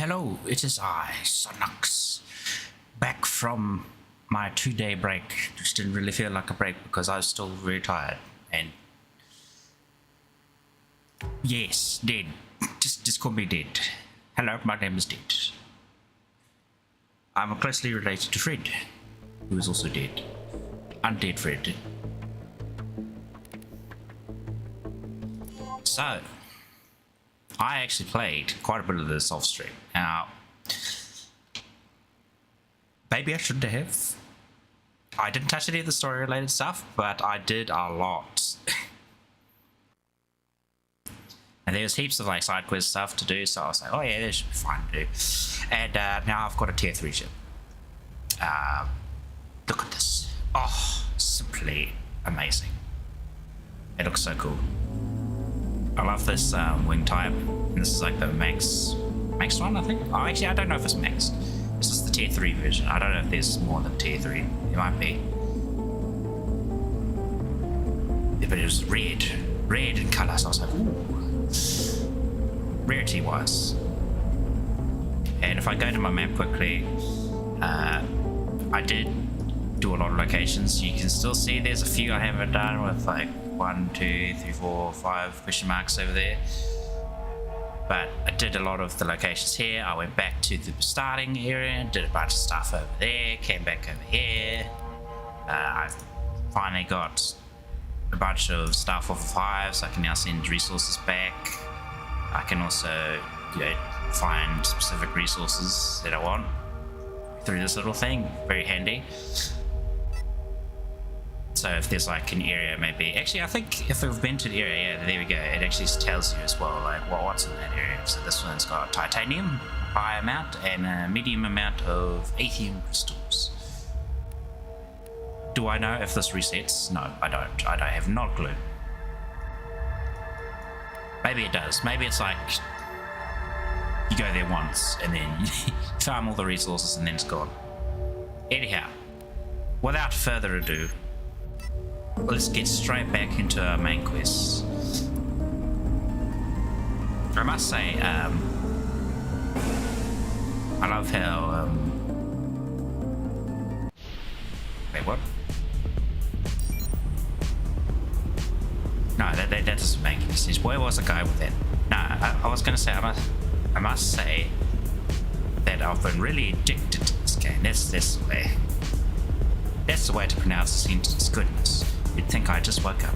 hello, it is I, Sonux, back from my 2-day break. Just didn't really feel like a break because I was still very tired. And yes, dead. Just call me Dead. Hello, my name is Dead. I'm closely related to Fred, who is also dead. Undead Fred. So, I actually played quite a bit of this off stream. Now, maybe I shouldn't have. I didn't touch any of the story related stuff, but I did a lot. And there's heaps of like side quest stuff to do, so I was like, oh yeah, this should be fine to do. And now I've got a tier 3 ship. Look at this. Oh, simply amazing. It looks so cool. I love this wing type. This is like the max one, I think. Oh, actually, I don't know if it's maxed. This is the tier 3 version. I don't know if there's more than tier 3. It might be. Yeah, but it was red in colour, so I was like, ooh. Rarity wise. And if I go to my map quickly, I did do a lot of locations. You can still see there's a few I haven't done with like 1, 2, 3, 4, 5 question marks over there. But I did a lot of the locations here. I went back to the starting area, did a bunch of stuff over there, came back over here. I finally got a bunch of stuff off of Hive, so I can now send resources back. I can also, find specific resources that I want through this little thing. Very handy. So if there's like an area, maybe actually I think if we've been to the area, yeah, there we go, it actually tells you as well like what's in that area. So this one's got titanium, high amount, and a medium amount of aethium crystals. Do I know if this resets? No, I don't. I have not a clue. Maybe it does. Maybe it's like you go there once and then you farm all the resources and then it's gone. Anyhow, without further ado, let's get straight back into our main quest. I must say, I love how, wait, what? No, that doesn't make any sense. Where was the guy with that? No, I was gonna say, I must say that I've been really addicted to this game. That's the way. That's the way to pronounce the sentence. Goodness. You'd think I just woke up.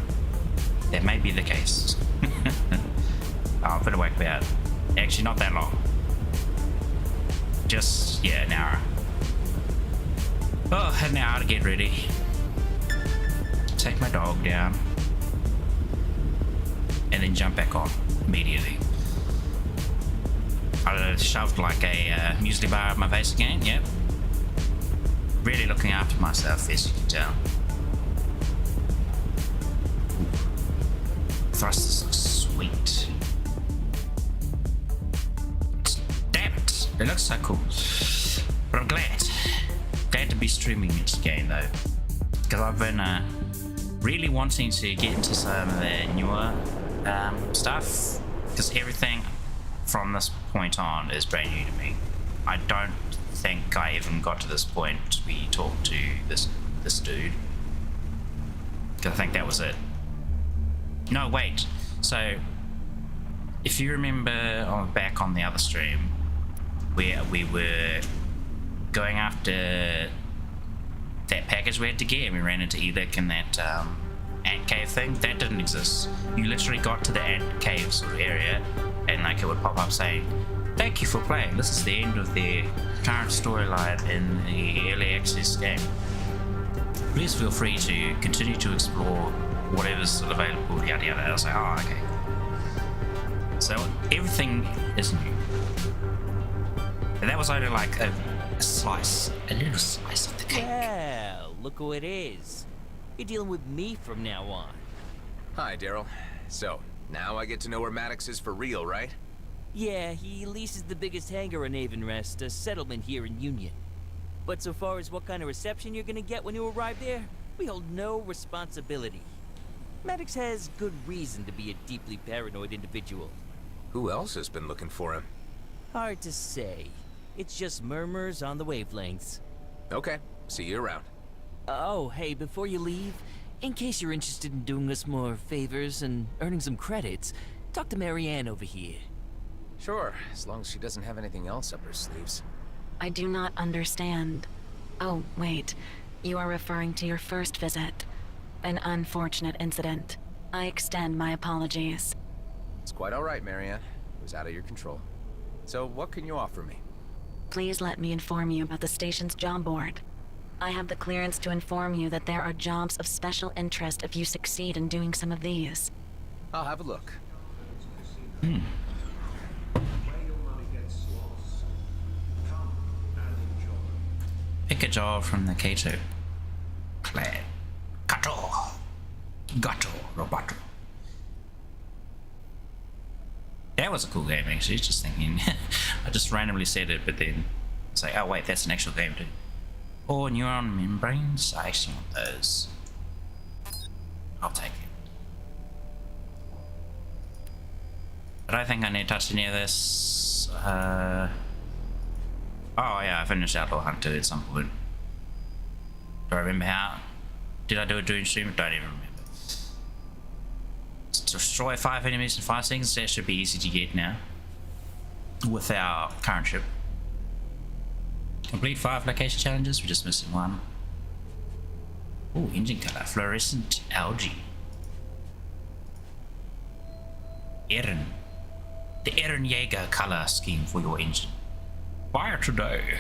That may be the case. I've been awake about, actually not that long. Just, yeah, an hour. Oh, an hour to get ready. Take my dog down. And then jump back on immediately. I shoved like a muesli bar up my face again, yep. Really looking after myself, as you can tell. Thrusters look sweet. Damn it! It looks so cool. But I'm glad to be streaming this game though, because I've been really wanting to get into some of the newer stuff, because everything from this point on is brand new to me. I don't think I even got to this point we talked to this dude, because I think that was it. No, wait. So, if you remember back on the other stream, where we were going after that package we had to get, and we ran into Elic and that ant cave thing, that didn't exist. You literally got to the ant cave sort of area, and like it would pop up saying, "Thank you for playing. This is the end of the current storyline in the early access game. Please feel free to continue to explore whatever's available, yada yada." I was like, oh, okay. So everything is new. And that was only like a little slice of the cake. Well, look who it is. You're dealing with me from now on. Hi, Daryl. So, now I get to know where Maddox is for real, right? Yeah, he leases the biggest hangar in Avonrest, a settlement here in Union. But so far as what kind of reception you're gonna get when you arrive there, we hold no responsibility. Maddox has good reason to be a deeply paranoid individual. Who else has been looking for him? Hard to say. It's just murmurs on the wavelengths. Okay, see you around. Oh, hey, before you leave, in case you're interested in doing us more favors and earning some credits, talk to Marianne over here. Sure, as long as she doesn't have anything else up her sleeves. I do not understand. Oh, wait. You are referring to your first visit. An unfortunate incident. I extend my apologies. It's quite all right, Marianne. It was out of your control. So, what can you offer me? Please let me inform you about the station's job board. I have the clearance to inform you that there are jobs of special interest if you succeed in doing some of these. I'll have a look. Pick a job from the Kato clan. Kato. Gato. Roboto. That was a cool game, actually. Just thinking. I just randomly said it, but then it's like, oh wait, that's an actual game too. Or neuron membranes. I actually want those. I'll take it. I don't think I need to touch any of this. Oh yeah, I finished Outlaw Hunter at some point. Do I remember how? Did I do it during stream? Don't even remember. Destroy 5 enemies in 5 seconds. That should be easy to get now. With our current ship. Complete 5 location challenges. We're just missing 1. Oh, engine color. Fluorescent algae. Eren. The Eren Jaeger color scheme for your engine. Fire today.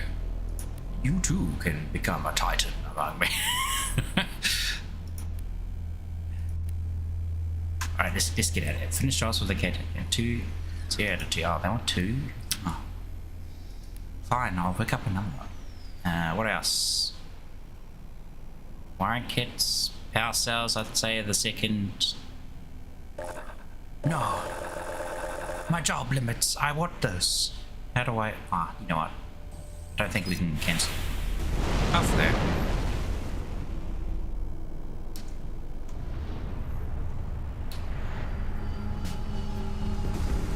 You too can become a titan among me. Alright, let's get at it. Finish jobs with the Kato. 2, 0 to 2. Oh, they want 2. Oh. Fine, I'll pick up another one. What else? Wiring kits, power cells, I'd say the second. No. My job limits. I want this. How do I? You know what? Don't think we can cancel. Off there.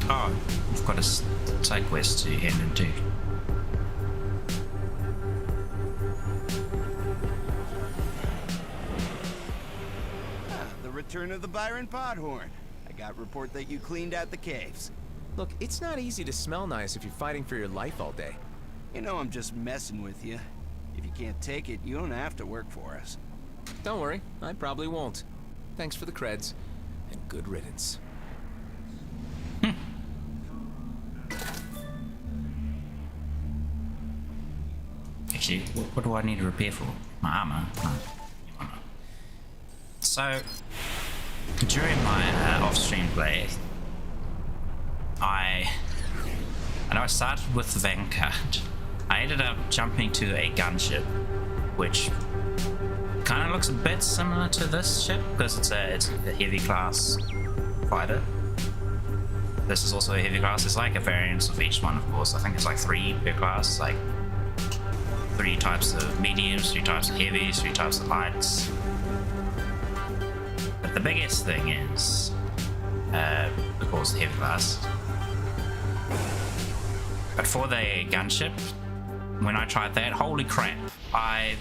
Oh, we've got a side quest to hand into. The return of the Byron Podhorn. I got report that you cleaned out the caves. Look, it's not easy to smell nice if you're fighting for your life all day. You know I'm just messing with you. If you can't take it, you don't have to work for us. Don't worry, I probably won't. Thanks for the creds, and good riddance. Actually, what do I need to repair for? My armor? No. So, during my off-stream play, I know I started with the Vanguard. I ended up jumping to a gunship, which kind of looks a bit similar to this ship because it's a heavy class fighter. This is also a heavy class. It's like a variance of each one, of course. I think it's like 3 per class, like 3 types of mediums, 3 types of heavies, 3 types of lights. But the biggest thing is, of course, the heavy class. But for the gunship, when I tried that, holy crap! I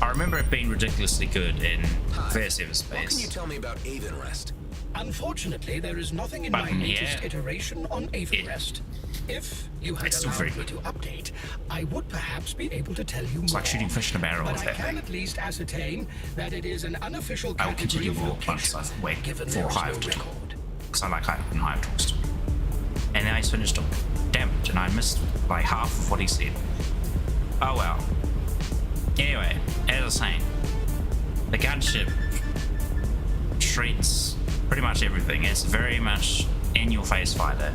remember it being ridiculously good in first Everspace. What can you tell me about Avenrest? Unfortunately, there is nothing in my latest iteration on Everspace. If you had allowed me to update, I would perhaps be able to tell you more. It's like shooting fish in a barrel. But I can at least ascertain that it is an unofficial I will category continue of more once location, I've waited given for there is no Hive to talk. record. Because I like Hive when Hive talks to me. And then I finished up. Damn it, and I missed like half of what he said. Oh well. Anyway, as I was saying, the gunship treats pretty much everything. It's very much in-your-face fighter.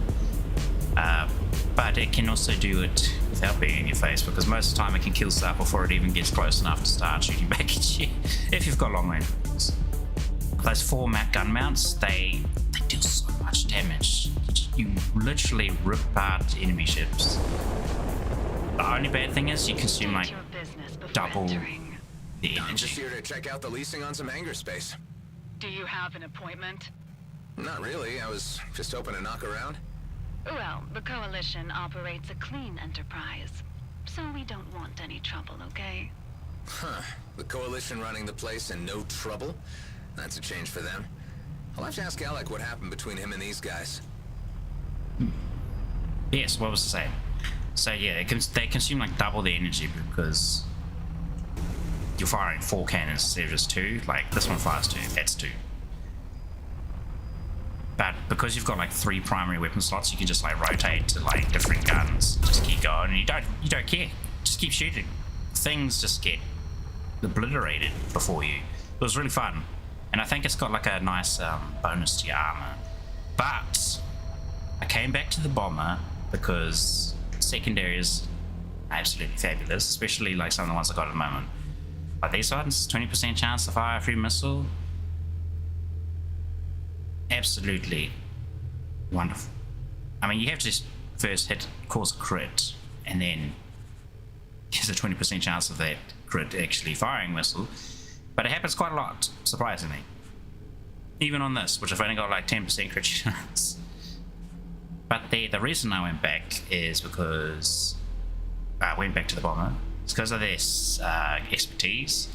But it can also do it without being in your face, because most of the time it can kill stuff before it even gets close enough to start shooting back at you, if you've got long range weapons. Those 4 gun mounts, they do so much damage. You literally rip apart enemy ships. The only bad thing is you consume like double the I'm just energy. here to check out the leasing on some hangar space. Do you have an appointment? Not really, I was just hoping to knock around. Well, the Coalition operates a clean enterprise, so we don't want any trouble, okay? Huh. The Coalition running the place and no trouble? That's a change for them. I'll have to ask Alec what happened between him and these guys. Yes, what was I saying? So yeah, they consume like double the energy because you're firing 4 cannons instead of just 2. Like this one fires 2, that's 2. But because you've got like 3 primary weapon slots, you can just like rotate to like different guns, just keep going, and you don't care. Just keep shooting. Things just get obliterated before you. It was really fun, and I think it's got like a nice bonus to your armor. But I came back to the bomber because secondary is absolutely fabulous, especially like some of the ones I got at the moment. Like these ones, 20% chance to fire a free missile. Absolutely wonderful. I mean, you have to just first cause a crit, and then there's a 20% chance of that crit actually firing missile. But it happens quite a lot, surprisingly. Even on this, which I've only got like 10% crit chance. But the reason I went back is because I went back to the bomber. It's because of this expertise.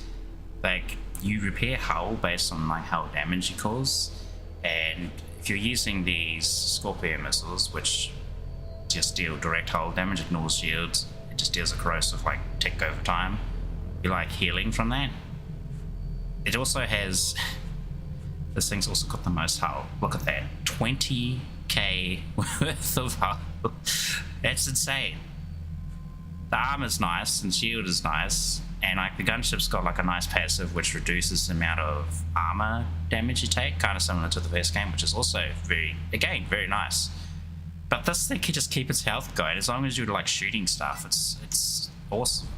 Like, you repair hull based on like hull damage you cause. And if you're using these Scorpio missiles, which just deal direct hull damage, ignores shields, it just deals a corrosive like tick over time, you're like healing from that. It also has, this thing's also got the most hull. Look at that, 20k worth of hull. That's insane. The armor's nice and shield is nice, and like the gunship's got like a nice passive which reduces the amount of armor damage you take, kind of similar to the first game, which is also very nice. But this thing can just keep its health going as long as you're like shooting stuff. It's awesome.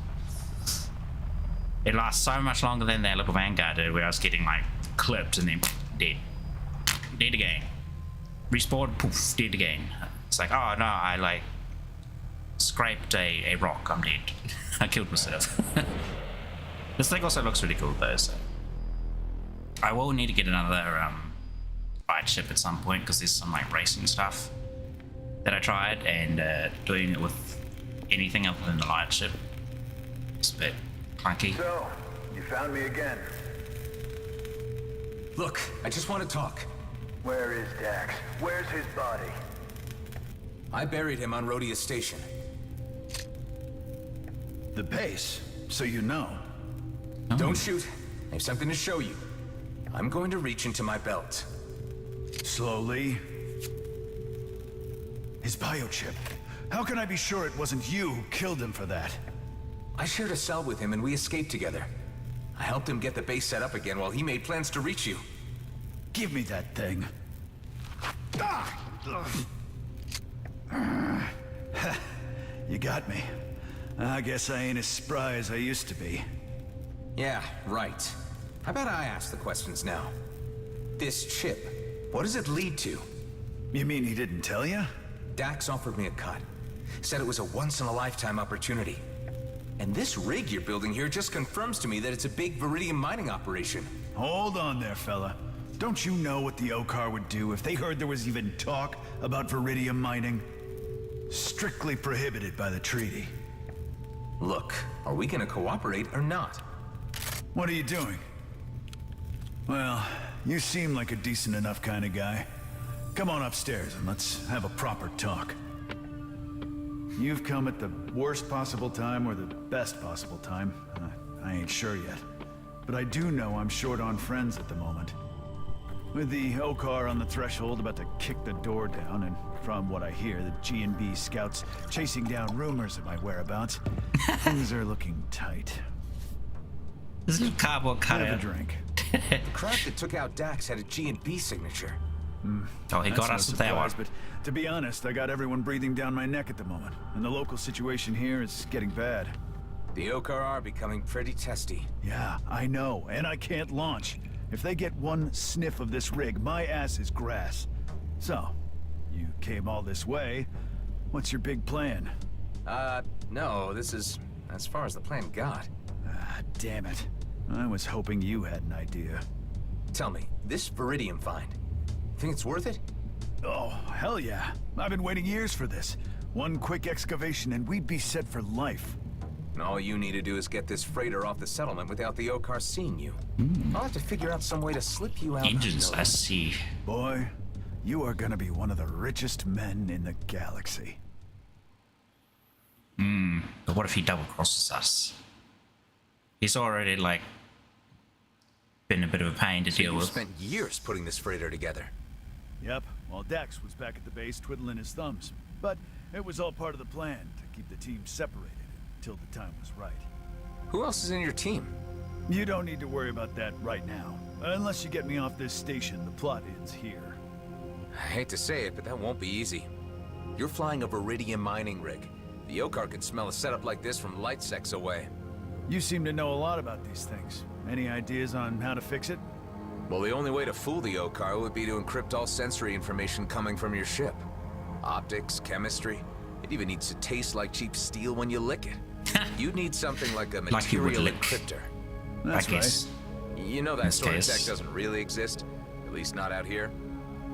It lasts so much longer than that little Vanguard did, where I was getting like clipped and then dead again, respawned, poof, dead again. It's like, oh no, I like scraped a rock, I'm dead. I killed myself. This thing also looks really cool though, so I will need to get another light ship at some point, because there's some like racing stuff that I tried, and doing it with anything other than the light ship is a bit clunky. So, you found me again. Look, I just want to talk. Where is Dax? Where's his body? I buried him on Rhodia Station. The base, so you know. Oh. Don't shoot. I have something to show you. I'm going to reach into my belt. Slowly. His biochip. How can I be sure it wasn't you who killed him for that? I shared a cell with him and we escaped together. I helped him get the base set up again while he made plans to reach you. Give me that thing. You got me. I guess I ain't as spry as I used to be. Yeah, right. How about I ask the questions now? This chip, what does it lead to? You mean he didn't tell you? Dax offered me a cut. Said it was a once-in-a-lifetime opportunity. And this rig you're building here just confirms to me that it's a big Viridium mining operation. Hold on there, fella. Don't you know what the Okar would do if they heard there was even talk about Viridium mining? Strictly prohibited by the treaty. Look, are we gonna cooperate or not? What are you doing? Well, you seem like a decent enough kind of guy. Come on upstairs and let's have a proper talk. You've come at the worst possible time or the best possible time. I ain't sure yet. But I do know I'm short on friends at the moment. With the Okar on the threshold about to kick the door down, and from what I hear, the G&B scouts chasing down rumors of my whereabouts, things are looking tight. This little cardboard Have a cutout. drink. The crowd that took out Dax had a G&B signature. Oh, he got That's us no with that one. surprise, but to be honest, I got everyone breathing down my neck at the moment, and the local situation here is getting bad. The Okar are becoming pretty testy. Yeah, I know, and I can't launch. If they get one sniff of this rig, my ass is grass. So, you came all this way. What's your big plan? No, this is as far as the plan got. Ah, damn it. I was hoping you had an idea. Tell me, this Viridium find, think it's worth it? Oh, hell yeah. I've been waiting years for this. One quick excavation and we'd be set for life. And all you need to do is get this freighter off the settlement without the Okar seeing you. I'll have to figure out some way to slip you out. Engines, I see. Boy, you are gonna be one of the richest men in the galaxy. But what if he double crosses us? He's already like been a bit of a pain to deal You with. spent years putting this freighter together. Yep, while Dax was back at the base twiddling his thumbs. But it was all part of the plan to keep the team separated until the time was right. Who else is in your team? You don't need to worry about that right now. Unless you get me off this station, the plot ends here. I hate to say it, but that won't be easy. You're flying a Viridian mining rig. The Okar could smell a setup like this from light secs away. You seem to know a lot about these things. Any ideas on how to fix it? Well, the only way to fool the Okar would be to encrypt all sensory information coming from your ship. Optics, chemistry. It even needs to taste like cheap steel when you lick it. You'd need something like a material encryptor. That's guess. right. You know that sort of tech doesn't really exist. At least not out here.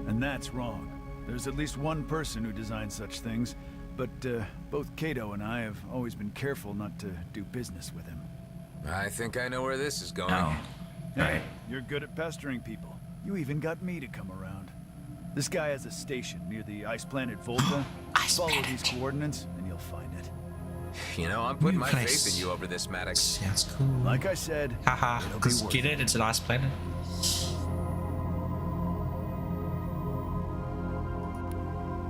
And that's wrong. There's at least one person who designs such things, but both Kato and I have always been careful not to do business with him. I think I know where this is going. Oh, right. You're good at pestering people. You even got me to come around. This guy has a station near the ice planet Volta. Follow these coordinates and you'll find it. You know, I'm putting my faith in you over this, Maddox. Sounds cool. Like I said, Haha, it'll be because worth get it, it's an ice planet.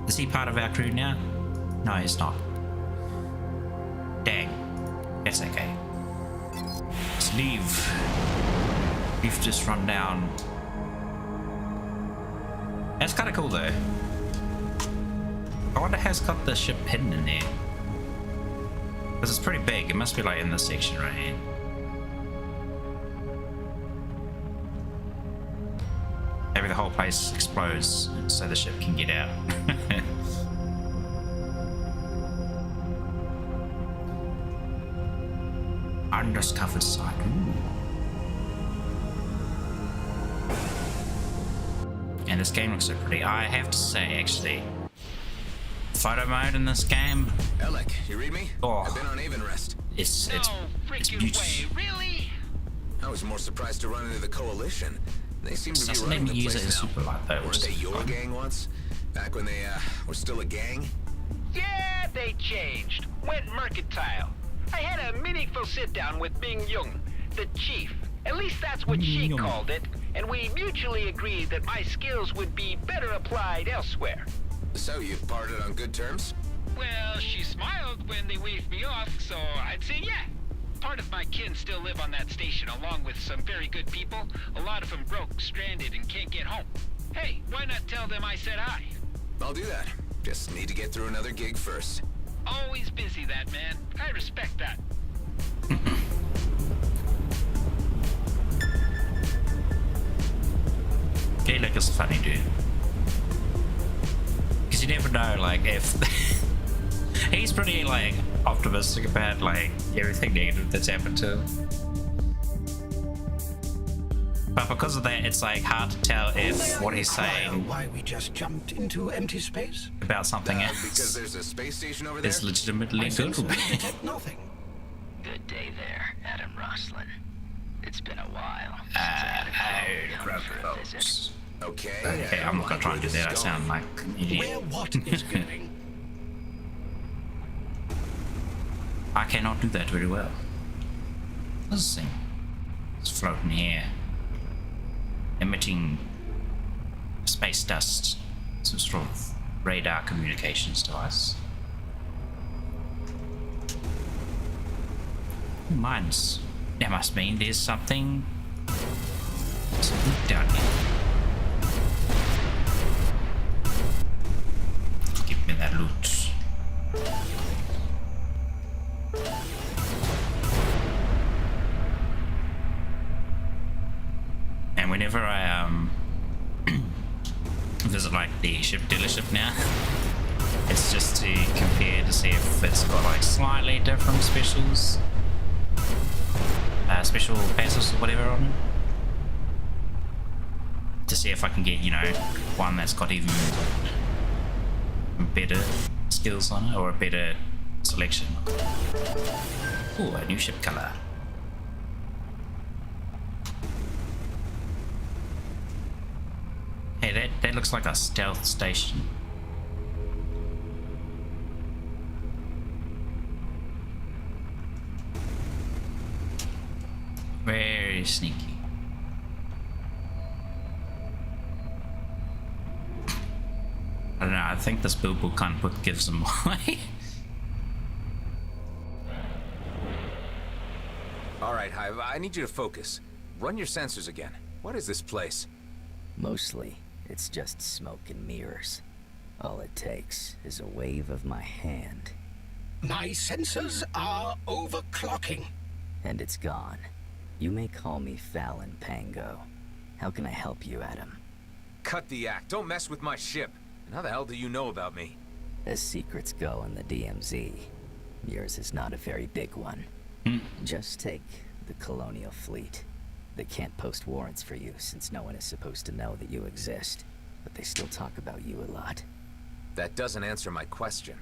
Is he part of our crew now? No, he's not. Dang. That's okay. Let's leave. We've just run down. That's kind of cool though. I wonder how it's got the ship hidden in there. Because it's pretty big. It must be like in this section right here. Maybe the whole place explodes so the ship can get out. Undiscovered site. Ooh. And this game looks so pretty. I have to say, actually, photo mode in this game. Alec, you read me? Oh, I've been on Avenrest. it's beautiful. Really? I was more surprised to run into the Coalition. They seem to be Doesn't running let me the use it place as now. super light though. Weren't Which they is your fun. gang once? Back when they were still a gang? Yeah, they changed. Went mercantile. I had a meaningful sit-down with Ming Yung, the chief. At least that's what she Yung. called it. And we mutually agreed that my skills would be better applied elsewhere. So you parted on good terms? Well, she smiled when they waved me off, so I'd say yeah. Part of my kin still live on that station along with some very good people. A lot of them broke, stranded, and can't get home. Hey, why not tell them I said hi? I'll do that. Just need to get through another gig first. Always busy, that man. I respect that. Gaelic is a funny dude. Because you never know, like, if... He's pretty, like, optimistic about, like, everything negative that's happened to him. But because of that, it's, like, hard to tell if what he's saying Why we just jumped into empty space? about something Because else there's a space station over there? is legitimately I good. sense and detect nothing. Good day there, Adam Roslin. It's been a while since I had a call down for a visit. Okay. Okay, I'm not gonna try and do that. I sound like an idiot. Where what is going? I cannot do that very well. This thing is floating here, emitting space dust, some sort of radar communications device. Mines. That must mean there's something down here. Give me that loot. And whenever I visit like the ship dealership now, it's just to compare to see if it's got like slightly different specials, special passes or whatever on it. to see if I can get, you know, one that's got even better skills on it, or a better selection. Ooh, a new ship color. Hey, that looks like a stealth station. Very sneaky. I don't know, I think this billboard kind of gives them away. Alright, Hive, I need you to focus. Run your sensors again. What is this place? Mostly, it's just smoke and mirrors. All it takes is a wave of my hand. My sensors are overclocking. And it's gone. You may call me Fallon Pango. How can I help you, Adam? Cut the act. Don't mess with my ship. And how the hell do you know about me? As secrets go in the DMZ, yours is not a very big one. Just take the Colonial Fleet. They can't post warrants for you since no one is supposed to know that you exist, but they still talk about you a lot. That doesn't answer my question.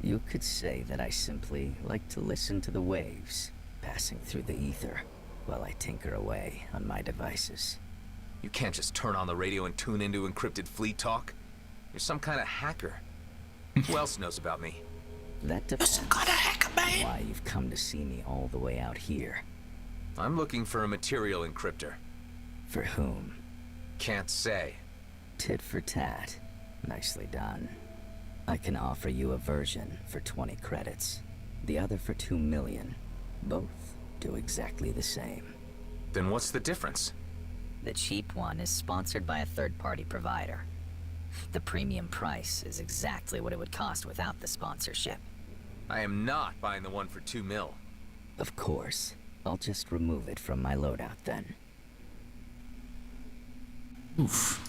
You could say that I simply like to listen to the waves passing through the ether while I tinker away on my devices. You can't just turn on the radio and tune into encrypted fleet talk. You're some kind of hacker. Who else knows about me? That depends on why you've come to see me all the way out here. I'm looking for a material encryptor. For whom? Can't say. Tit for tat. Nicely done. I can offer you a version for 20 credits. The other for 2 million. Both do exactly the same. Then what's the difference? The cheap one is sponsored by a third-party provider. The premium price is exactly what it would cost without the sponsorship. I am not buying the one for 2 mil. Of course. I'll just remove it from my loadout then. Oof.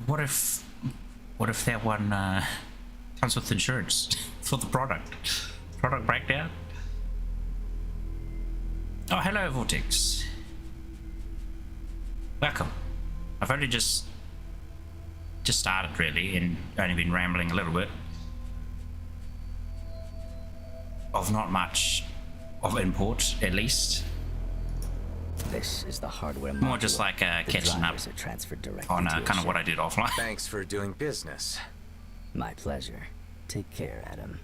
What if that one comes with insurance for the product? Product breakdown? Oh, hello, Vortex. Welcome. I've only just started, really, and only been rambling a little bit. Of not much of import, at least. This is the hardware more just like catching up on kind of what I did offline. Thanks for doing business. My pleasure. Take care, Adam.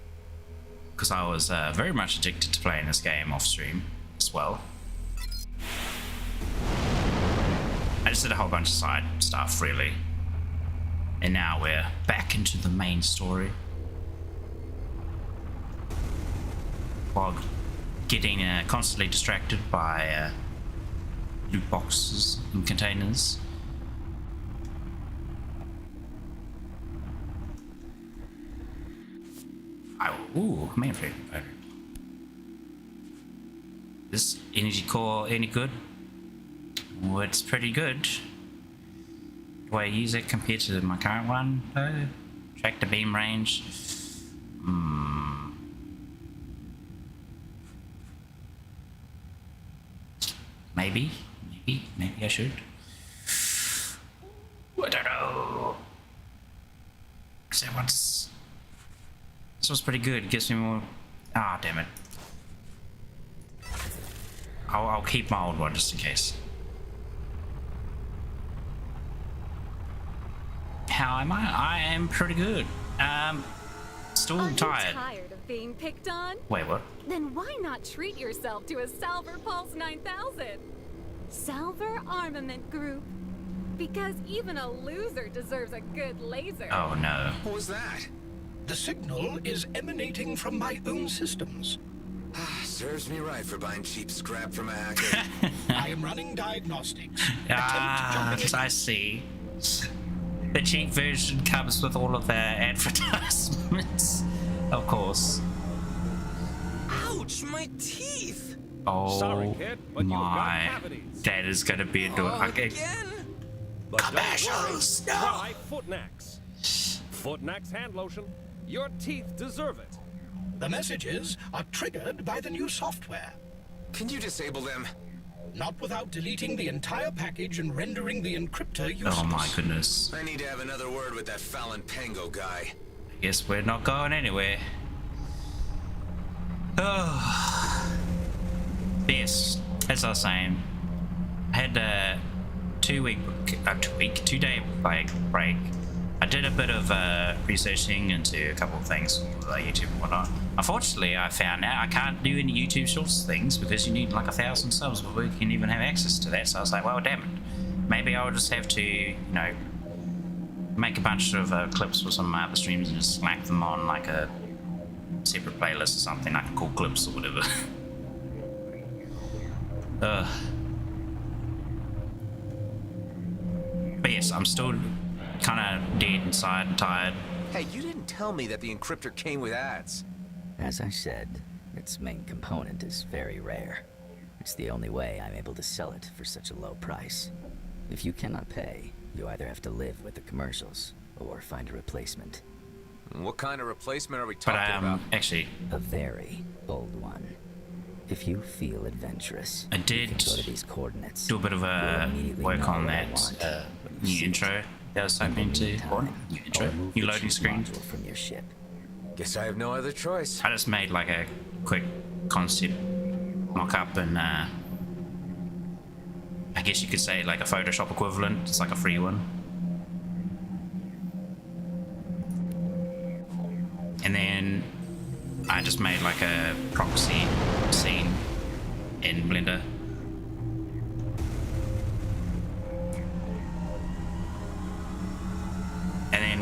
Because I was very much addicted to playing this game off stream as well. I just did a whole bunch of side stuff, really. And now we're back into the main story. While getting constantly distracted by loot boxes and containers. Ooh, mainframe. This energy core any good? Well, it's pretty good. Do I use it compared to my current one? Track the beam range. Maybe I should. I don't know. This was pretty good. It gives me more. Ah, damn it. I'll keep my old one just in case. How am I? I am pretty good. Still tired. Tired of being picked on? Wait, what? Then why not treat yourself to a Salver Pulse 9000? Salver Armament Group. Because even a loser deserves a good laser. Oh no. What was that? The signal is emanating from my own systems. Serves me right for buying cheap scrap from a hacker. I am running diagnostics. I see. The cheap version comes with all of their advertisements. Of course. Ouch, my teeth! Oh, sorry, kid, but my. You've got cavities. That is gonna be a Again? But commercials, no! Try Footnax. Footnax hand lotion. Your teeth deserve it. The messages are triggered by the new software. Can you disable them? Not without deleting the entire package and rendering the encryptor useless. Oh my goodness. I need to have another word with that Fallon Pango guy. Guess we're not going anywhere. Oh. Yes, as I was saying, I had a 2 day break. I did a bit of researching into a couple of things like YouTube and whatnot. Unfortunately, I found out I can't do any YouTube Shorts things because you need like 1,000 subs before you can even have access to that. So I was like, well, damn it. Maybe I'll just have to, you know, make a bunch of clips for some of my other streams and just slack them on like a separate playlist or something I can call clips or whatever. But yes, I'm still kind of dead inside and tired. Hey, you didn't tell me that the encryptor came with ads. As I said, its main component is very rare. It's the only way I'm able to sell it for such a low price. If you cannot pay, you either have to live with the commercials or find a replacement. What kind of replacement are we talking about? Actually, a very old one. If you feel adventurous, I did you can go to these coordinates. Do a bit of work on that new intro that I was hoping to. What? New intro? New loading screen? From your ship. Guess I have no other choice. I just made like a quick concept mock-up and I guess you could say like a Photoshop equivalent. It's like a free one. And then I just made like a proxy scene in Blender. And then,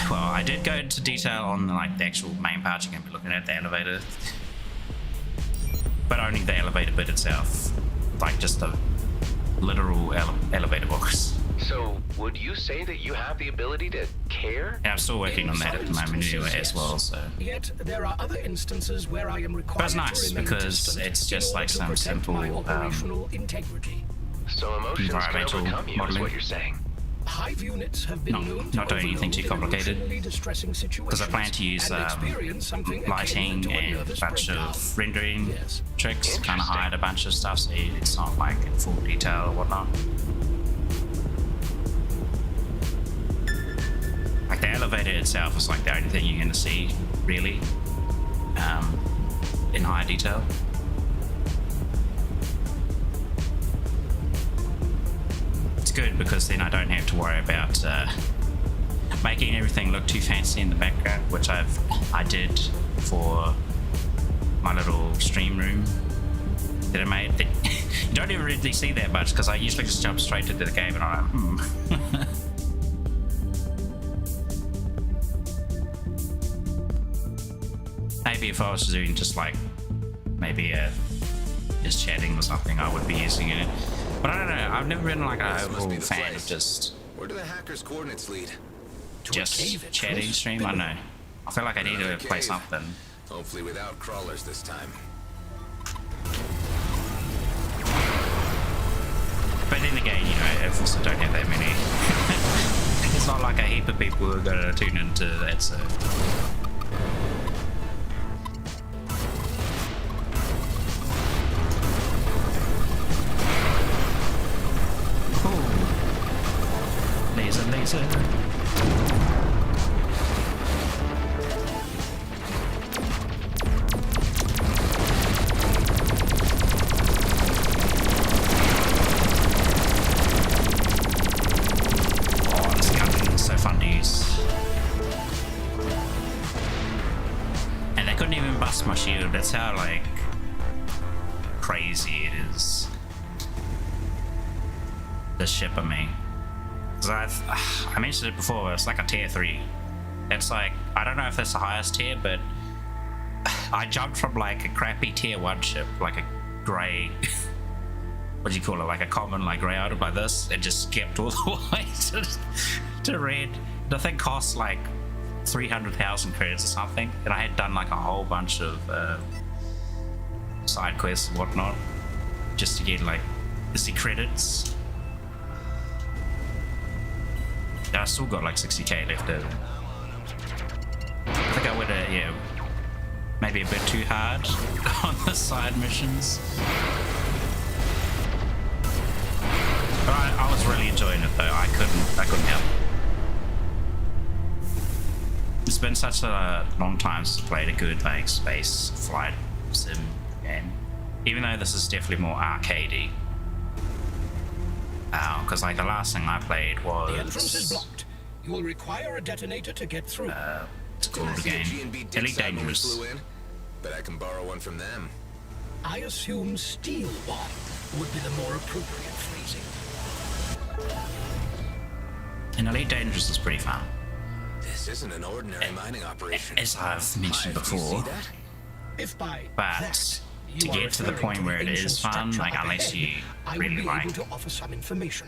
well, I did go into detail on like the actual main part. You can be looking at the elevator, but only the elevator bit itself, like just the literal elevator box. So, would you say that you have the ability to care? And I'm still working on that at the moment anyway as well, so. Yet there are other instances where I am required but it's nice because it's just like some simple so emotions environmental can overcome you, modeling. Is what you're saying. Hive units have been not doing anything too complicated because I plan to use lighting and a bunch of rendering tricks, kind of hide a bunch of stuff so it's not like in full detail or whatnot. Like the elevator itself is like the only thing you're going to see really in high detail. It's good because then I don't have to worry about making everything look too fancy in the background, which I did for my little stream room that I made. You don't even really see that much because I usually just jump straight into the game and I'm like, Maybe if I was doing just like, maybe just chatting or something, I would be using it. But I don't know, I've never been like a overall fan of just... Where do the hackers' coordinates lead? Just chatting stream? I don't know. I feel like I need to play something. Hopefully without crawlers this time. But then again, you know, I also don't have that many. It's not like a heap of people who are going to tune into that, so... Laser. Oh, this gun is so fun to use. And they couldn't even bust my shield. That's how like crazy it is. This ship, I mean. I mentioned it before, it's like a tier 3. It's like, I don't know if that's the highest tier, but I jumped from like a crappy tier 1 ship, like a grey, what do you call it, like a common like grey item like this, and just skipped all the way to red. The thing costs like 300,000 credits or something, and I had done like a whole bunch of side quests and whatnot, just to get like the credits. I still got like 60k left over. I think I would yeah, maybe a bit too hard on the side missions. though. I couldn't help. It's been such a long time since I played a good like space flight sim game. Even though this is definitely more arcadey. Because like the last thing I played was... The entrance is blocked. You will require a detonator to get through. It's called again. Elite Dangerous. But I can borrow one from them. I assume steel bomb would be the more appropriate phrasing. And Elite Dangerous is pretty fun. This isn't an ordinary mining operation. As I've mentioned before. If by But that, to get to the point where it is fun, like unless you really like to offer some information.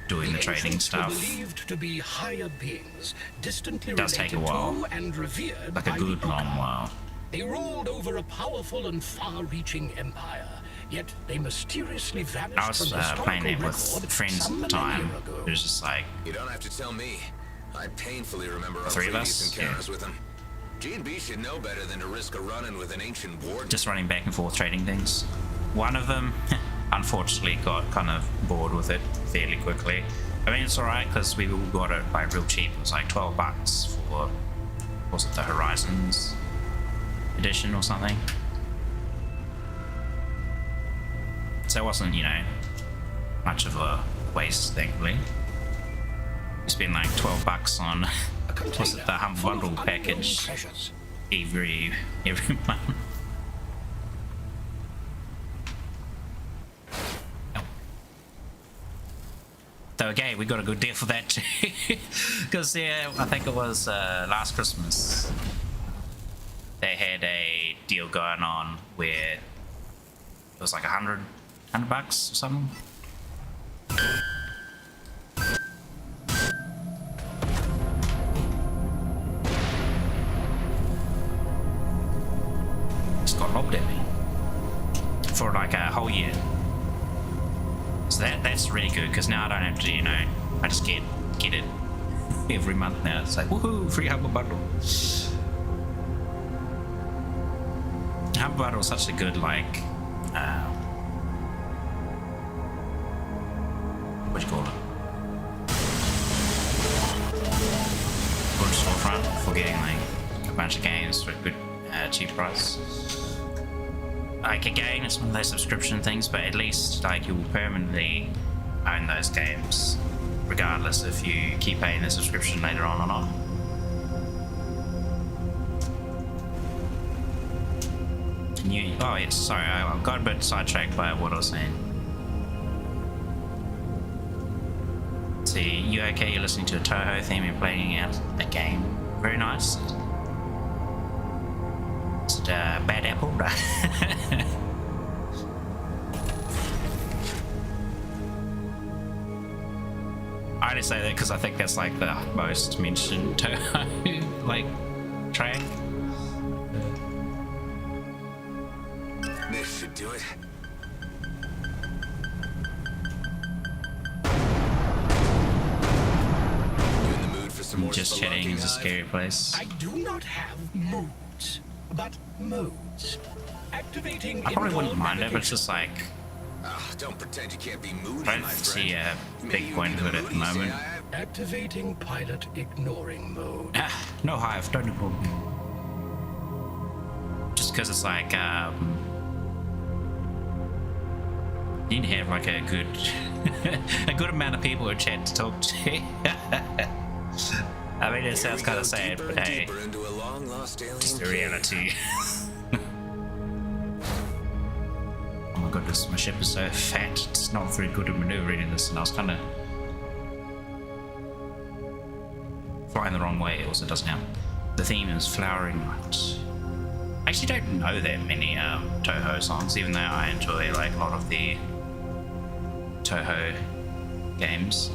doing the trading stuff, Believed to be higher beings, distantly it does take a while, and revered like a good long while. They ruled over a powerful and far-reaching empire, yet they mysteriously vanished I was playing it with friends at the time. It was just like... You don't have to tell me. I painfully remember our three of previous us? encounters with them. G&B should know better than to risk a run-in with an ancient warden. Just running back and forth trading things. One of them, unfortunately, got kind of bored with it fairly quickly. I mean, it's alright because we all got it like real cheap. It was like $12 for, was it the Horizons edition or something? So it wasn't, you know, much of a waste, thankfully. We spent like $12 on, was it the Humble Bundle package every month. So okay, we got a good deal for that too. Because yeah, I think it was last Christmas they had a deal going on where it was like $100 or something. Just got lobbed at me for like a whole year. So that's really good because now I don't have to, you know, I just get it every month now. It's like woohoo, free Humble Bundle. Humble Bundle is such a good like what do you call it? Good storefront for getting like a bunch of games for a good cheap price. Like again, it's one of those subscription things, but at least like you will permanently own those games, regardless if you keep paying the subscription later on or not. Oh yes, sorry, I got a bit sidetracked by what I was saying. See, you okay? You're listening to a Toho theme and playing out a game. Very nice. Is it a bad apple? I only say that because I think that's like the most mentioned Toho like track. This should do it. You in the mood for some more Just chatting is a scary place. I do not have moods, but modes. Activating I probably wouldn't mind it, but it's just like don't pretend you can't be moody, I don't see a big point of it at the moment. Activating pilot ignoring mode. No hive, don't ignore me. Just because it's like you need to have like a good a good amount of people in chat to talk to. I mean, it sounds kind of sad, but hey, it's the reality. Oh my goodness, my ship is so fat, it's not very good at maneuvering in this, and I was kind of flying the wrong way. Also doesn't help. The theme is flowering right. I actually don't know that many Toho songs, even though I enjoy like a lot of the Toho games.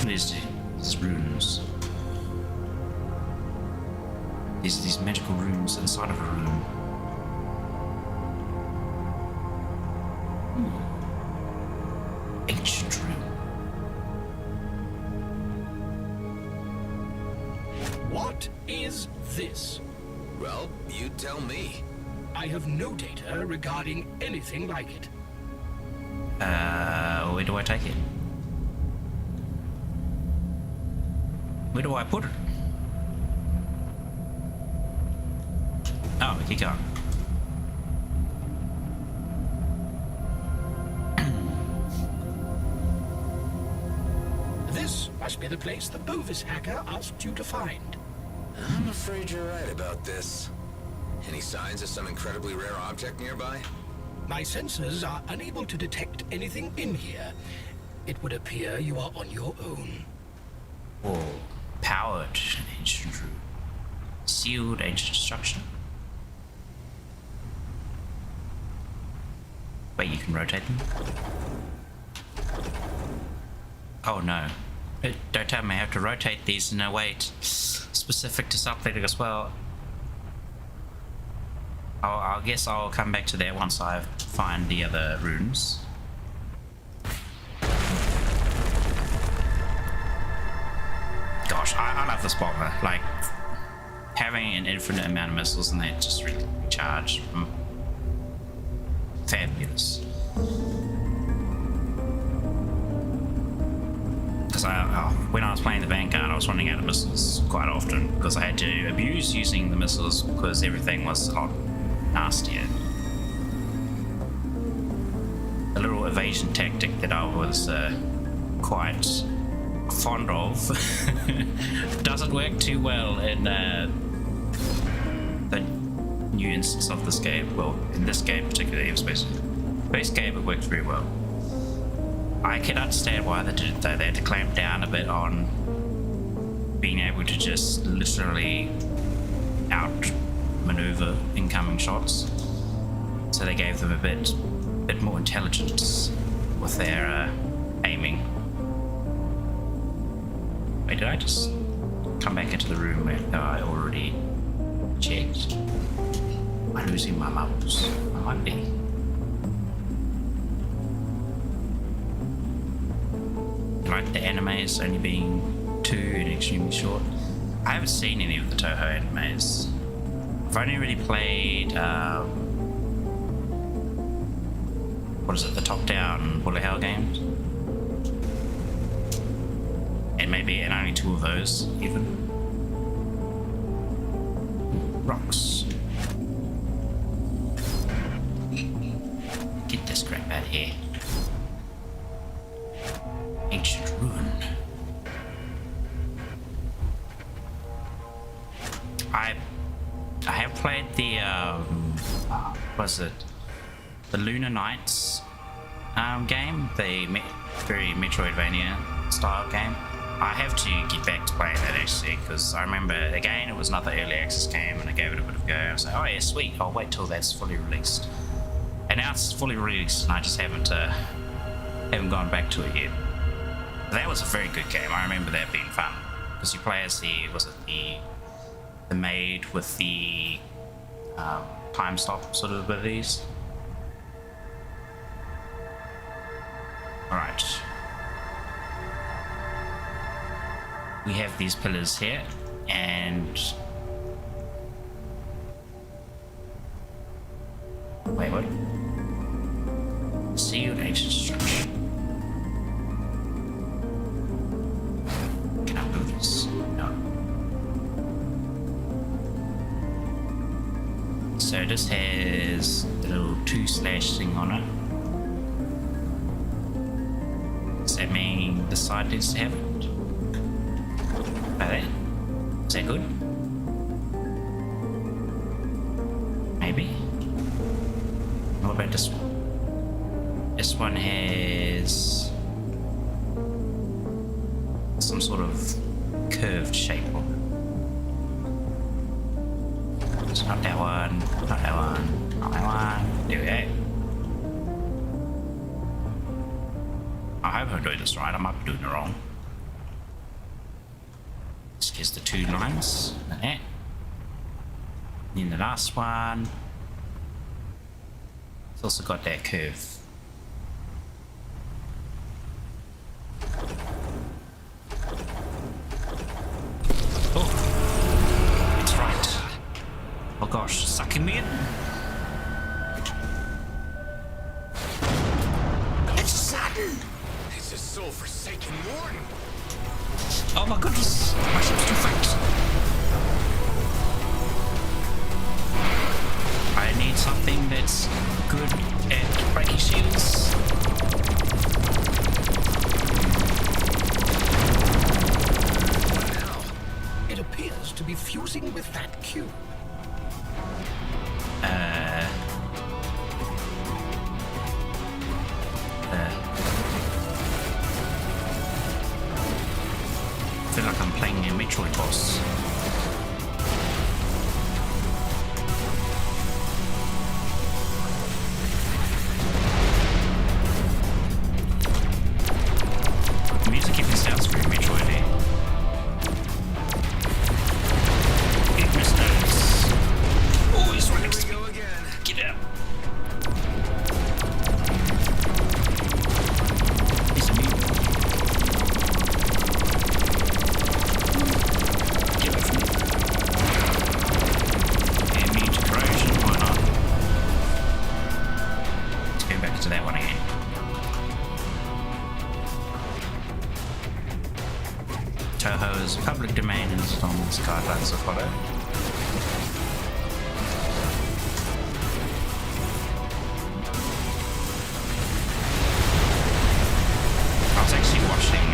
What is these runes? These magical rooms inside of a room. Ancient room. What is this? Well, you tell me. I have no data regarding anything like it. Where do I take it? Where do I put it? Oh, we keep going. This must be the place the Bovis hacker asked you to find. I'm afraid you're right about this. Any signs of some incredibly rare object nearby? My sensors are unable to detect anything in here. It would appear you are on your own. Oh, powered ancient room. Sealed ancient structure. Wait, you can rotate them? Oh no. Don't tell me I have to rotate these in a way specific to something as well. I guess I'll come back to that once I find the other runes. Gosh, I love this bomber. Like, having an infinite amount of missiles and they just really recharge. Fabulous. Because when I was playing the Vanguard, I was running out of missiles quite often because I had to abuse using the missiles because everything was a lot nastier. A little evasion tactic that I was quite fond of doesn't work too well in the new instance of this game. Well, in this game particularly, Everspace. Base game, it worked very well. I can understand why they did it though. They had to clamp down a bit on being able to just literally outmaneuver incoming shots. So they gave them a bit more intelligence with their aiming. Wait, did I just come back into the room where I already checked? Am I losing my mouse? I might be. Like the animes only being 2 and extremely short. I haven't seen any of the Toho animes. I've only really played what is it, the top-down Bullet Hell games? And only 2 of those even. Rocks. Get this crap out of here. Ancient ruin. I have played the was it the Lunar Knights game, the very Metroidvania style game. I have to get back to playing that actually because I remember again it was another early access game and I gave it a bit of a go. I was like, oh yeah, sweet. I'll wait till that's fully released. And now it's fully released and I just haven't gone back to it yet. That was a very good game. I remember that being fun because you play as the maid with the time stop sort of abilities. All right, we have these pillars here, and wait, what? Sealed ancient structure. Can I move this? No. So this has the little 2/ thing on it. Does that mean this side needs to have it? Like that? Is that good? Maybe. What about this one? This one has some sort of curved shape on it. It's not that one, not that one, not that one. There we go. I hope I'm doing this right. I might be doing it wrong. This is the 2 lines, like that. And then the last one. It's also got that curve. Oh, it's right. Oh gosh, sucking me in. It's It's a soul-forsaken warden. Oh my goodness, my ship's too fast. I need something that's good at breaking shields. What now? It appears to be fusing with that cube. I feel like I'm playing a Metroid boss. The music even sounds very Metroid-y. It missed notes. Oh, he's right next to me. Get out. He's a mute. Get away from me. Immune to corrosion, why not? Let's go back to that one again. Toho's public domain installments guidelines to follow. I was actually watching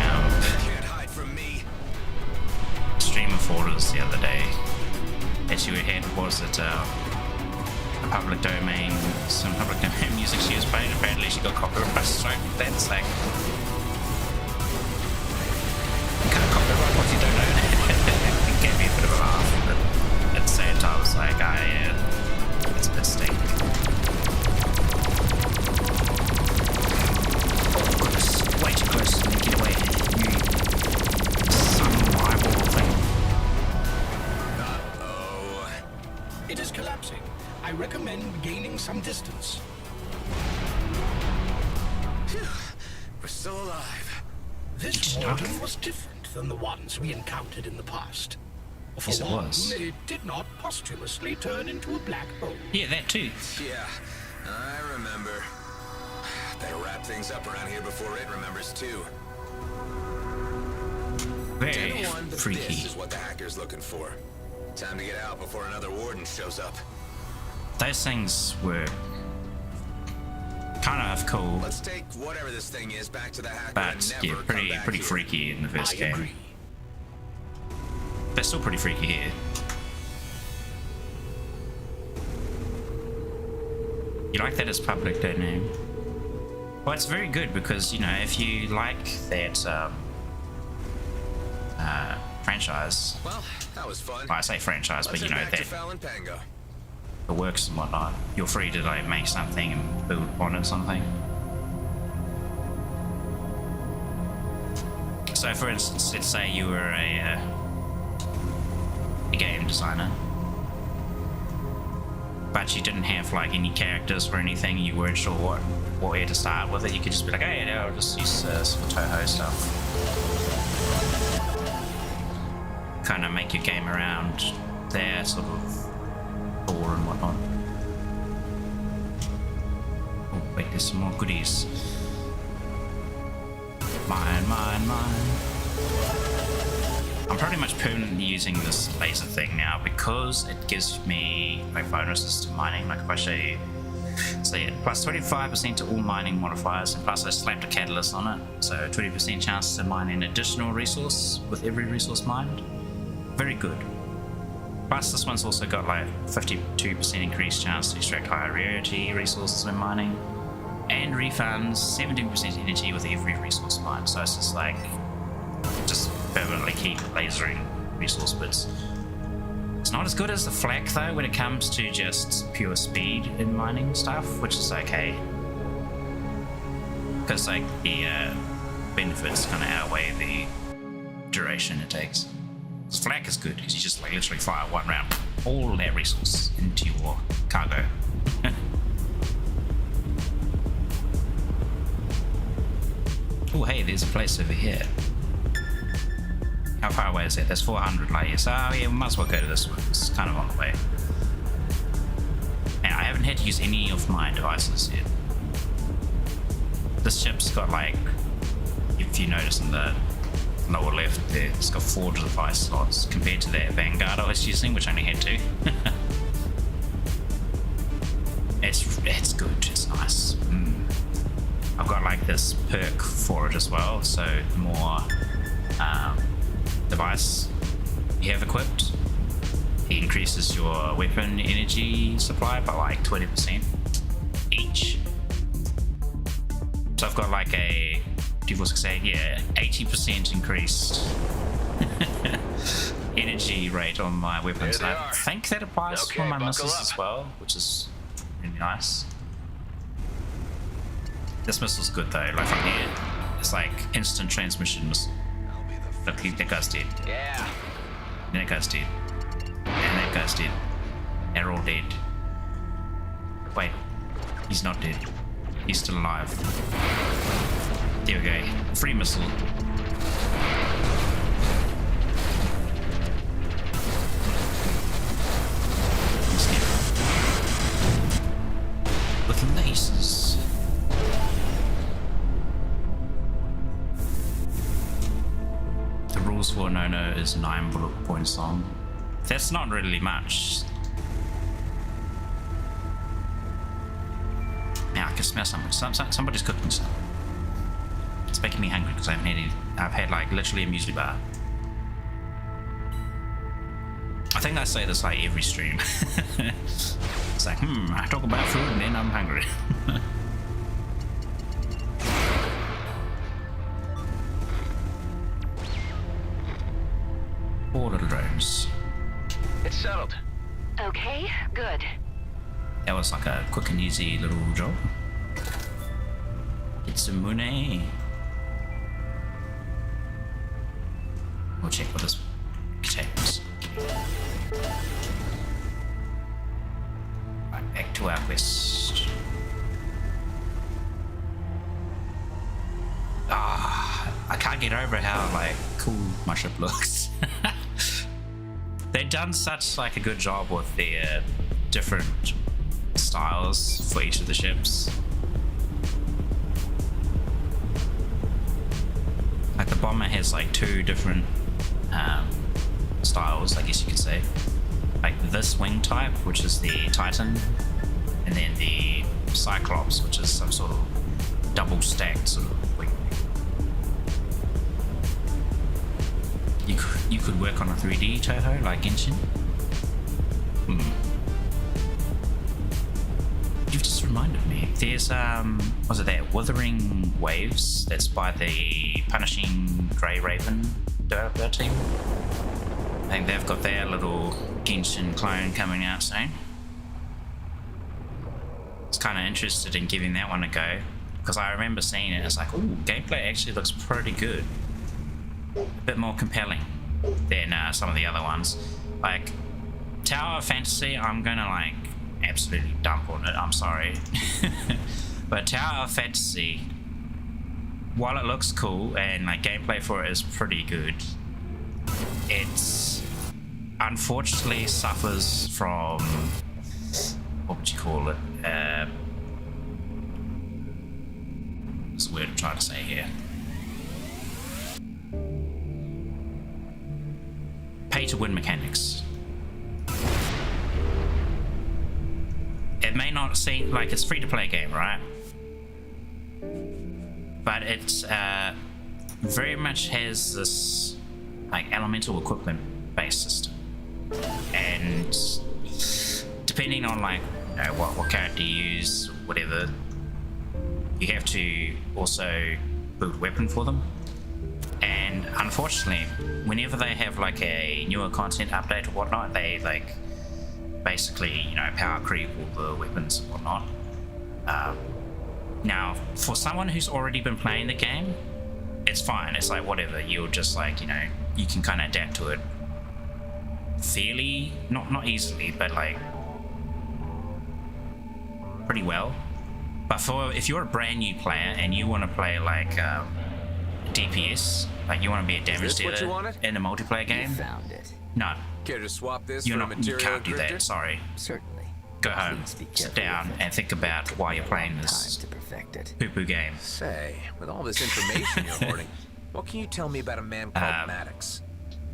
stream of orders the other day. Issue ahead was that a public domain, some public domain music she was playing. Apparently she got copyright strike. That's like kind of copyright what you don't own. It gave me a bit of a laugh, but at the same time I was like, it's a bit stink. Oh goodness, way too close to me, get away. You son rival thing. It is collapsing. I recommend gaining some distance. Phew. We're still alive. This warden was different than the ones we encountered in the past. For Yes, it one, was. it did not posthumously turn into a black hole. Yeah, that too. Yeah, I remember. Better wrap things up around here before it remembers too. Very 10-1, but freaky. This is what the hacker's looking for. Time to get out before another warden shows up. Those things were kind of cool, Let's take whatever this thing is back to the hacker but and yeah, never come pretty back here. freaky in the first I game. agree. They're still pretty freaky here. You like that as public domain? Well, it's very good because, you know, if you like that franchise, Well, that was fun. well, I say franchise, but Let's you know head back that to Fallon Pango. it works and whatnot, you're free to like make something and build on it something. So for instance, let's say you were a game designer, but you didn't have like any characters or anything, you weren't sure where to start with it, you could just be like, hey, yeah, I'll just use some Toho stuff. Kind of make your game around their sort of lore and whatnot. Oh, wait, there's some more goodies. Mine. I'm pretty much permanently using this laser thing now because it gives me like bonuses to mining, like if I show you. So yeah, plus 25% to all mining modifiers, and plus I slapped a catalyst on it, so 20% chance to mine an additional resource with every resource mined. Very good. Plus this one's also got like 52% increased chance to extract higher rarity resources when mining, and refunds 17% energy with every resource mined. So it's just like, just permanently keep lasering resource bits. It's not as good as the flak though when it comes to just pure speed in mining stuff, which is okay. Because like the benefits kind of outweigh the duration it takes. Flak is good because you just like literally fire one round, all that resource into your cargo. Oh hey, there's a place over here. How far away is it? There's 400 light years. Oh yeah, we might as well go to this one. It's kind of on the way. And I haven't had to use any of my devices yet. this ship's got like, if you notice in the lower left there, it's got 4 device slots compared to that Vanguard I was using, which only had 2. It's good, it's nice. I've got like this perk for it as well, so the more device you have equipped, it increases your weapon energy supply by like 20% each. So I've got like a, people say, yeah, 80% increased energy rate on my weapons. And I think that applies for my missiles as well, which is really nice. This missile's good though, like from here, it's like instant transmission missile. Look, that guy's dead. Yeah. And that guy's dead. And that guy's dead. They're all dead. Wait, he's not dead. He's still alive. There we go. Free missile. He's dead. With lasers. The rules for no is 9 bullet points long. That's not really much. Now I can smell something. Somebody's cooking something. It's making me hungry because I've had like literally a muesli bar. I think I say this like every stream. It's like, I talk about food and then I'm hungry. Four little drones. It's settled. Okay, good. That was like a quick and easy little job. Get some money. We'll check what this contains. Right, back to our quest. I can't get over how like cool my ship looks. They've done such like a good job with their different styles for each of the ships. Like the bomber has like 2 different styles, I guess you could say. Like this wing type, which is the Titan, and then the Cyclops, which is some sort of double stacked sort of wing. You could work on a 3D Toho like Genshin. You've just reminded me. There's was it that Withering Waves that's by the Punishing Grey Raven developer team? I think they've got their little Genshin clone coming out soon. I was kind of interested in giving that one a go because I remember seeing it. It's like, ooh, gameplay actually looks pretty good. A bit more compelling than some of the other ones. Like Tower of Fantasy, I'm gonna like absolutely dump on it, I'm sorry. But Tower of Fantasy, while it looks cool and like gameplay for it is pretty good, it's unfortunately suffers from, what would you call it? What's the word I'm trying to say here? Pay to win mechanics. It may not seem like it's free to play game, right? But it's very much has this like elemental equipment based system, and depending on like what character you use, whatever, you have to also build a weapon for them. And unfortunately, whenever they have like a newer content update or whatnot, they like basically, you know, power creep all the weapons and whatnot. Now, for someone who's already been playing the game, it's fine. It's like whatever. You'll just like, you know, you can kind of adapt to it fairly, not easily, but like pretty well. But for if you're a brand new player and you want to play like DPS, like you want to be a damage dealer in a multiplayer game, You found it. no, Care to swap this you're for a not. You material can't do drifter? that. Sorry. Certainly. Go home, Please be sit careful down, with it. and think about why you're playing this Time to perfect infected. Poo-poo game. Say, with all this information you're hoarding, what can you tell me about a man called Maddox?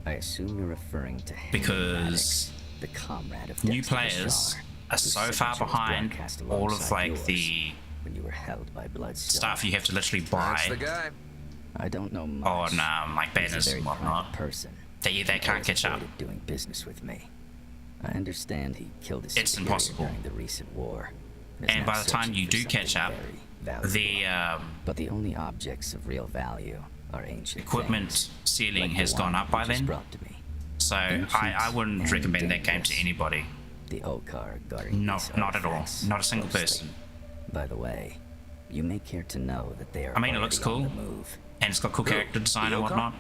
I assume you're referring to Henry Because Maddox, the comrade of new Dexter players Bashar, are so far behind all of like the when you were held by Bloodstone. stuff you have to literally buy That's the guy. I don't know much. on like He's a banners very and whatnot. private person. They can't catch up. Doing business with me. I understand he killed his It's superior impossible. during the recent war. And by the time you do catch up, the but the only objects of real value are ancient equipment things, ceiling like the has gone one up by you just then. brought to me. So I wouldn't and recommend that game to dangerous. anybody. The Okar guarding No, these not at all. artifacts Not a single closely. person. By the way, you may care to know that they are I mean, it looks already cool, on the move. and it's got cool character design and Yoko? whatnot,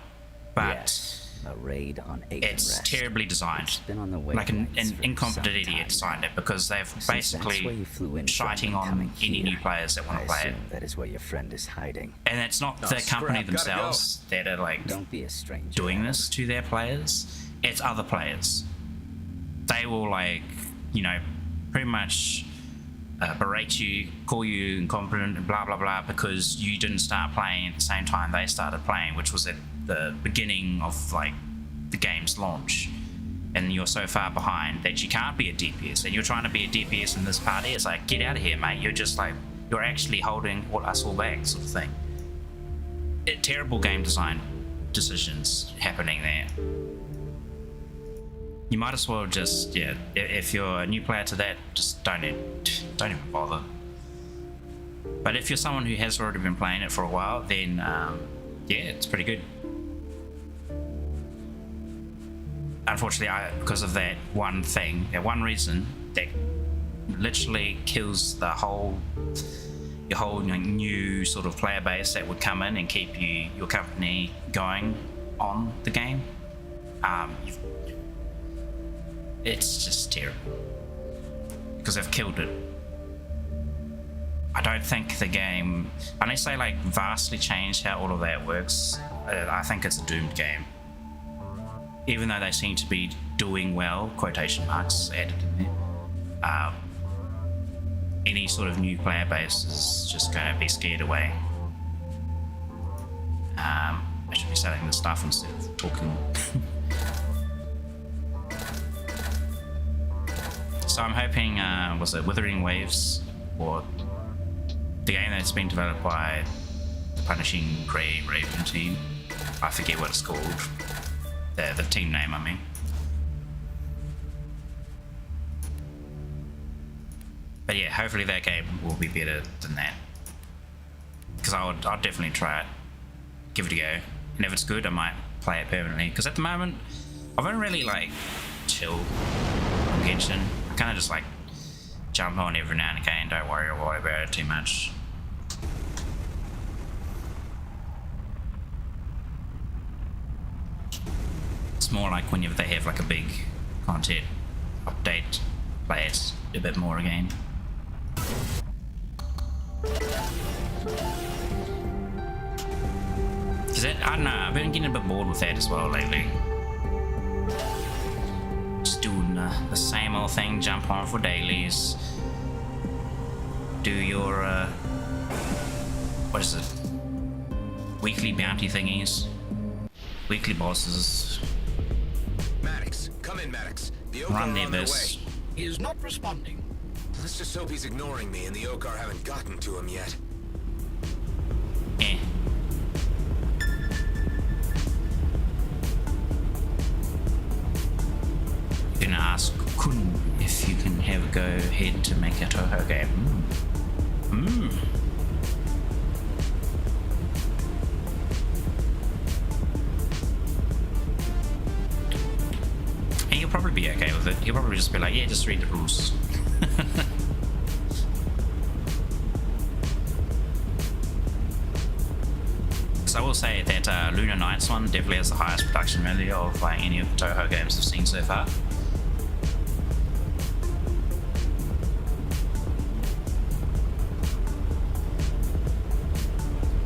but Yes, a raid on it's Akenrest. terribly designed. It's been on the Like an wavelengths for incompetent some idiot time designed it because they've Since that's where basically you flew in from shiting when on coming any new here, players that want I to play it. assume that is where your friend is hiding. And it's not Oh, the company scrap, gotta themselves that are like Don't be a stranger. doing Adam. this to their players. It's other players. They will like, you know, pretty much berate you, call you incompetent and blah blah blah because you didn't start playing at the same time they started playing, which was at the beginning of like the game's launch. And you're so far behind that you can't be a DPS, and you're trying to be a DPS in this party. It's like, get out of here, mate. You're just like, you're actually holding us all back, sort of thing. Terrible game design decisions happening there. You might as well just, yeah, if you're a new player to that, just don't even bother. But if you're someone who has already been playing it for a while, then yeah, it's pretty good. Unfortunately, because of that one thing, that one reason, that literally kills the your whole new sort of player base that would come in and keep your company going on the game. It's just terrible because they've killed it. I don't think the game, unless they like vastly change how all of that works, I think it's a doomed game. Even though they seem to be doing well, quotation marks added in there, any sort of new player base is just going to be scared away. I should be selling the stuff instead of talking. So I'm hoping, was it Withering Waves, or the game that's been developed by the Punishing Grey Raven team? I forget what it's called. The team name, I mean. But yeah, hopefully that game will be better than that. Because I'd definitely try it, give it a go, and if it's good, I might play it permanently. Because at the moment, I've only really like chilled on Genshin. I kind of just like jump on every now and again. Don't worry about it too much. It's more like whenever they have like a big content update, play it a bit more again. Cause I don't know, I've been getting a bit bored with that as well lately. Just doing the same old thing, jump on for dailies, do your what is it? Weekly bounty thingies, weekly bosses. Maddox, come in, Maddox. The Okar Run are the on their abyss. way. He is not responding. Let's just hope he's ignoring me and the Okar haven't gotten to him yet. Eh. You can ask Kun if you can have a go ahead to make a Toho game. And he'll probably be okay with it. He'll probably just be like, yeah, just read the rules. So I will say that Lunar Nights one definitely has the highest production value of like any of the Toho games I've seen so far.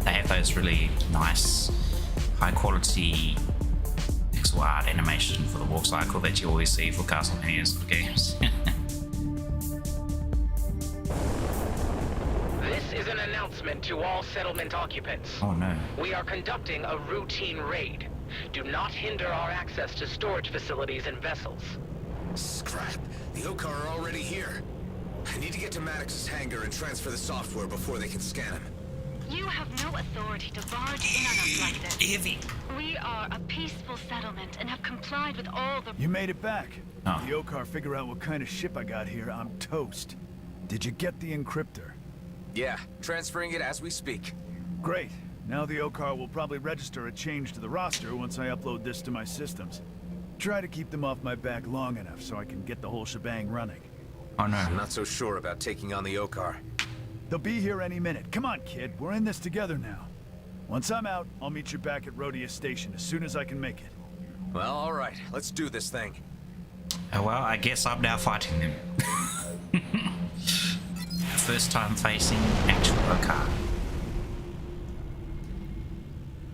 They have those really nice, high quality pixel art animation for the walk cycle that you always see for Castlevania sort of games. This This is an announcement to all settlement occupants. Oh no. We are conducting a routine raid. Do not hinder our access to storage facilities and vessels. Scrap. The Okar are already here. I need to get to Maddox's hangar and transfer the software before they can scan him. You have no authority to barge in on us like this. Heavy. We are a peaceful settlement and have complied with all the... You made it back. Oh. The Okar figure out what kind of ship I got here, I'm toast. Did you get the encryptor? Yeah, transferring it as we speak. Great. Now the Okar will probably register a change to the roster once I upload this to my systems. Try to keep them off my back long enough so I can get the whole shebang running. Oh no. I'm not so sure about taking on the Okar. They'll be here any minute. Come on, kid. We're in this together now. Once I'm out, I'll meet you back at Rhodia Station as soon as I can make it. Well, all right. Let's do this thing. Oh well, I guess I'm now fighting them. First time facing actual Okar.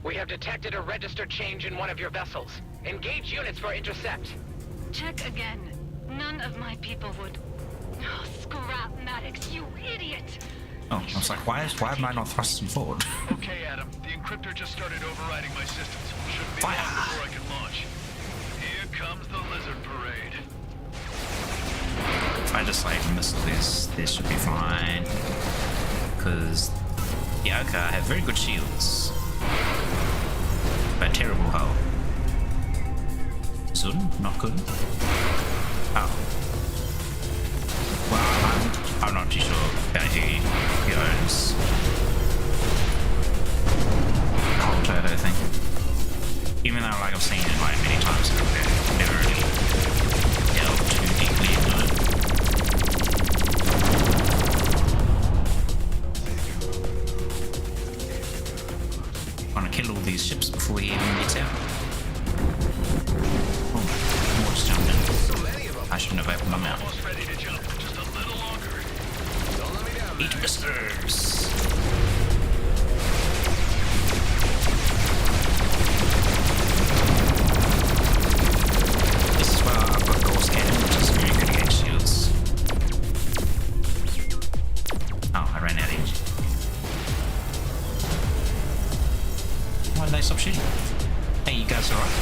We have detected a registered change in one of your vessels. Engage units for intercept. Check again. None of my people would... Oh, scrap Maddox, you idiot! Oh, I was like, why am I not thrusting forward? Okay, Adam. The encryptor just started overriding my systems. Shouldn't be Fire. long before I can launch. Here comes the lizard parade. If I just like missile this should be fine. Because the Okar have very good shields. But terrible hull. Zun, not good. Oh. Well, I'm not too sure about who owns Cold Turtle thing. Even though like I've seen it like many times, I've never really delved too deeply into it. I want to kill all these ships before he even gets out. Oh, more just jumped in. I shouldn't have opened my mouth. Eat whiskers. This is where I've got Ghost Cannon, which is very good against shields. Oh, I ran out of energy. Why did they stop shooting? Hey, you guys alright?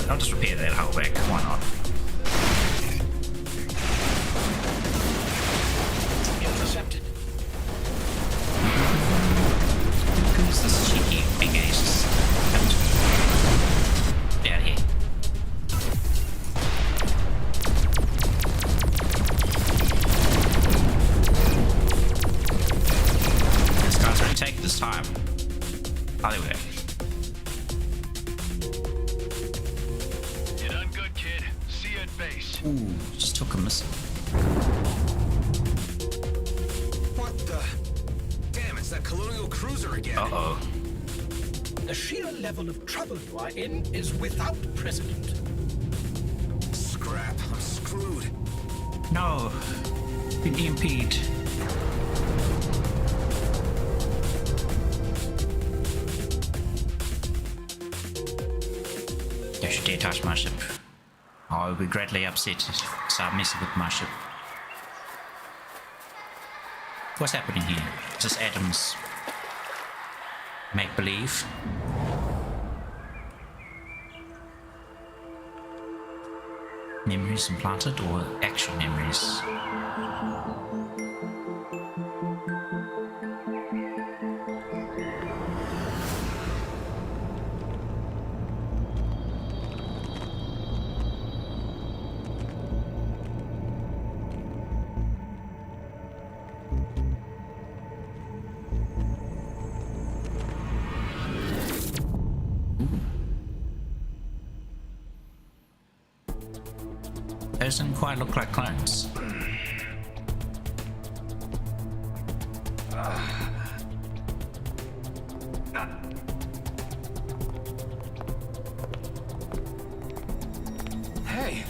I'll just repair that hull back, why not? Intercepted. Who's this cheeky big ace? Down here. This guy's really taking his time. Oh, there we go. Ooh, just took a missile. What the? Damn, it's that colonial cruiser again. Uh-oh. The sheer level of trouble you are in is without precedent. Scrap, I'm screwed. No. Been EMP'd. Don't you dare touch my ship. I will be greatly upset if you start messing with my ship. What's happening here? Is this Adam's make-believe? Memories implanted or actual memories? Those didn't quite look like clones. Hey.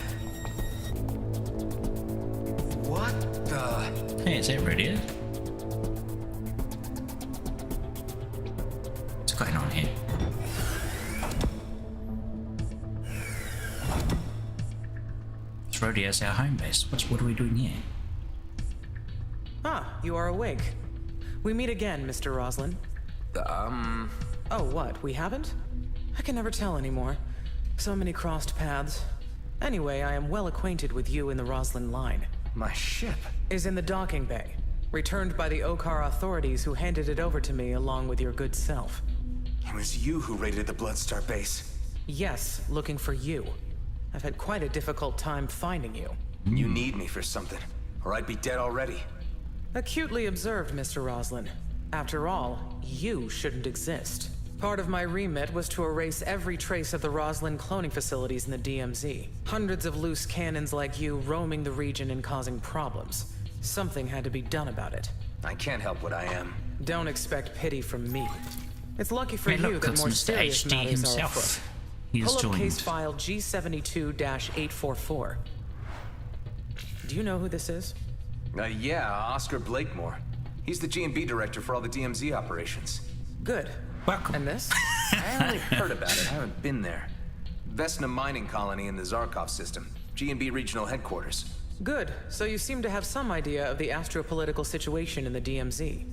What the? Hey, is that ready? What's going on here? This Rhodio's our home base. What are we doing here? Ah, you are awake. We meet again, Mr. Roslin. Oh, what? We haven't? I can never tell anymore. So many crossed paths. Anyway, I am well acquainted with you in the Roslin line. My ship is in the docking bay, returned by the Okar authorities who handed it over to me along with your good self. It was you who raided the Bloodstar base. Yes, looking for you. I've had quite a difficult time finding you. You need me for something, or I'd be dead already. Acutely observed, Mr. Roslin. After all, you shouldn't exist. Part of my remit was to erase every trace of the Roslin cloning facilities in the DMZ. Hundreds of loose cannons like you roaming the region and causing problems. Something had to be done about it. I can't help what I am. Don't expect pity from me. It's lucky for you that more serious matters are afoot. Pull up case file G72-844. Do you know who this is? Yeah, Oscar Blakemore. He's the G&B director for all the DMZ operations. Good. Welcome. And this? I only heard about it. I haven't been there. Vesna mining colony in the Zarkov system. G&B regional headquarters. Good. So you seem to have some idea of the astropolitical situation in the DMZ.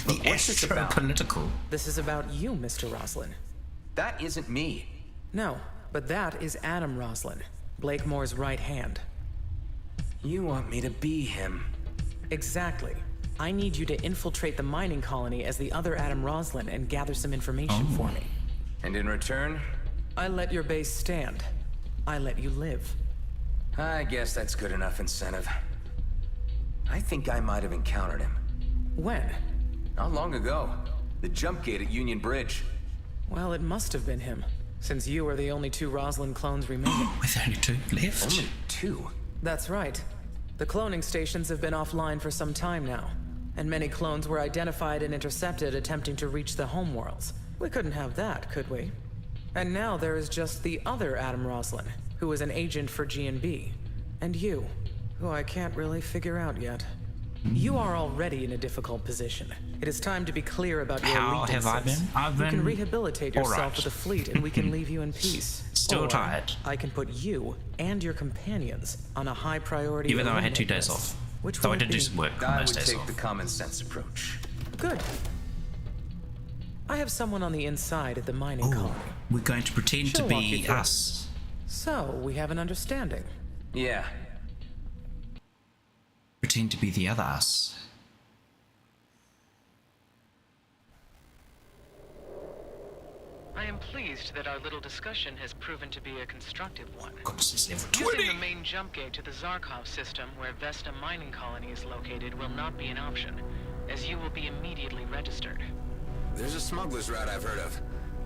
The astropolitical? This is about you, Mr. Roslin. That isn't me. No, but that is Adam Roslin, Blakemore's right hand. You want me to be him? Exactly. I need you to infiltrate the mining colony as the other Adam Roslin and gather some information for me. And in return? I let your base stand. I let you live. I guess that's good enough incentive. I think I might have encountered him. When? Not long ago. The jump gate at Union Bridge. Well, it must have been him, since you are the only two Roslin clones remaining. With only two left? Only two? That's right. The cloning stations have been offline for some time now, and many clones were identified and intercepted attempting to reach the homeworlds. We couldn't have that, could we? And now there is just the other Adam Roslin, who is an agent for G&B, and you, who I can't really figure out yet. You are already in a difficult position. It is time to be clear about your allegiances. How have I been? You can rehabilitate yourself with the fleet, and we can leave you in peace. Still tired. I can put you and your companions on a high priority. Even though I had 2 days off. Though I did do some work on those days off. I would take the common sense approach. Good. I have someone on the inside at the mining colony. We're going to pretend to be us. So, we have an understanding. Yeah. Pretend to be the other us. I am pleased that our little discussion has proven to be a constructive one. Using the main jump gate to the Zarkov system, where Vesna mining colony is located, will not be an option, as you will be immediately registered. There's a smuggler's route I've heard of.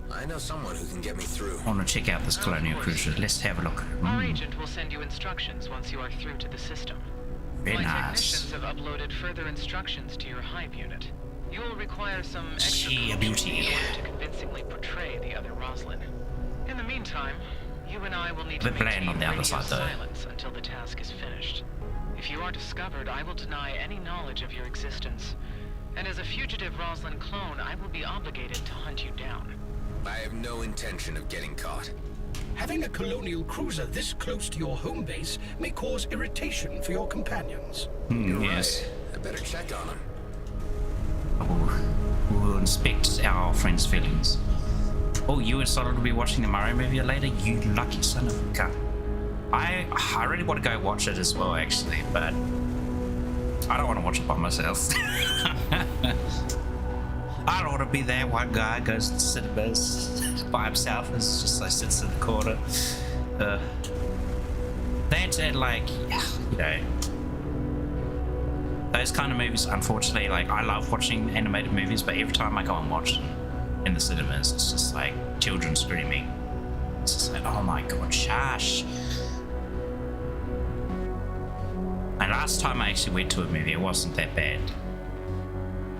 I know someone who can get me through. I want to check out this colonial cruiser. Let's have a look. Our agent will send you instructions once you are through to the system. Very My nice. technicians have uploaded further instructions to your hive unit. You will require some extra beauty in order to convincingly portray the other Roslin. In the meantime, you and I will need to We're playing maintain on the other radio side, though. silence until the task is finished. If you are discovered, I will deny any knowledge of your existence. And as a fugitive Roslin clone, I will be obligated to hunt you down. I have no intention of getting caught. Having a colonial cruiser this close to your home base may cause irritation for your companions. Yes. Right. I better check on them. We'll inspect our friends' feelings. Oh, you and Solid will be watching the Mario movie later? You lucky son of a gun. I really want to go watch it as well, actually, but I don't want to watch it by myself. I don't want to be that one guy who goes to the cinemas by himself and just like sits in the corner. That and like, you know, those kind of movies, unfortunately, like I love watching animated movies, but every time I go and watch them in the cinemas, it's just like children screaming. It's just like, oh my god, shush. My last time I actually went to a movie, it wasn't that bad.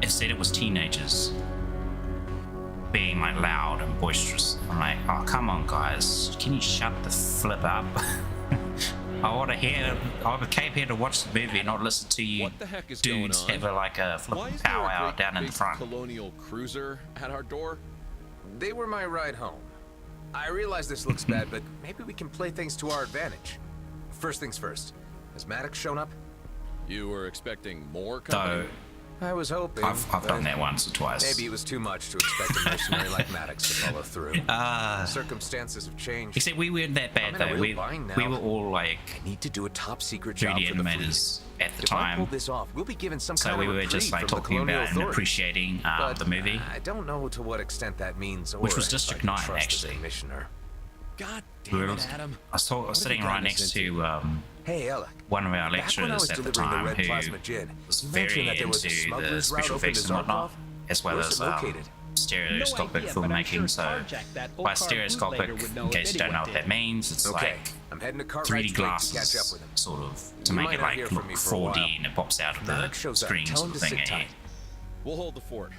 It said it was teenagers being like loud and boisterous. I'm like, oh come on guys, can you shut the flip up? I came here to watch the movie, not listen to you dudes have a flipping powwow down in the front. Colonial cruiser at our door. They were my ride home. I realize this looks bad, but maybe we can play things to our advantage. First things first. Has Maddox shown up? You were expecting more company? I was hoping. I've done that once or twice. Maybe it was too much to expect a mercenary like Maddox to follow through. Circumstances have changed. Except we weren't that bad though. We were all like I need to do a top secret job 3D for the animators fleet. at the If time. I pull this off, we'll be given some So kind we of were just like reprieve from talking the colonial about and authorities. appreciating the movie. I don't know to what extent that means, or Which was if District I can 9 trust actually. this commissioner. God We damn were, it, Adam. I was sitting right next to Hey, Alec. one of our Back when I was lecturers at the delivering the time red who plasma gin, was you very mentioned that there was into a the smuggler's route special open effects to and whatnot, Zarkov? as well Where's as it located? stereoscopic filmmaking. By stereoscopic, in case you don't know what that means, it's like I'm heading to Cartwright's 3D place to glasses, catch up with him. sort of, to You make might it not like hear look from me for a while. 4D and it pops out of the Maddox shows up. screen Tell sort him of to thing. sit tight. We'll hold the fort.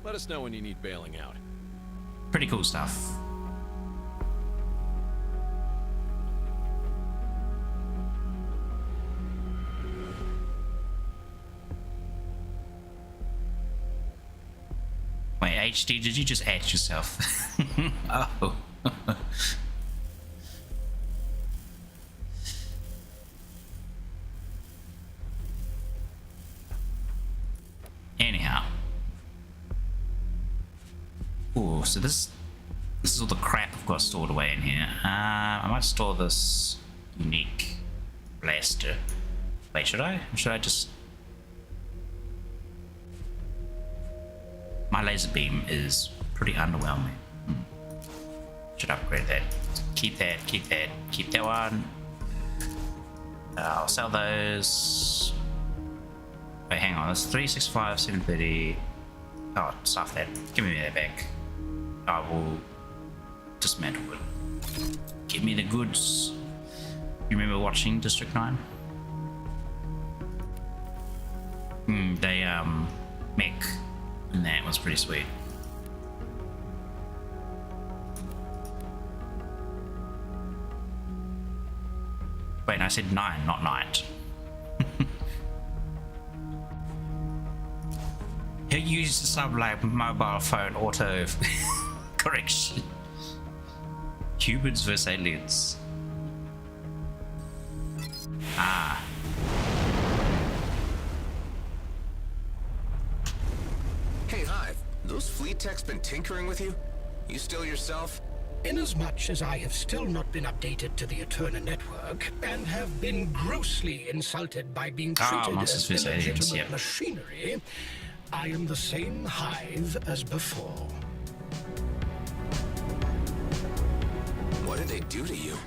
Let us know when you need bailing out. Pretty cool stuff. Wait, HD, did you just add yourself? Oh. Anyhow. Oh, so this is all the crap I've got stored away in here. I might store this unique blaster. Wait, should I? Should I just... My laser beam is pretty underwhelming. Should upgrade that. Keep that, keep that, keep that one. I'll sell those. Wait, hang on, that's 365, 730. Oh, stuff that. Give me that back. I will dismantle it. Give me the goods. You remember watching District 9? They mech in that was pretty sweet. Wait, no, I said 9, not night. He used some like mobile phone auto correction. Humans vs aliens. Ah. Hey, Hive. Those fleet techs been tinkering with you? You still yourself? Inasmuch as I have still not been updated to the Eterna network, and have been grossly insulted by being treated as illegitimate machinery, I am the same Hive as before. What did they do to you?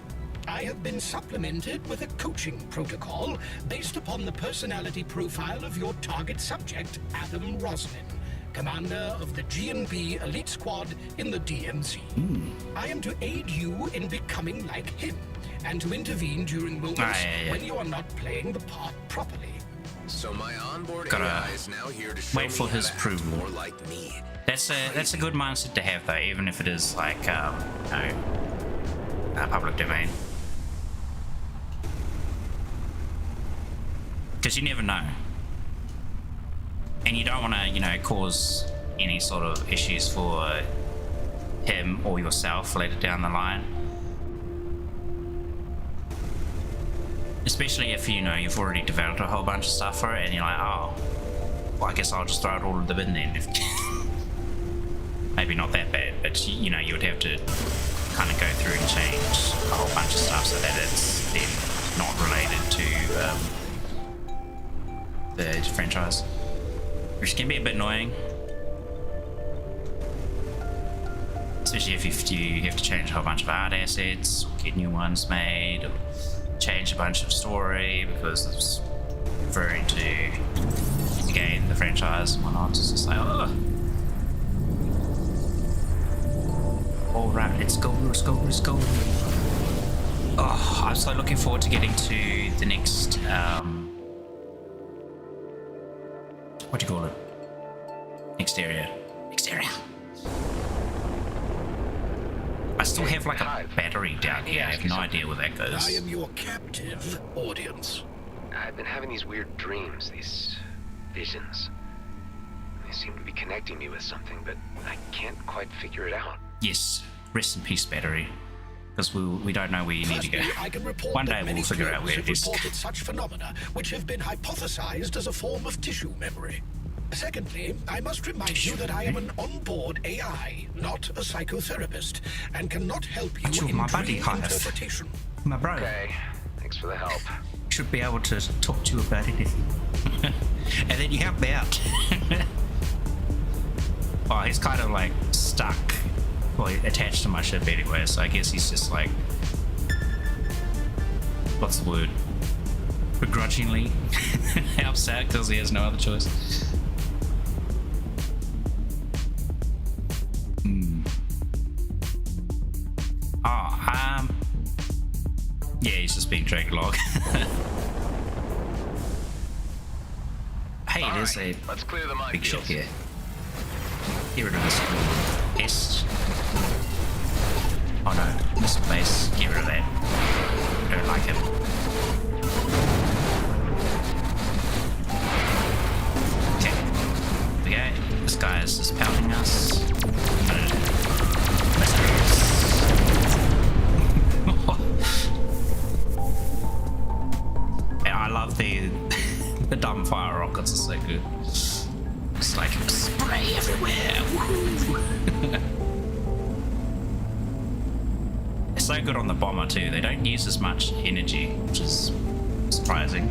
I have been supplemented with a coaching protocol based upon the personality profile of your target subject, Adam Roslin, commander of the GNP Elite Squad in the DMZ. I am to aid you in becoming like him, and to intervene during moments when you are not playing the part properly. So my onboard Gotta AI is now here to show wait for me how his to act approval. more like me. That's a good mindset to have though, even if it is like public domain. Because you never know. And you don't want to, you know, cause any sort of issues for him or yourself later down the line. Especially if, you know, you've already developed a whole bunch of stuff for it and you're like, oh, well, I guess I'll just throw it all in the bin then. Maybe not that bad, but, you know, you would have to kind of go through and change a whole bunch of stuff so that it's then not related to the franchise. Which can be a bit annoying. Especially if you have to change a whole bunch of art assets, or get new ones made, or change a bunch of story because it's referring to the game, the franchise, and whatnot. It's just like, oh. Alright, let's go, let's go, let's go. Oh, I'm so looking forward to getting to the next what do you call it? Exterior. I still have like a battery down here. I have no idea where that goes. I am your captive audience. I've been having these weird dreams, these visions. They seem to be connecting me with something, but I can't quite figure it out. Yes, rest in peace, battery. Because we don't know where you need to go. I can report One that day many we'll figure out where clones it is. have reported such phenomena, which have been hypothesized as a form of tissue memory. Secondly, I must remind you that I am an onboard AI, not a psychotherapist, and cannot help you in my buddy, dream Hive. interpretation. My bro. Okay, thanks for the help. Should be able to talk to you about it if and then you help me out. Oh, he's kind of like stuck. Well, attached to my ship anyway, so I guess he's just like, what's the word? Begrudgingly helps out because he has no other choice. Yeah, he's just being dragged along. Hey, there's a let's clear the big ship minefields. here. Get rid of this pest. Oh no, missile base. Get rid of that. Don't like him. Okay. There we go. This guy is just pounding us. I love the dumb fire rockets, are so good. It's like spray everywhere. It's so good on the bomber too. They don't use as much energy, which is surprising.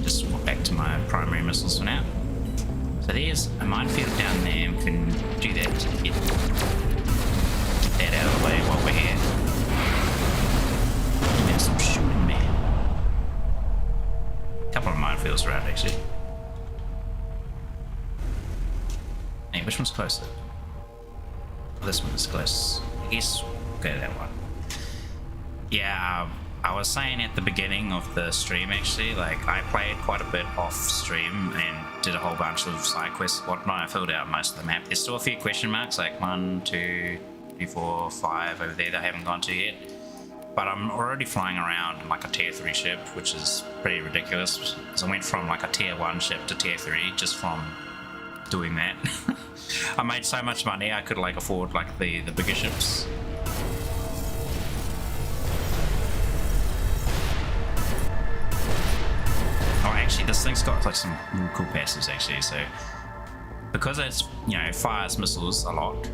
Just swap back to my primary missiles for now. So there's a minefield down there. We can do that to get that out of the way while we're here. And there's some shooting, man. A couple of minefields around, actually. Hey, which one's closer? This one is close. I guess we'll go to that one. Yeah, I was saying at the beginning of the stream, actually, like, I played quite a bit off stream and did a whole bunch of side quests and whatnot. I filled out most of the map. There's still a few question marks, like 1, 2, 3, 4, 5 over there that I haven't gone to yet. But I'm already flying around in like a tier 3 ship, which is pretty ridiculous. Because I went from like a tier 1 ship to tier 3 just from doing that. I made so much money I could like afford like the bigger ships. Oh, actually, this thing's got like some really cool passives actually. So because it's, you know, fires missiles a lot,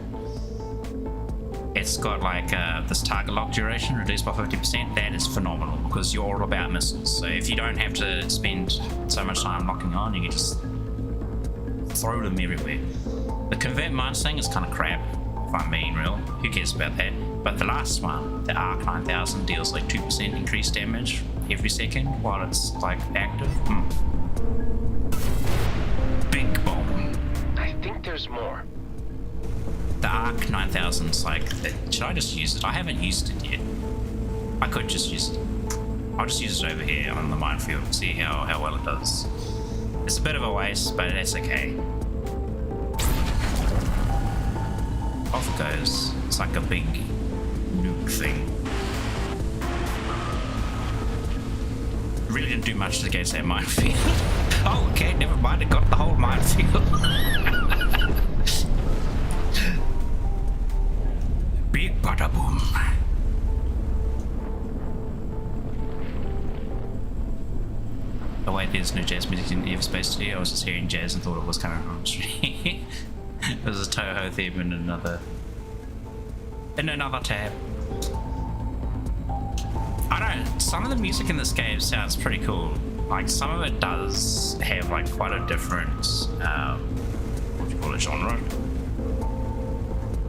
it's got like this target lock duration reduced by 50%. That is phenomenal because you're all about missiles. So if you don't have to spend so much time locking on, you can just throw them everywhere. The convert mines thing is kind of crap, if I'm being real. Who cares about that? But the last one, the Arc 9000, deals like 2% increased damage every second while it's like active. Big bomb. I think there's more. The Arc 9000's like, should I just use it? I haven't used it yet. I could just use it. I'll just use it over here on the minefield and see how well it does. It's a bit of a waste, but that's okay. Off it goes. It's like a big nuke thing. Really didn't do much against that minefield. Oh, okay, never mind. It got the whole minefield. Big bada boom. Oh wait, there's no jazz music in Everspace today. I was just hearing jazz and thought it was coming from the stream. There's a Toho theme in another tab. I don't. Some of the music in this game sounds pretty cool. Like some of it does have like quite a different what do you call it, genre.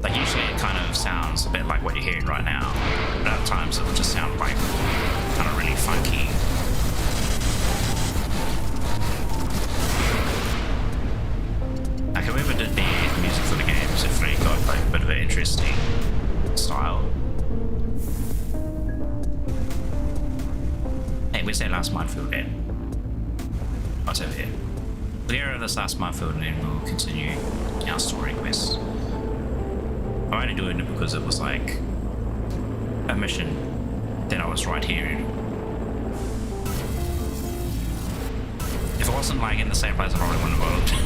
Like usually it kind of sounds a bit like what you're hearing right now, but other times it will just sound like kind of really funky. Like whoever did the music for the games have really got like a bit of an interesting style. Hey, where's Where's that last minefield at? What's over here? Clear of this last minefield and then we'll continue our story quest. I'm only doing it because it was like a mission that I was right here. If it wasn't like in the same place, I probably wouldn't have voted.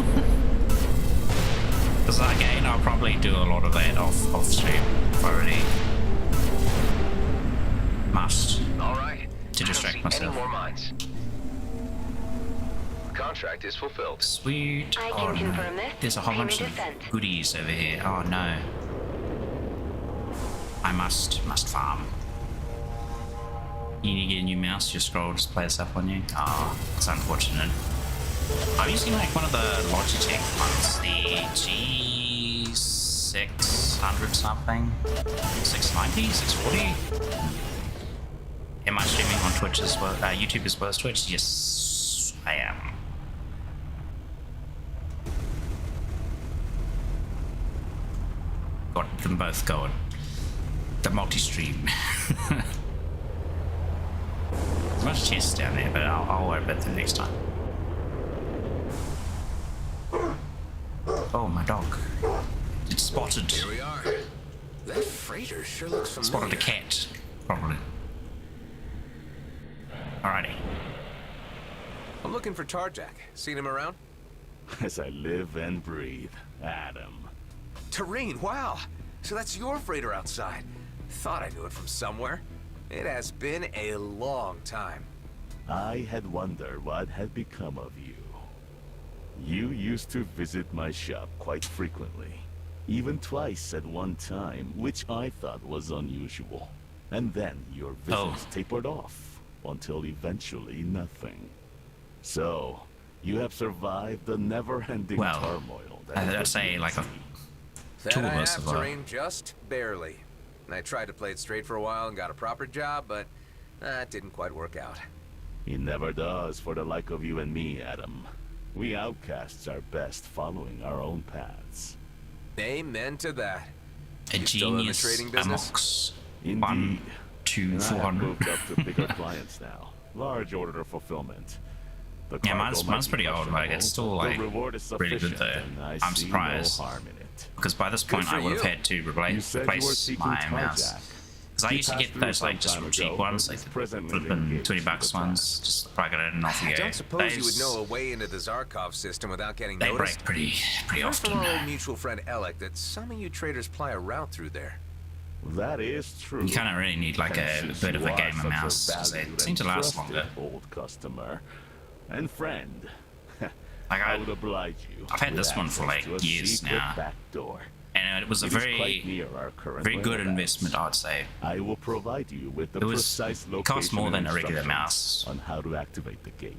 Because again, I'll probably do a lot of that off stream if I really must. All right. To distract myself. Any more mines? The contract is fulfilled. Sweet. I Oh can no. confirm this. There's a whole bunch of Descent. goodies over here. Oh no. I must farm. You need to get a new mouse, your scroll just plays up on you. Ah, oh, it's unfortunate. I'm using like one of the Logitech ones, the G600 something, 690, 640. Am I streaming on Twitch as well? YouTube as well as Twitch? Yes, I am. Got them both going. The multi-stream. There's much chests down there, but I'll worry about them next time. Oh, my dog. It's spotted. Here we are. That freighter sure looks familiar. Spotted a cat, probably. Alrighty. I'm looking for Tarjak. Seen him around? As I live and breathe, Adam. Tareen, wow. So that's your freighter outside. Thought I knew it from somewhere. It has been a long time. I had wondered what had become of you. You used to visit my shop quite frequently. Even twice at one time, which I thought was unusual. And then your visits tapered off, until eventually nothing. So, you have survived the never-ending turmoil that I'd say like a That two of I us have, have Tareen, just barely. And I tried to play it straight for a while and got a proper job, but that didn't quite work out. It never does for the like of you and me, Adam. We outcasts are best following our own paths. Amen to that. A You still in the genius trading business? amongst Indeed. 1, 2, And I have 400. moved up to bigger clients now. Large order fulfillment. The Yeah, cargo mine's might be pretty old, like it's still questionable, like the reward is really good sufficient, though. and I I'm see surprised. No harm in it. Because by this point for I would have you. had to You replace said you were seeking my Tarjak. mouse. Because I He used to passed get through those some like just time real cheap ago, ones, but like is presently flipping engaged $20 with the ones, just plug it in and off you I go. don't suppose you would Those- know a way into the Zarkov system without getting They noticed. break pretty Heard often. from our old mutual friend Alec that some of you traders ply a route through there. That is true. You kind of really need like a And bit of a since you are gamer such mouse, because valued they seem to and last trusted longer. Old customer and friend. Like I would oblige you. I've had with this one for access like to a years secret now. back door. And it was a It is quite very, near our current very good whereabouts. investment, I'd say. I will provide you with the It was- precise it location cost more than and a regular instructions mouse. on how to activate the gate.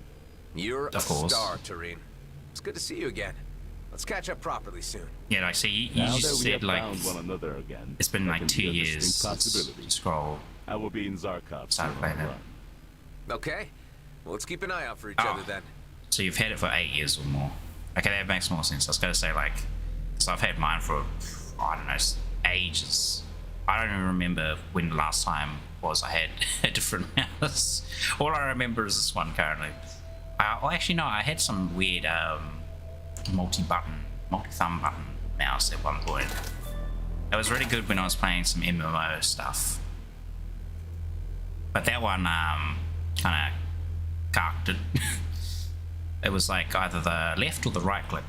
You're Of a course. star, Tareen. It's good to see you again. Let's catch up properly soon. Yeah, like, see, you Now just that we said have like, found one another again, it's been there like can 2 be a years distinct since possibility. Scroll I will be in Zarkov started playing it. Okay. Well, let's keep an eye out for each Oh. other then. So you've had it for 8 years or more. Okay, that makes more sense. I was going to say like, so I've had mine for, I don't know, ages. I don't even remember when the last time was I had a different mouse. All I remember is this one currently. Well, actually no, I had some weird multi-thumb button mouse at one point. It was really good when I was playing some MMO stuff. But that one kind of carked it. It was like either the left or the right click.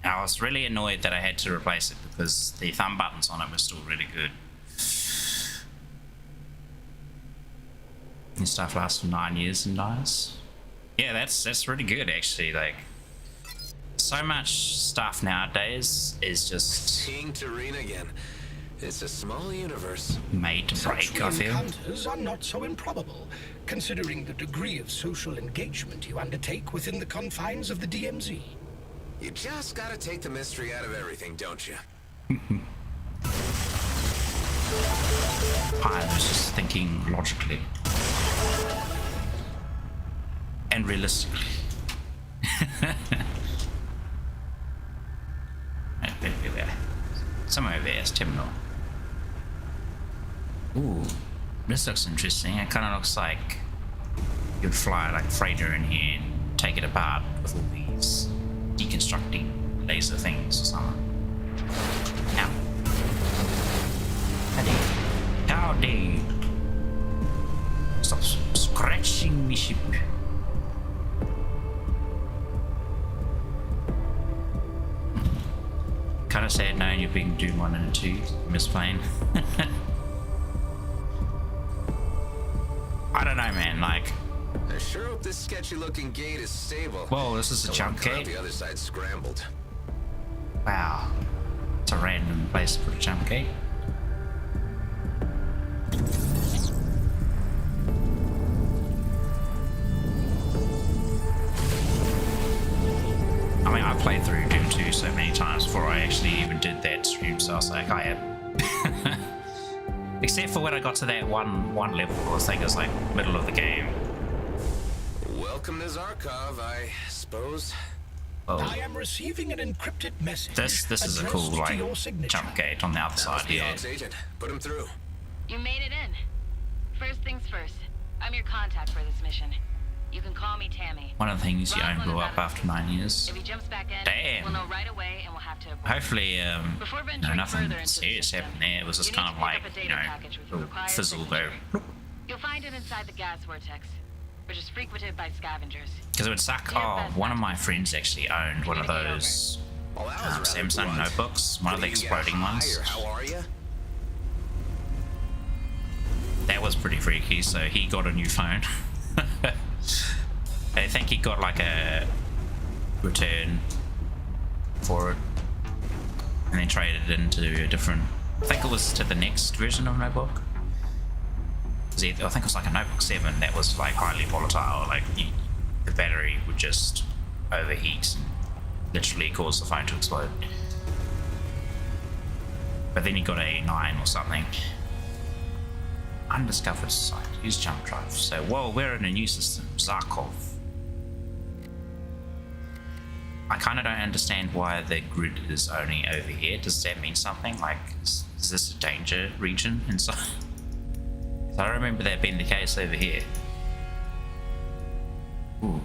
And I was really annoyed that I had to replace it because the thumb buttons on it were still really good. This stuff lasts for 9 years and dies. Yeah, that's really good actually. Like, so much stuff nowadays is just Seeing Tareen again. It's a small universe. made to break, I Such feel. encounters are not so improbable, considering the degree of social engagement you undertake within the confines of the DMZ. You just gotta take the mystery out of everything, don't you? I was just thinking logically and realistically. Somewhere over there is terminal. Ooh, this looks interesting. It kind of looks like you'd fly like a freighter in here and take it apart with all these deconstructing laser things or something. Ow. How dare you? Stop scratching me ship. Kind of sad knowing you're being Doom 1 and 2, Miss Plane. I don't know, man, like... I sure hope this sketchy-looking gate is stable. Whoa, this is a jump gate? The other side scrambled. Wow. It's a random place to put a jump gate. I mean, I've played through Doom 2 so many times before I actually even did that stream, so I was like, I am. Except for when I got to that one level, I think it was like middle of the game. Welcome to Zarkov, I suppose. Oh. I am receiving an encrypted message. This is a cool like jump gate on the other side here. Agent, put him through. You made it in. First things first. I'm your contact for this mission. You can call me Tammy. One of the things you own blew up after 9 years. If he jumps back in, damn. we'll know right away and we'll have to hopefully, no, nothing serious happened there. It was just kind of like, you know, fizzled over. You'll find it inside the gas vortex, which is frequented by scavengers. Because it would suck. Oh, one of my friends actually owned one of those Samsung notebooks, one of the exploding ones. How are you? That was pretty freaky, so he got a new phone. I think he got like a return for it and then traded it into a different, I think it was to the next version of notebook. I think it was like a notebook 7 that was like highly volatile, like the battery would just overheat and literally cause the phone to explode. But then he got a 9 or something. Undiscovered site, use jump drive. So, whoa, we're in a new system, Zarkov. I kind of don't understand why the grid is only over here. Does that mean something? Like, is this a danger region inside? So I remember that being the case over here. Ooh.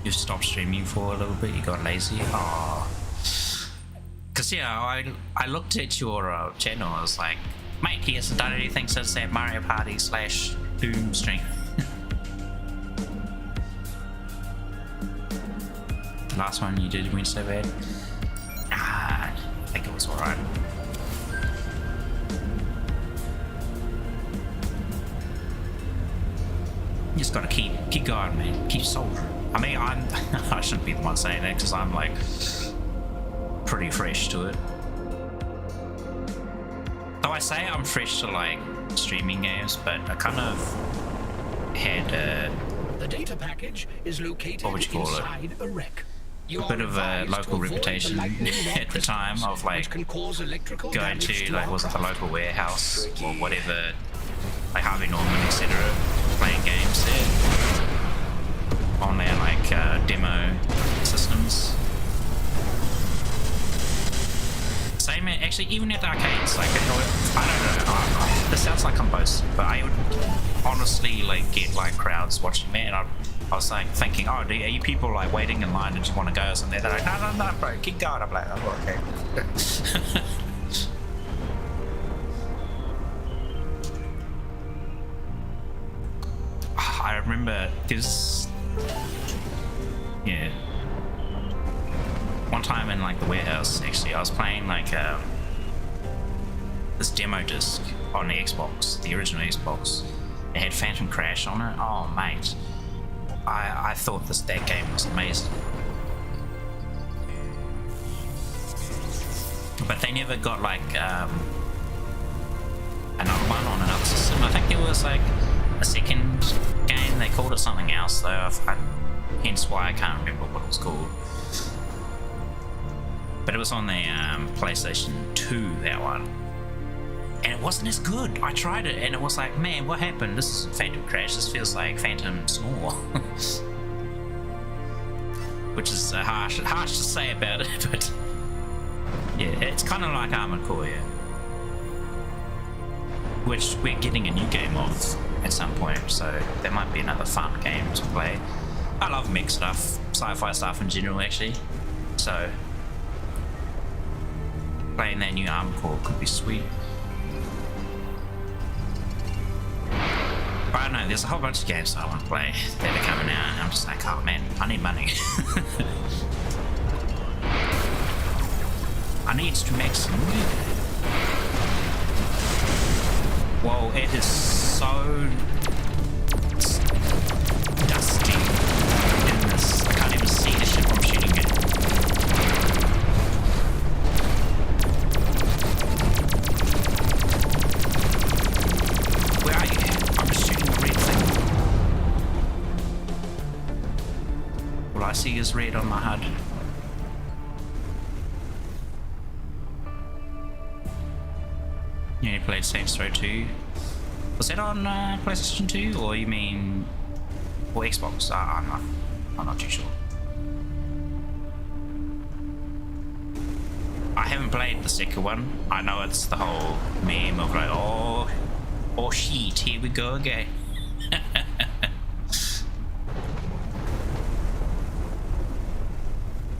You stopped streaming for a little bit, you got lazy? Aww. Because yeah, I looked at your channel, I was like, mate, he hasn't done anything since that Mario Party / Doom stream. The last one you did went so bad. I think it was alright. You just gotta keep going, man. Keep soldiering. I mean, I shouldn't be the one saying that because I'm like pretty fresh to it. Though I say I'm fresh to like streaming games, but I kind of had the data package is located inside a wreck. A bit of a local reputation at the time of like going to like was it the local warehouse or whatever, like Harvey Norman, etc., playing games there on their like demo systems. Same actually, even at the arcades, like I don't know. This sounds like I'm boasting, but I would honestly like get like crowds watching me, and I was like thinking, oh, are you people like waiting in line and just want to go or something? They're like, no, bro, keep going. I'm like, oh, okay. I remember this, yeah. One time in like the warehouse, actually, I was playing like this demo disc on the Xbox, the original Xbox. It had Phantom Crash on it. Oh, mate. I thought that game was amazing. But they never got like another one on another system. I think there was like a second game. They called it something else though. Hence why I can't remember what it was called. But it was on the PlayStation 2, that one. And it wasn't as good. I tried it and it was like, man, what happened? This is Phantom Crash. This feels like Phantom Snore. Which is harsh to say about it, but yeah, it's kind of like Armored Core, yeah. which we're getting a new game of at some point, so there might be another fun game to play. I love mech stuff, sci-fi stuff in general actually, so playing that new Armored Core could be sweet. But I don't know, there's a whole bunch of games that I want to play that are coming out, and I'm just like, oh man, I need money. I need to make some money. Whoa, it is so dusty in this. I can't even see the ship I'm shooting at. Where are you? I'm just shooting the red thing. All I see is red on my HUD. You only played Saints Row 2. Was that on PlayStation 2, or you mean, or Xbox? I'm not too sure. I haven't played the second one. I know it's the whole meme of like, oh shit, here we go again.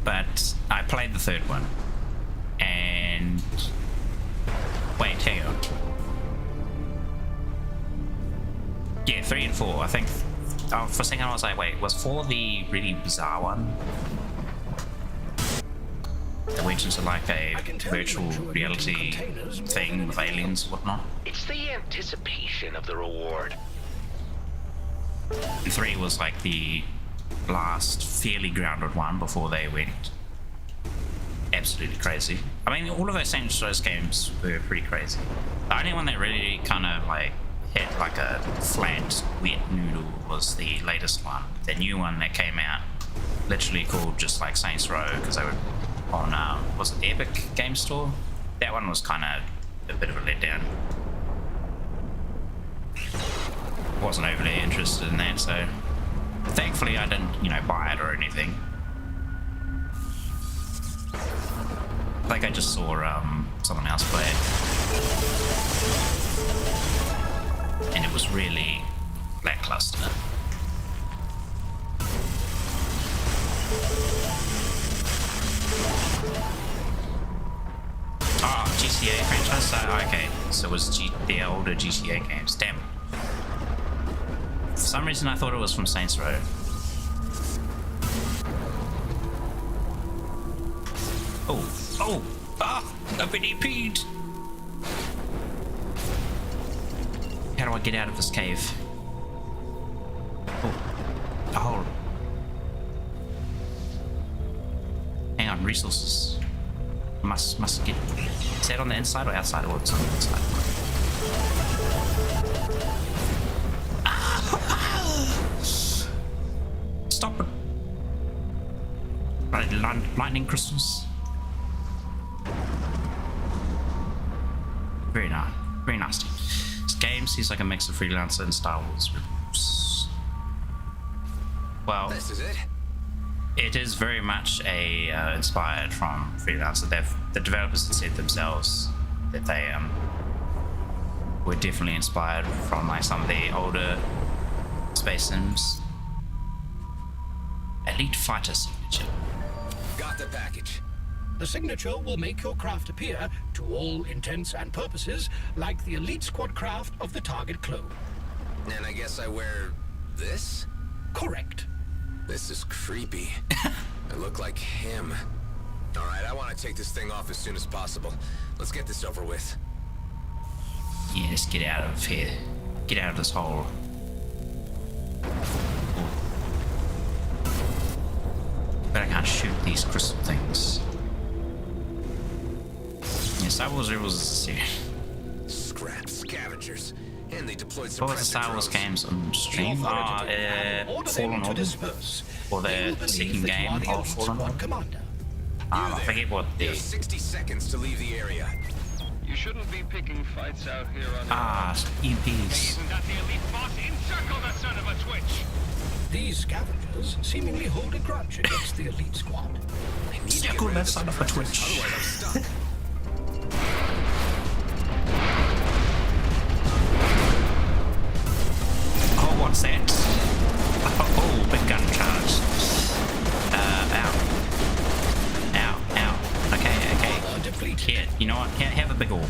But I played the third one, and wait, hang on. Yeah, 3 and 4. I think. Oh, for a second I was like, wait, was 4 the really bizarre one? That went into like a virtual reality thing with aliens and whatnot. It's the anticipation of the reward. And 3 was like the last fairly grounded one before they went absolutely crazy. I mean, all of those Saints Row games were pretty crazy. The only one that really kind of like hit like a flat, wet noodle was the latest one. The new one that came out, literally called just like Saints Row, because they were on, was it the Epic Game Store? That one was kind of a bit of a letdown. Wasn't overly interested in that, so thankfully I didn't, you know, buy it or anything. I think I just saw someone else play it, and it was really lackluster. Oh, GTA franchise? Okay, so it was the older GTA games. Damn it. For some reason I thought it was from Saints Row. I've been EP'd. How do I get out of this cave? Oh, a hole. Hang on, resources. Must get. Is that on the inside or outside? Or it's on the inside? Stop it! Right, lightning crystals. Very nasty. This game seems like a mix of Freelancer and Star Wars. Well, this is it. It is very much a inspired from Freelancer. The developers have said themselves that they were definitely inspired from like some of the older space sims. Elite Fighter signature. Got the package. The signature will make your craft appear, to all intents and purposes, like the elite squad craft of the target clone. And I guess I wear this? Correct. This is creepy. I look like him. Alright, I want to take this thing off as soon as possible. Let's get this over with. Yeah, let's get out of here. Get out of this hole. But I can't shoot these crystal things. Yeah, Star Wars Rebels is a series. Scrap scavengers. And they deployed some. What was the Star Wars games on stream? Fallen Order. Or the second game of Fallen Order. I forget what the... 60 seconds to leave the area. You shouldn't be picking fights out here on EMPs. Isn't that the elite boss? Encircle the son of a twitch! These scavengers seemingly hold a grudge against the elite squad. Encircle that son of a twitch. Otherwise I'm stuck. Here, you know what? Have a big orb.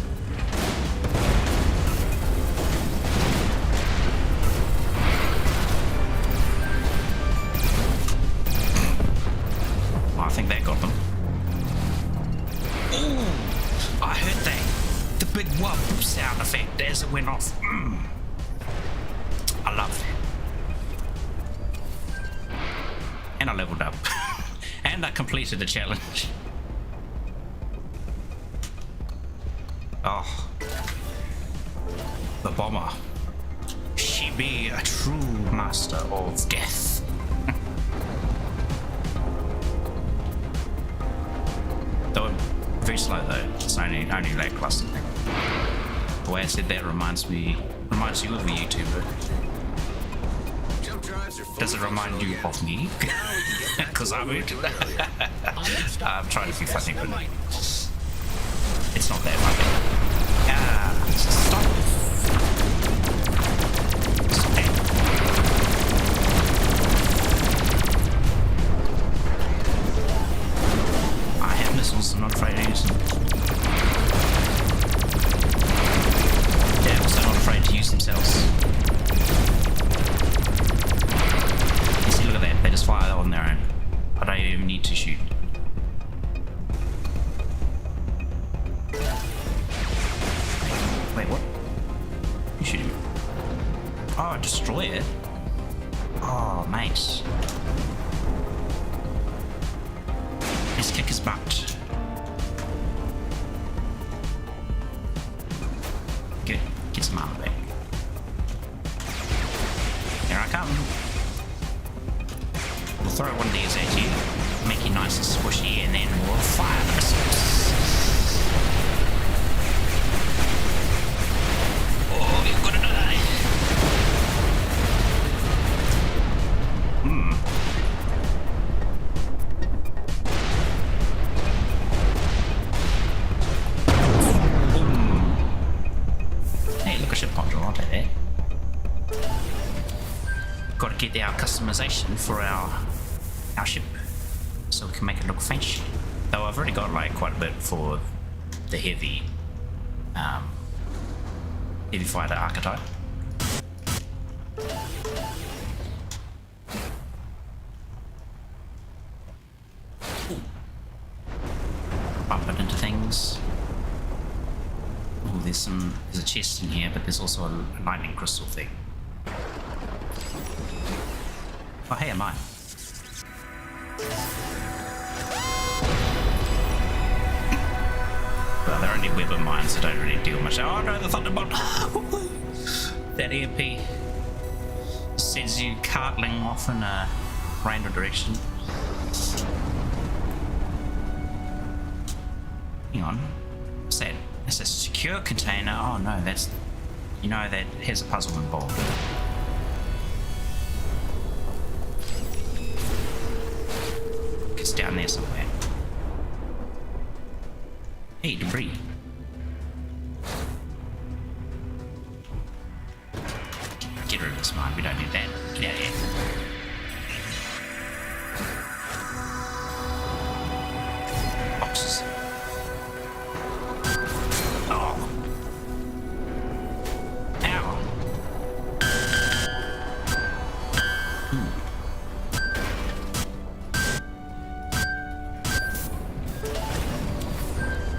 Well, I think that got them. Ooh! I heard that. The big whoop sound effect as it went off. I love that. And I leveled up. And I completed the challenge. Oh. The bomber. She be a true master of death. Though very slow though. It's only lackluster. The way I said that reminds you of a YouTuber. Does it remind you of me? Because I'm I'm trying to be funny, but it's not that funny. Stop. Stop. I have missiles, I'm not afraid to use them. They're also not afraid to use themselves. See, look at that, they just fire on their own. I don't even need to shoot. Wait, what? You shooting me? Oh, destroy it? Oh, mate. Let's kick his butt. Good, get some armor back. Here I come. We'll throw one of these at you, make you nice and squishy, and then we'll fire the missiles. Oh, you're gonna die. Hey, look, a ship module, I'll take that. Got to get our customization for our ship so we can make it look fancy. Though I've already got like quite a bit for the heavy fighter archetype. Bump it into things. Oh, there's a chest in here, but there's also a lightning crystal thing. Oh, hey, am I? Well, they're only weapon mines, so don't really deal much. Oh no, the thunderbolt! That EMP sends you cartling off in a random direction. Hang on. What's that? It's a secure container. Oh no, that's... You know, that has a puzzle involved. It's down there somewhere. Hey, debris. Get rid of this mine, we don't need that. Get out of here. Boxes. Oh. Ow.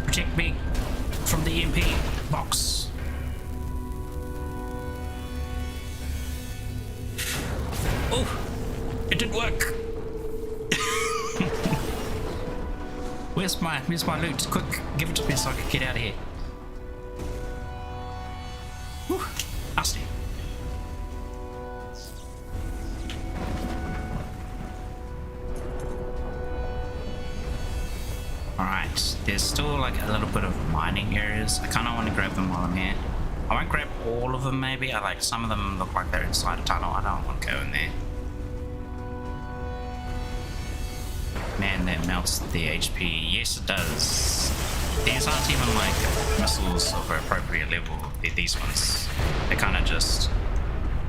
Protect me from the EMP box. Oh, it didn't work. Where's my loot? Quick, give it to me so I can get out of here. Whew, nasty. Alright, there's still like a little bit of mining areas. I kind of want to grab them while I'm here. I won't grab all of them maybe. I like some of them look like they're inside a tunnel. I don't want to go in there. Man, that melts the HP. Yes, it does. These aren't even like missiles of an appropriate level. They're these ones. They're kind of just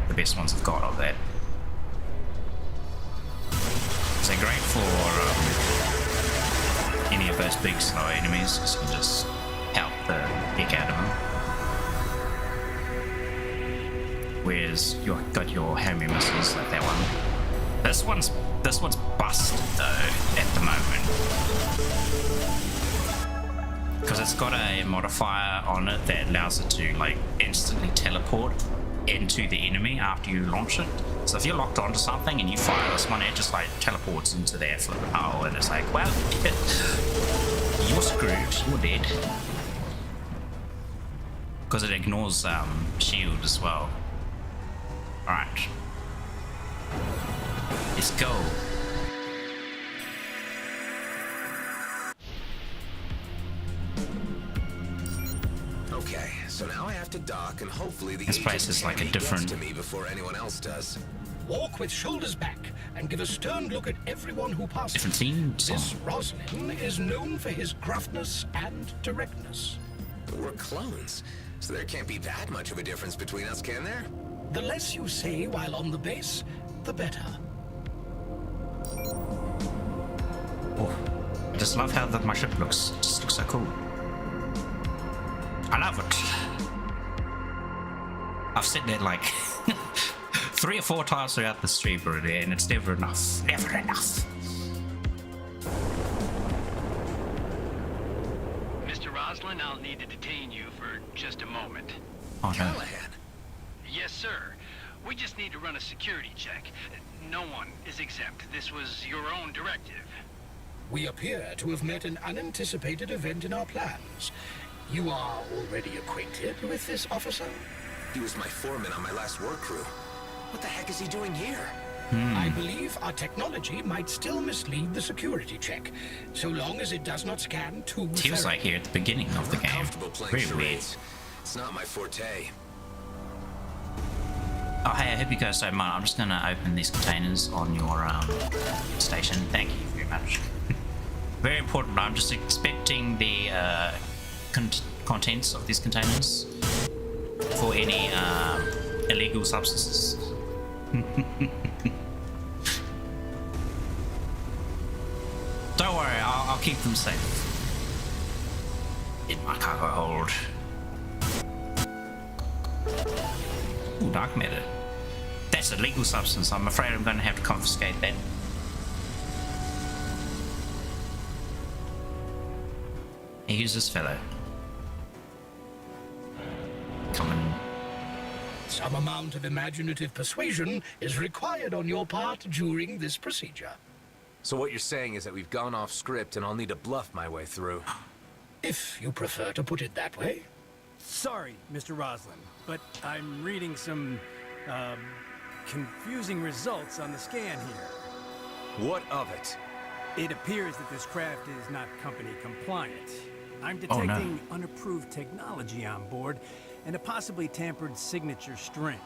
the best ones I've got of that. They're great for any of those big slow enemies, because you can just help the heck out of him. Whereas you've got your homing missiles like that one. This one's busted though at the moment. Because it's got a modifier on it that allows it to like instantly teleport into the enemy after you launch it. So if you're locked onto something and you fire this one, it just like teleports into their flipping hole, and it's like, well, you're screwed, you're dead. Because it ignores shield as well. Alright. Let's go. Okay, so now I have to dock, and hopefully the this place is like a different to me before anyone else does. Walk with shoulders back and give a stern look at everyone who passes. Different theme song. This Roslin is known for his gruffness and directness. We're clones, so there can't be that much of a difference between us, can there? The less you say while on the base, the better. Oh, I just love how my ship looks. It just looks so cool. I love it. I've said that like 3 or 4 times throughout the stream already, and it's never enough. Never enough. Mr. Roslin, I'll need to detain you for just a moment. Oh no. Callahan. Yes, sir. We just need to run a security check. No one is exempt. This was your own directive. We appear to have met an unanticipated event in our plans. You are already acquainted with this officer? He was my foreman on my last work crew. What the heck is he doing here? I believe our technology might still mislead the security check, so long as it does not scan too He was like here at the beginning of the game. Very weird. It's not my forte. Oh hey, I hope you guys don't mind. I'm just gonna open these containers on your station. Thank you very much. Very important. I'm just inspecting the contents of these containers for any illegal substances. Don't worry, I'll keep them safe in my cargo hold. Ooh, dark matter. That's a legal substance. I'm afraid I'm going to have to confiscate that. Hey, who's this fellow? Coming. Some amount of imaginative persuasion is required on your part during this procedure. So what you're saying is that we've gone off script and I'll need to bluff my way through. If you prefer to put it that way. Sorry, Mr. Roslin, but I'm reading some, confusing results on the scan here. What of it? It appears that this craft is not company compliant. I'm detecting unapproved technology on board and a possibly tampered signature string.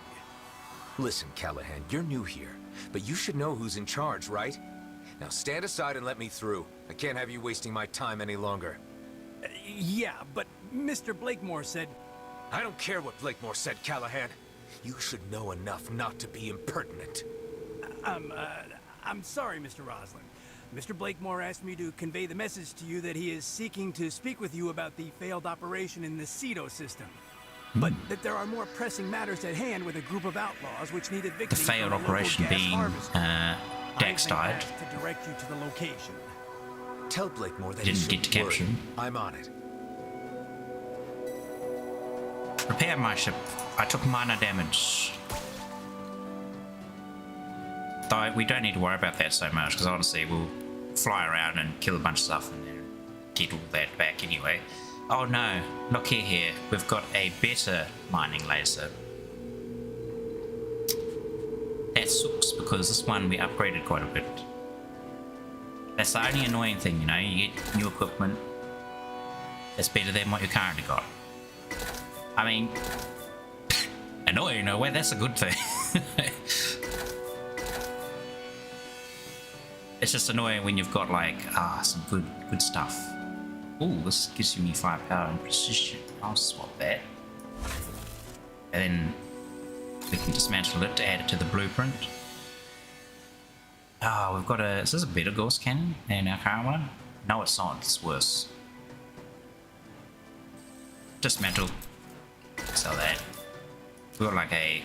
Listen, Callahan, you're new here, but you should know who's in charge, right? Now stand aside and let me through. I can't have you wasting my time any longer. Yeah, but Mr. Blakemore said... I don't care what Blakemore said, Callahan. You should know enough not to be impertinent. I'm sorry, Mr. Roslin. Mr. Blakemore asked me to convey the message to you that he is seeking to speak with you about the failed operation in the Cedo system. But that there are more pressing matters at hand with a group of outlaws which need evicting. The failed operation being Dax died. To direct you to the location. Tell Blakemore that Didn't get to capture him. I'm on it. Repair my ship. I took minor damage. Though we don't need to worry about that so much, because honestly we'll fly around and kill a bunch of stuff and then get all that back anyway. Oh no, look here. We've got a better mining laser. That sucks because this one we upgraded quite a bit. That's the only annoying thing, you know, you get new equipment that's better than what you currently got. I mean, annoying in a way, that's a good thing. It's just annoying when you've got like, some good stuff. Ooh, this gives me firepower and precision. I'll swap that. And then we can dismantle it to add it to the blueprint. Oh, we've got a... Is this a better Gauss cannon than our current one? No, it's not. It's worse. dismantle. Sell that. We got like a...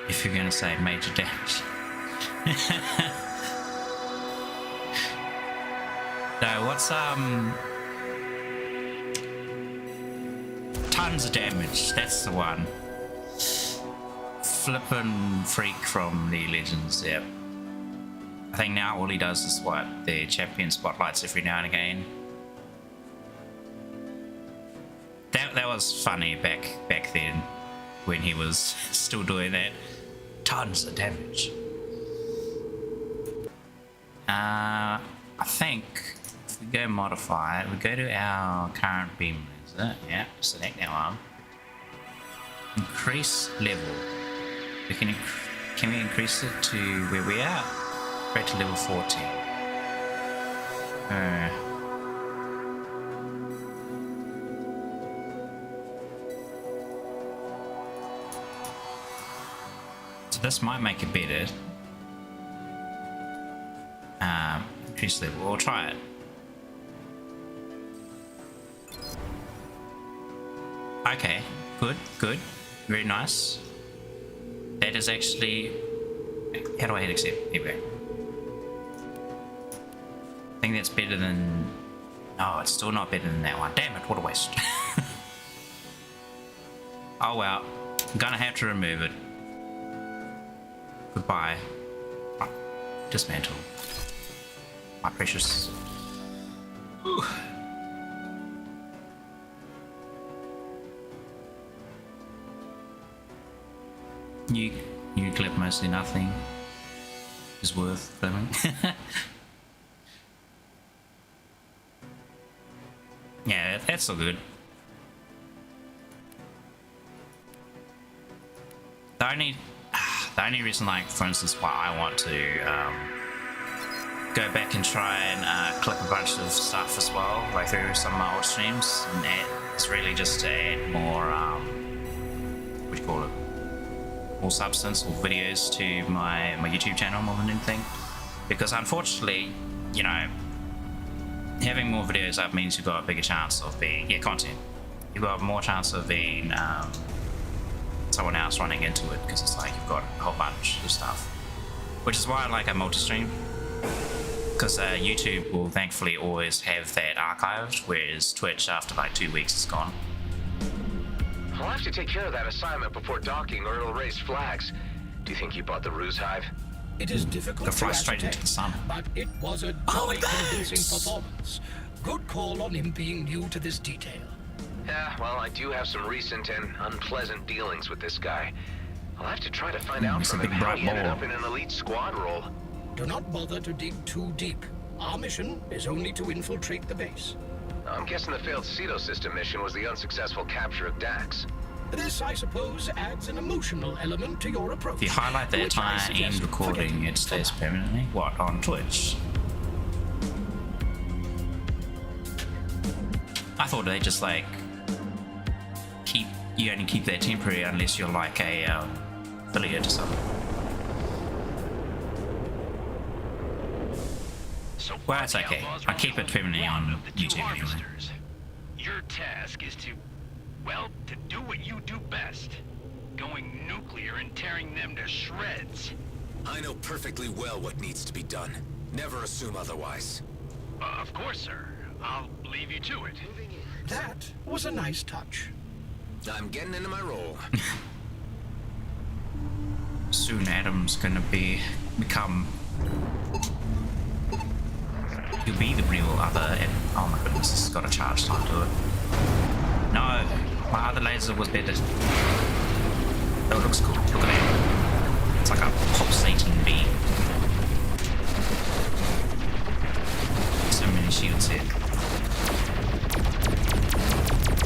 If you're gonna say major damage. No, what's tons of damage, that's the one. Flippin' freak from the Legends, yep. I think now all he does is what? The champion spotlights every now and again. That was funny back then when he was still doing that. Tons of damage. I think if we go modify it, we go to our current beam laser. Yeah, select our arm. Increase level. We can we increase it to where we are? Right to level 14. So this might make it better. Increase level. We'll try it. Okay, good. Very nice. That is actually... How do I hit accept? Here we go. I think that's better than... Oh, it's still not better than that one. Damn it, what a waste. Oh well, I'm gonna have to remove it. Goodbye. Oh, dismantle. My precious... Ooh. New clip, mostly nothing is worth filming. Yeah, that's all good. The only reason, like, for instance, why I want to go back and try and clip a bunch of stuff as well, like through some of my old streams, and it's really just to add more, what do you call it? More substance or videos to my YouTube channel more than anything, because unfortunately, you know, having more videos up means you've got a bigger chance of being content. You've got more chance of being someone else running into it, because it's like you've got a whole bunch of stuff, which is why I like a multi-stream, because YouTube will thankfully always have that archived, whereas Twitch after like 2 weeks is gone. I'll have to take care of that assignment before docking or it'll raise flags. Do you think you bought the ruse hive? It is difficult to ascertain, but it was a jolly convincing performance. Good call on him being new to this detail. Yeah, well, I do have some recent and unpleasant dealings with this guy. I'll have to try to find out from him how he ended up in an elite squad role. Do not bother to dig too deep. Our mission is only to infiltrate the base. I'm guessing the failed Cedo system mission was the unsuccessful capture of Dax. This, I suppose, adds an emotional element to your approach. If you highlight the entire end recording, it stays permanently. What, on Twitch? I thought they just like you only keep that temporary unless you're like a affiliate or something. So well, it's okay. I keep it permanently on YouTube anyway. Your task is to, well, to do what you do best. Going nuclear and tearing them to shreds. I know perfectly well what needs to be done. Never assume otherwise. Of course, sir. I'll leave you to it. That was a nice touch. I'm getting into my role. Soon Adam's gonna become... He'll be the real other... Oh my goodness, this has got a charge time to it. No! My other laser was better. Oh, it looks cool. Look at that. It's like a pulsating beam. So many shields here.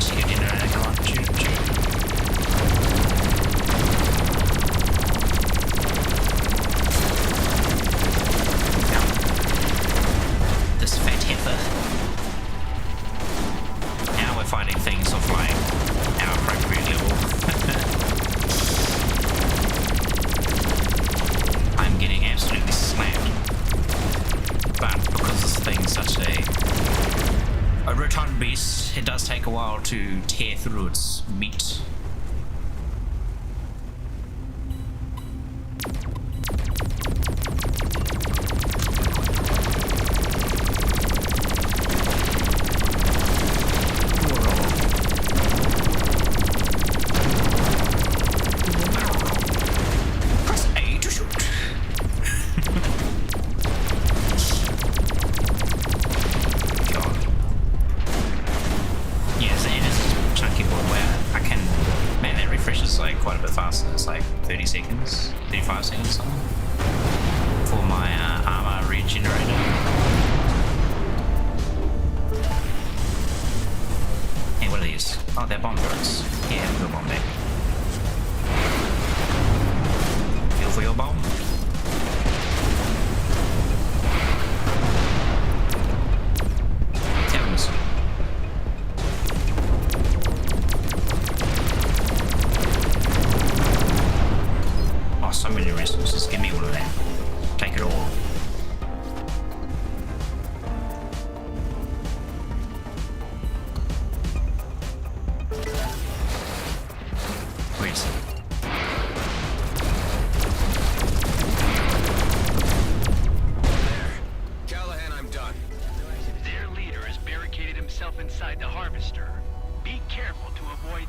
Shield in there, come on, shoot. This fat heifer. Now we're fighting things of like our appropriate level. I'm getting absolutely slammed. But because this thing's such a a rotund beast, it does take a while to tear through its meat. Quite a bit faster. It's like 30 seconds, 35 seconds something for my armor regenerator. Hey, what are these? Oh, they're bomb bullets. Yeah, we'll bomb back. Feel for your bomb. So many resources, give me all of that. Take it all. Where is it? There. Callahan, I'm done. Their leader has barricaded himself inside the harvester. Be careful to avoid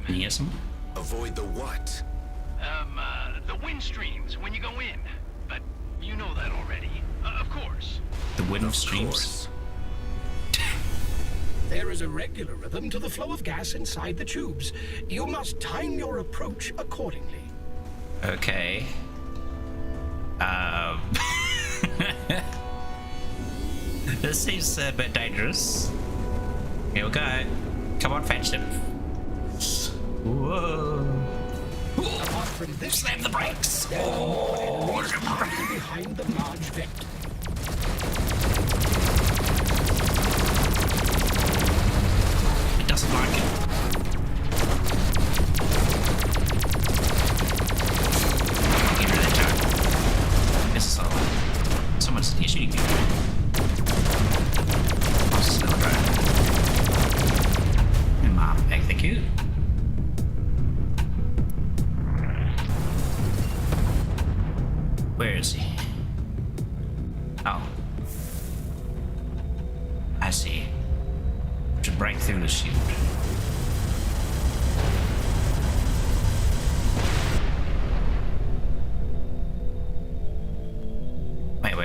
Can you hear someone? Avoid the what? The wind streams when you go in. But you know that already. Of course. The wind streams? There is a regular rhythm to the flow of gas inside the tubes. You must time your approach accordingly. Okay. This seems a bit dangerous. Here we go. Come on, fetch him. Whoa. Apart from this, slam the brakes. Behind the large vent. It doesn't like it. Get rid of that jar. This is all. Someone's shooting me. I'll still try. And my back, thank you. Where is he? Oh. I see. To break through the shield. Wait.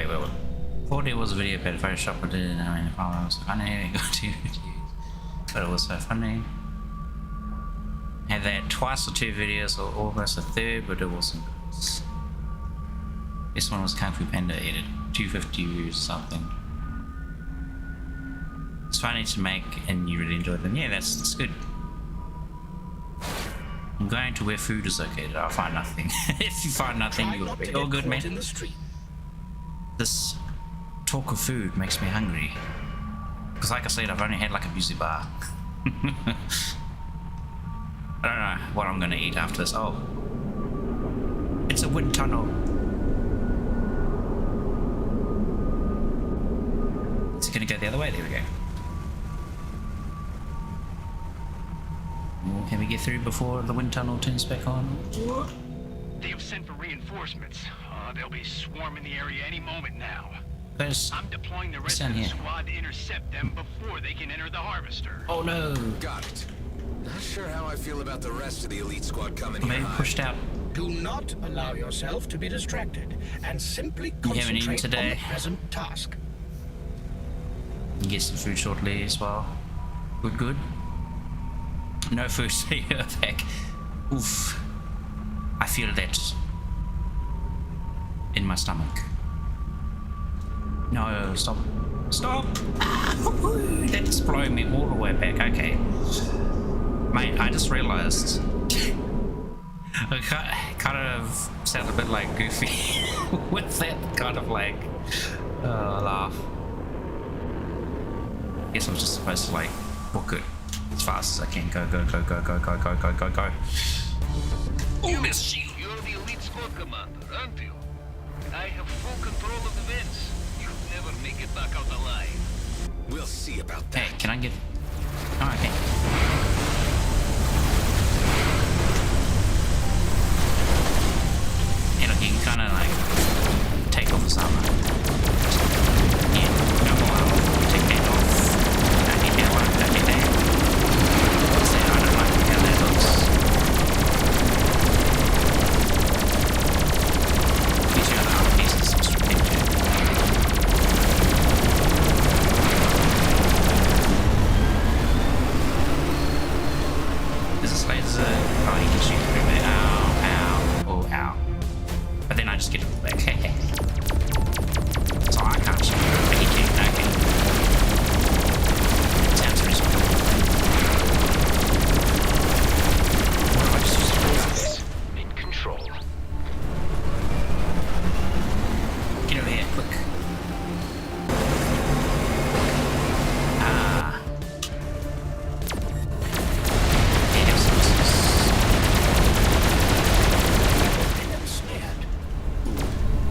Thought it was a video about Photoshop, but didn't know any problems. Funny, got 2 videos. But it was so funny. Had that twice or 2 videos, or almost a third, but it wasn't good. This one was Kung Fu Panda edited, 250 views or something. It's funny to make and you really enjoy them. Yeah, that's good. I'm going to where food is located. I'll find nothing. If you find nothing, you'll be all good, man. This talk of food makes me hungry. Because like I said, I've only had like a muesli bar. I don't know what I'm gonna eat after this. Oh. It's a wind tunnel. It's gonna go the other way. There we go. Can we get through before the wind tunnel turns back on? They have sent for reinforcements. They'll be swarming the area any moment now. I'm deploying the rest of the squad to intercept them before they can enter the harvester. Oh no! Got it. Not sure how I feel about the rest of the elite squad coming here. Maybe pushed out. Do not allow yourself to be distracted, and simply concentrate on the present task. You get some food shortly as well. Good. No food, so you're back. Oof. I feel that in my stomach. No, stop. That's blowing me all the way back. Okay. Mate, I just realized I kind of sound a bit like Goofy with that kind of like laugh. Guess I'm just supposed to like book it as fast as I can. Go. Oh, Miss Shield. You're the elite squad commander, aren't you? I have full control of the vents. You'll never make it back out alive. see about that. Hey, can I get... Oh, okay. Hey, look, you can kind of like take off this armor. Yeah, no more armor. Take that off. Don't get that one, don't get that. What's that? I don't like how that looks. These are the other pieces of strategy. Is this laser? Oh, you can shoot through it. Ow, ow, oh, ow. But then I just get it back. So I can't shoot through it, but you can. Okay. Sounds reasonable. What do I just use to do this? In control. Get over here, quick.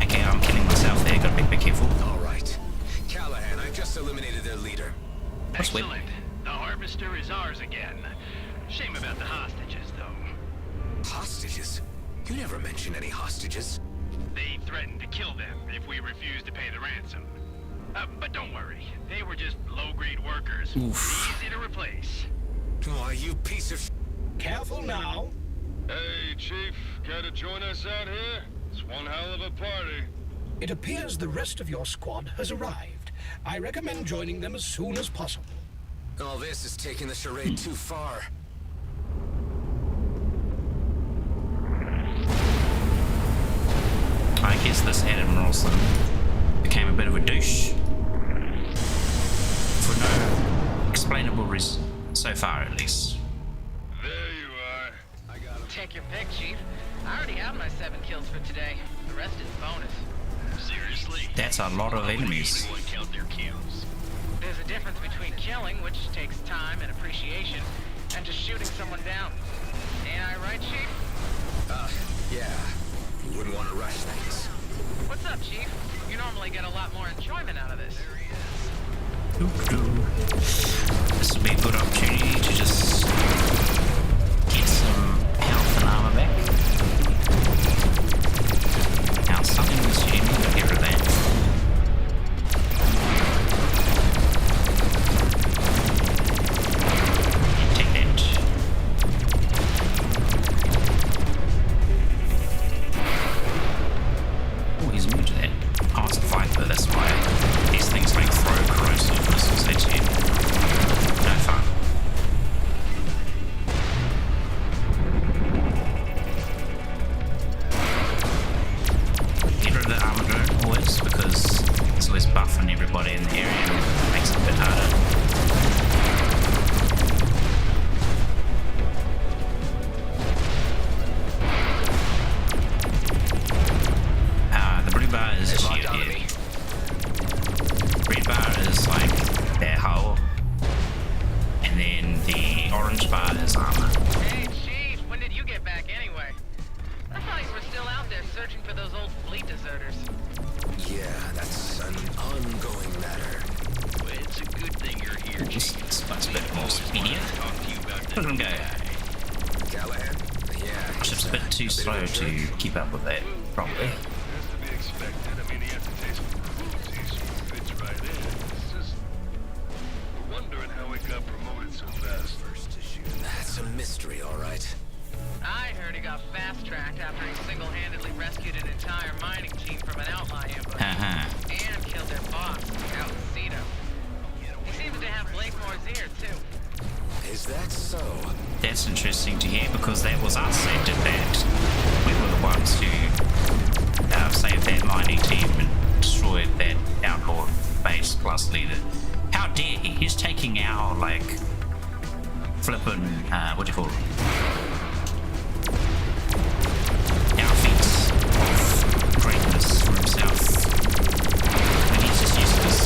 Okay, I'm killing myself there. Gotta be careful. All right. Callahan, I just eliminated their leader. Excellent. The harvester is ours again. Shame about the hostages, though. Hostages? You never mentioned any hostages. They threatened to kill them if we refused to pay the ransom. But don't worry. They were just low-grade workers. Oof. Easy to replace. Why, you piece of... Careful now. Hey, Chief, care to join us out here? It's one hell of a party. It appears the rest of your squad has arrived. I recommend joining them as soon as possible. All this is taking the charade too far. I guess this Adam Roslin became a bit of a douche. For no explainable reason. So far, at least. There you are. I got him. Take your pick, Chief. I already have my 7 kills for today. The rest is bonus. Seriously? That's a lot of enemies. Anyone count their kills? There's a difference between killing, which takes time and appreciation, and just shooting someone down. Ain't I right, Chief? Yeah. You wouldn't want to rush things. What's up, Chief? You normally get a lot more enjoyment out of this. This would be a good opportunity to just get some health and armor back. Now, something was shooting me, but get rid of that. Take that. Oh, he's immune to that. Oh, it's a Viper, that's why. These things like throw corrosive missiles at you. No fun. Get rid of the armor drone always, because it's less buffing everybody in the area and it makes it a bit harder. The blue bar is a shield here. Red bar is like their hull, and then the orange bar is armor. Hey, Chief, when did you get back anyway? I thought you were still out there searching for those old fleet deserters. Yeah, that's an ongoing matter. Well, it's a good thing you're here, Chief. This spot's a bit more speedier. Look at him go. Callahan? Yeah. Ship's a bit too slow to keep up with that, probably. Has to be expected. I mean, he has to taste cruelty, so he fits right in. It's just... we're wondering how he got promoted so fast. That's a mystery, all right. I heard he got fast-tracked after he single-handedly rescued an entire mining team from an outlaw ambush. And killed their boss, Dova-Syndrome. He seems to have Blakemore's ear, too. Is that so? That's interesting to hear, because that was us that did that. We were the ones who saved that mining team and destroyed that outlaw base plus leader. How dare he? He's taking our, like, flippin', what do you call it? Our feats of greatness for himself. And he's just useless.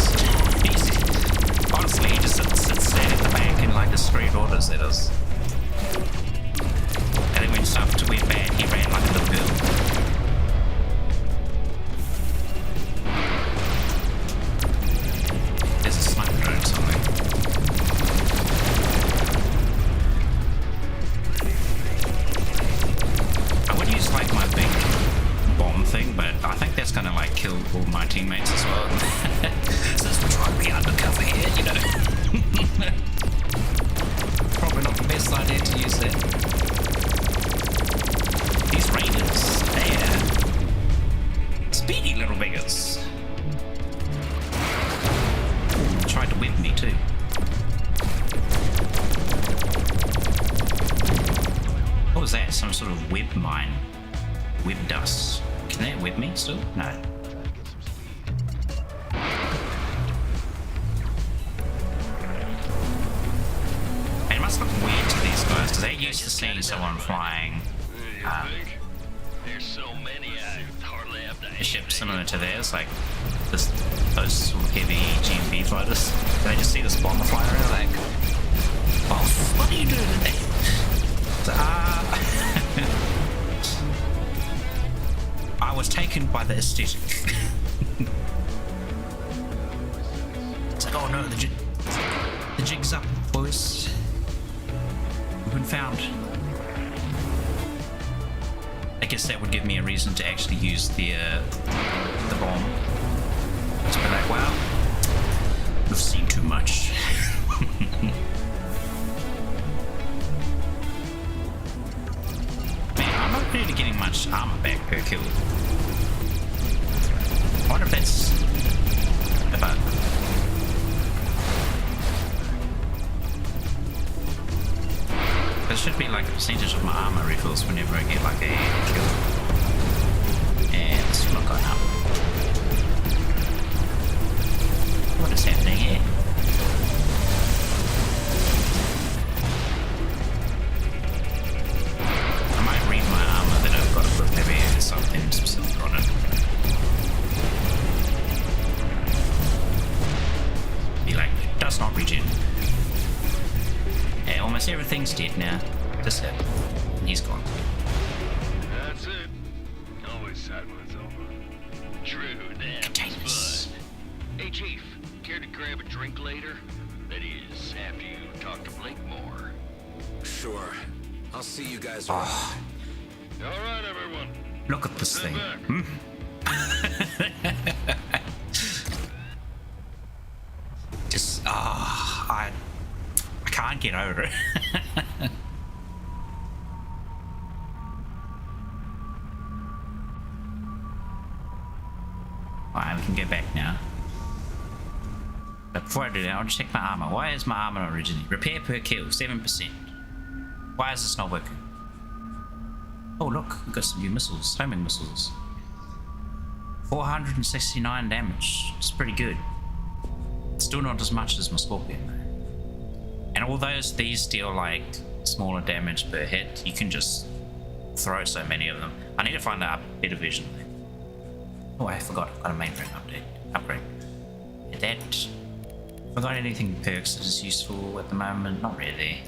Honestly, he just sits there at the back and like discreet orders at us. And then when stuff went bad, he ran like a little girl. There's a sniper drone somewhere. sort of web mine. Web dust. Can they web me still? No. It must look weird to these guys because they're used to seeing someone flying There's so many I hardly have to a ship similar to theirs, like those sort of heavy GMB fighters. They just see this bomber flying around like, oh, what are you doing today? So, I was taken by the aesthetic. It's like, oh no, the jig's up, boys. We've been found. I guess that would give me a reason to actually use the bomb. Just be like, wow, we've seen too much. Man, I'm not really getting much armor back per kill. I wonder if that's a bug. There should be like a percentage of my armor refills whenever I get like a kill. And it's not going up. What is happening here? I might read my armor that I've got to put maybe something specific on it. Be like, does not regen. Yeah, almost everything's dead now. Just him. He's gone. That's it. Always sad when it's over. True, that's fun. Hey, Chief, care to grab a drink later? That is, after you talk to Blakemore. Sure. I'll see you guys around. All right, everyone. Look at this thing. Hmm? Just, I can't get over it. Alright, we can get back now. But before I do that, I'll just check my armor. Why is my armor not originating? Repair per kill, 7%. Why is this not working? Oh look, we've got some new missiles, homing missiles. 469 damage, it's pretty good. Still not as much as my Scorpion though. And although these deal like smaller damage per hit, you can just throw so many of them. I need to find out better vision. Oh, I forgot, I've got a mainframe upgrade. That, forgot anything perks that is useful at the moment? Not really.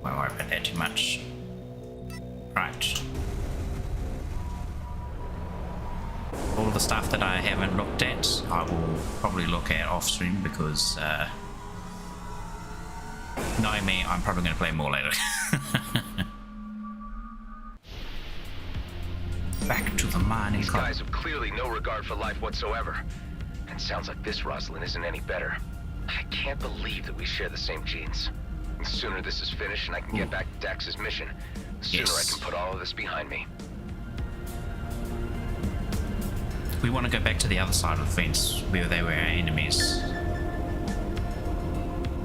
Won't worry about that too much. Right. All the stuff that I haven't looked at, I will probably look at off stream because knowing me, I'm probably going to play more later. Back to the mining. These guys have clearly no regard for life whatsoever. And sounds like this Rosalind isn't any better. I can't believe that we share the same genes. The sooner this is finished and I can get back to Dax's mission, the sooner I can put all of this behind me. We want to go back to the other side of the fence where they were our enemies.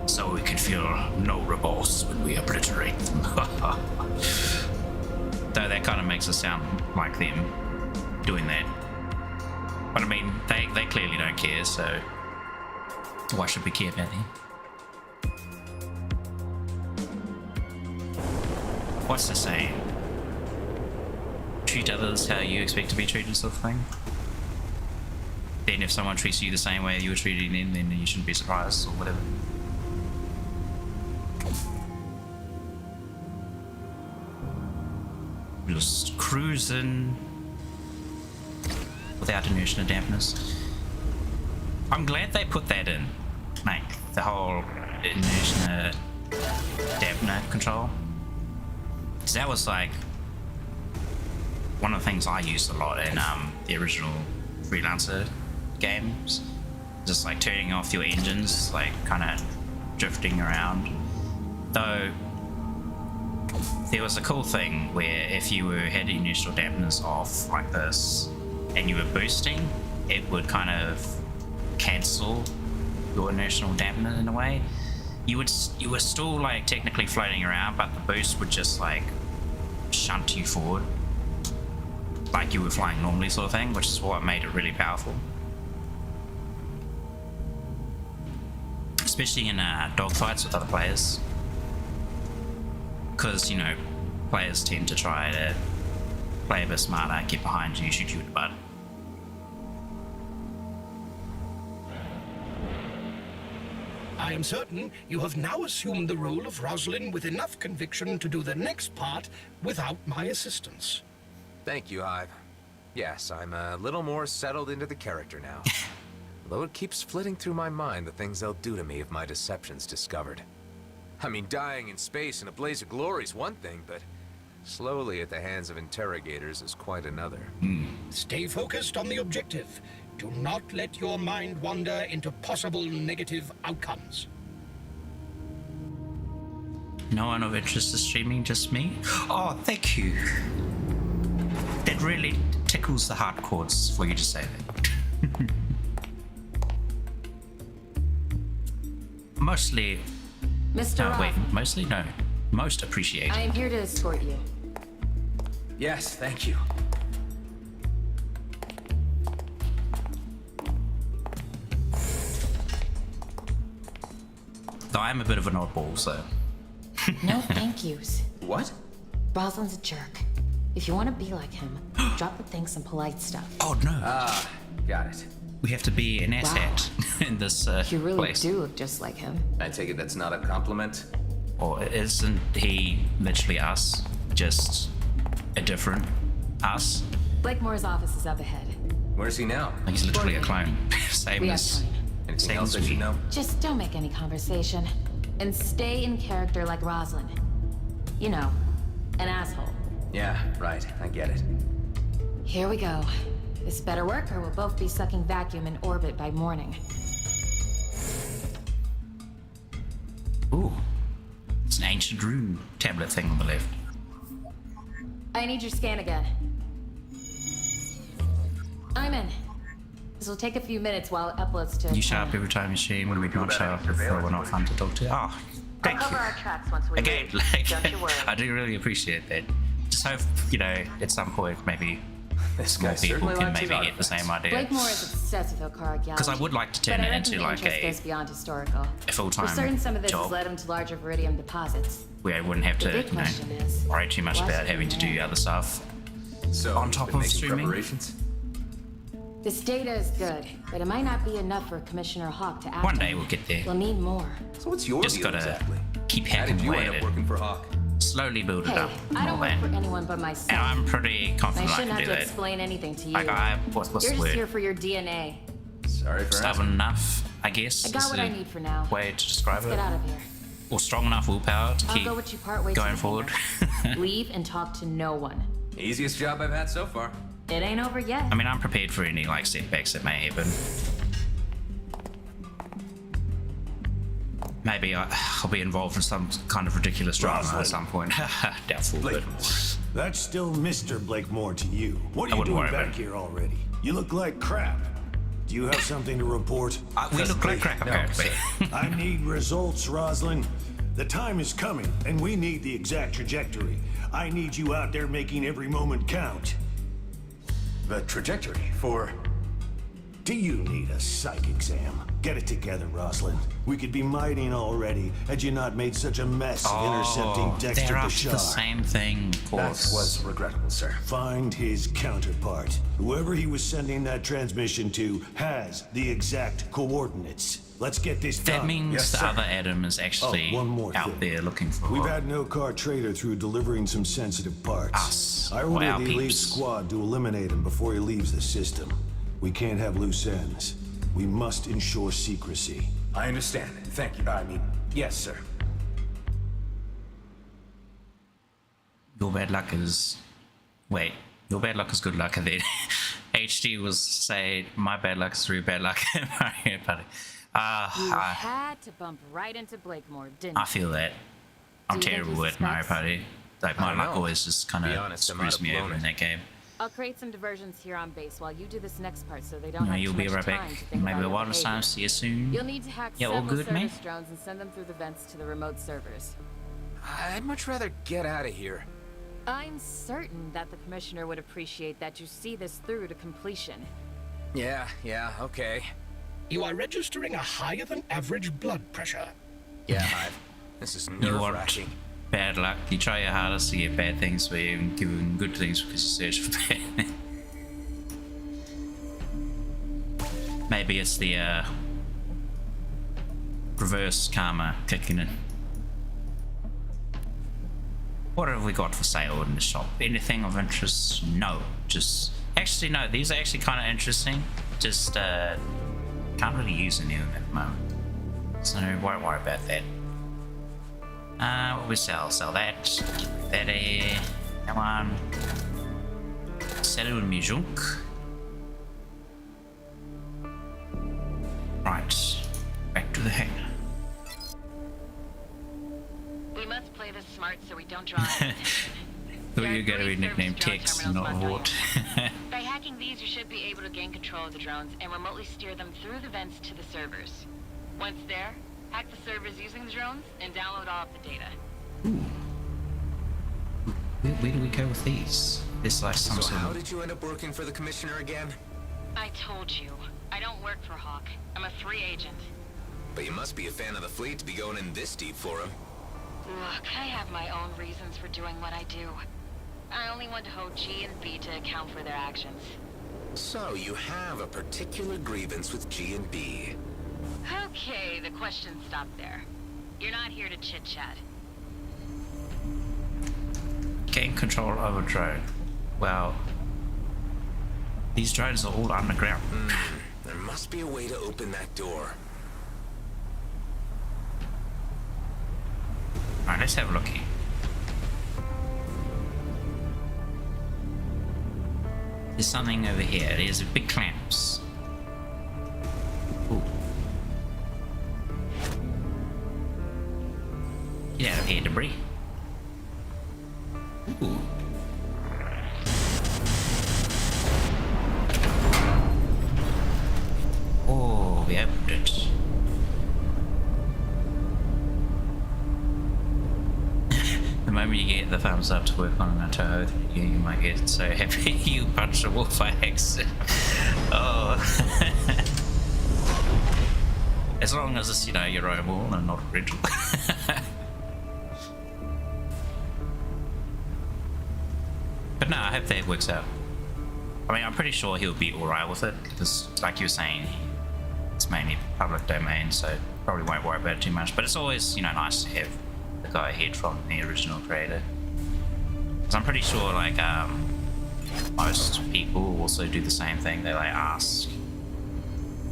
So we can feel no remorse when we obliterate them. Though that kind of makes us sound like them doing that. But I mean, they clearly don't care, so why should we care about them? What's the saying? Treat others how you expect to be treated, sort of thing. Then if someone treats you the same way you were treating them, then you shouldn't be surprised or whatever. Just cruising without inertia dampeners. I'm glad they put that in, like the whole inertia dampener control. Because that was like one of the things I used a lot in the original Freelancer games. Just like turning off your engines, like kind of drifting around. Though there was a cool thing where if you had inertial dampeners off like this and you were boosting, it would kind of cancel your inertial dampener in a way. you were still like technically floating around, but the boost would just like shunt you forward, like you were flying normally, sort of thing, which is what made it really powerful. Especially in dogfights with other players, because you know players tend to try to play a bit smarter, get behind you, shoot you in the butt. I am certain you have now assumed the role of Rosalind with enough conviction to do the next part without my assistance. Thank you, Hive. Yes, I'm a little more settled into the character now. Though it keeps flitting through my mind the things they'll do to me if my deception's discovered. I mean, dying in space in a blaze of glory is one thing, but slowly at the hands of interrogators is quite another. Stay focused on the objective. Do not let your mind wander into possible negative outcomes. No one of interest is streaming, just me? Oh, thank you. That really tickles the heart chords for you to say that. Mostly... Mr. wait, mostly? No. Most appreciated. I am here to escort you. Yes, thank you. Though I'm a bit of an oddball, so... No thank yous. What? Rosalind's a jerk. If you want to be like him, drop the thanks and polite stuff. Oh no. Ah, got it. We have to be an asshat in this You really place. do look just like him. I take it that's not a compliment? Or isn't he literally us? Just a different us? Blakemore's office is up ahead. Where's he now? Like he's literally a clone. Same We have as... time. Anything Same else as I should me. know? Just don't make any conversation. And stay in character like Rosalind. You know, an asshole. Yeah, right. I get it. Here we go. This better work or we'll both be sucking vacuum in orbit by morning. Ooh. It's an ancient rune tablet thing on the left. I need your scan again. I'm in. This will take a few minutes while it uploads to... You show up every time you stream, when we don't show up if we're not fun to talk to. Oh, thank I'll cover you. our tracks once we Again, leave. like, Don't you worry. I do really appreciate that. Just hope, you know, at some point maybe This more guy people certainly can likes his maybe get the artifacts. same idea. Blakemore is obsessed with Okara Because I would like to turn it into like interest a goes beyond historical. full-time We're certain some of this job. has led him to larger Viridium deposits. where I wouldn't have The to, big you know, question is, worry too much what's about having to do in other stuff. So, on top been of making streaming. preparations? This data is good, but it might not be enough for Commissioner Hawk to act One on day it. we'll get there. We'll need more. So what's your Just deal gotta exactly? keep How hacking did you away end at up it. working for Hawk? Slowly build it Hey, up. I don't all work that. for anyone but myself. And I'm pretty I confident I shouldn't can have do to that. explain anything to you. Like what's You're the just word? here for your DNA. Sorry for Stubborn asking. enough, I guess. I got is what the I need for now. way to describe Let's it. get out of here. Or strong enough willpower to I'll keep go with you part way to going the forward. hangar. Leave and talk to no one. Easiest job I've had so far. It ain't over yet. I mean, I'm prepared for any like setbacks that may happen. Maybe I'll be involved in some kind of ridiculous drama Rosalind. at some point. Doubtful, but Blakemore. That's still Mr. Blakemore to you. What I are you wouldn't doing worry about back it. here already? You look like crap. Do you have something to report? we look like crap, apparently. I need results, Rosalind. The time is coming, and we need the exact trajectory. I need you out there making every moment count. The trajectory for... Do you need a psych exam? Get it together, Rosalind. We could be mining already had you not made such a mess of intercepting Dexter they're after Bashar. the same thing, of That course. was regrettable, sir. Find his counterpart. Whoever he was sending that transmission to has the exact coordinates. Let's get this done. That means Yes, the sir. other Adam is actually one more out thing. there looking for We've had no car trader through delivering some sensitive parts. Us. I Or ordered our the elite peeps. squad to eliminate him before he leaves the system. We can't have loose ends. We must ensure secrecy. I understand. Thank you. I mean, yes, sir. your bad luck is... Wait, your bad luck is good luck, and then HD was say my bad luck is through bad luck. Mario Party. You had to bump right into Blakemore, didn't you? I feel that. I'm Do you think terrible he at Mario suspects? Party. Like I my don't luck know. always just kind To be of honest, I might screws have me blown over in it. that game. I'll create some diversions here on base while you do this next part so they don't No, have you'll too be much right time back. to think Maybe about a your while this behavior. time. See you soon. You'll need to hack Yeah, all several good, service mate? drones and send them through the vents to the remote servers. I'd much rather get out of here. I'm certain that the Commissioner would appreciate that you see this through to completion. Yeah, okay. You are registering a higher than average blood pressure. Yeah, Hive. This is You want nerve-wracking. bad luck. You try your hardest to get bad things for you and giving good things because you search for bad. Maybe it's the reverse karma kicking in. What have we got for sale in the shop? Anything of interest? No. Just actually no. These are actually kind of interesting. Just can't really use any of them at the moment, so won't worry about that. What we sell? Sell that. That come on. Sell it with me junk. Right. Back to the hangar. We must play this smart so we don't draw attention. Thought you were going to be nicknamed Tex, not Wart. By hacking these, you should be able to gain control of the drones and remotely steer them through the vents to the servers. Once there, hack the servers using the drones and download all of the data. Ooh. Where do we go with these? This like some So sort how of... did you end up working for the Commissioner again? I told you, I don't work for Hawk. I'm a free agent. But you must be a fan of the fleet to be going in this deep for him. Look, I have my own reasons for doing what I do. I only want to hold G and B to account for their actions. So you have a particular grievance with G and B. Okay, the questions stop there. You're not here to chit-chat. Gain control over drone. Well, these drones are all underground. There must be a way to open that door. Alright, let's have a look here. There's something over here. There's a big clamps. Ooh. Get out of here, debris. Ooh. Oh, we opened it. The moment you get the thumbs up to work on a toe, you might get so happy you punch a wolf by accident. Oh. As long as it's, you know, your own wall and not original. But no, I hope that works out. I mean, I'm pretty sure he'll be alright with it, because like you were saying, it's mainly public domain, so probably won't worry about it too much. But it's always, you know, nice to have the guy ahead from the original creator. Because I'm pretty sure, like, most people also do the same thing. They, like, ask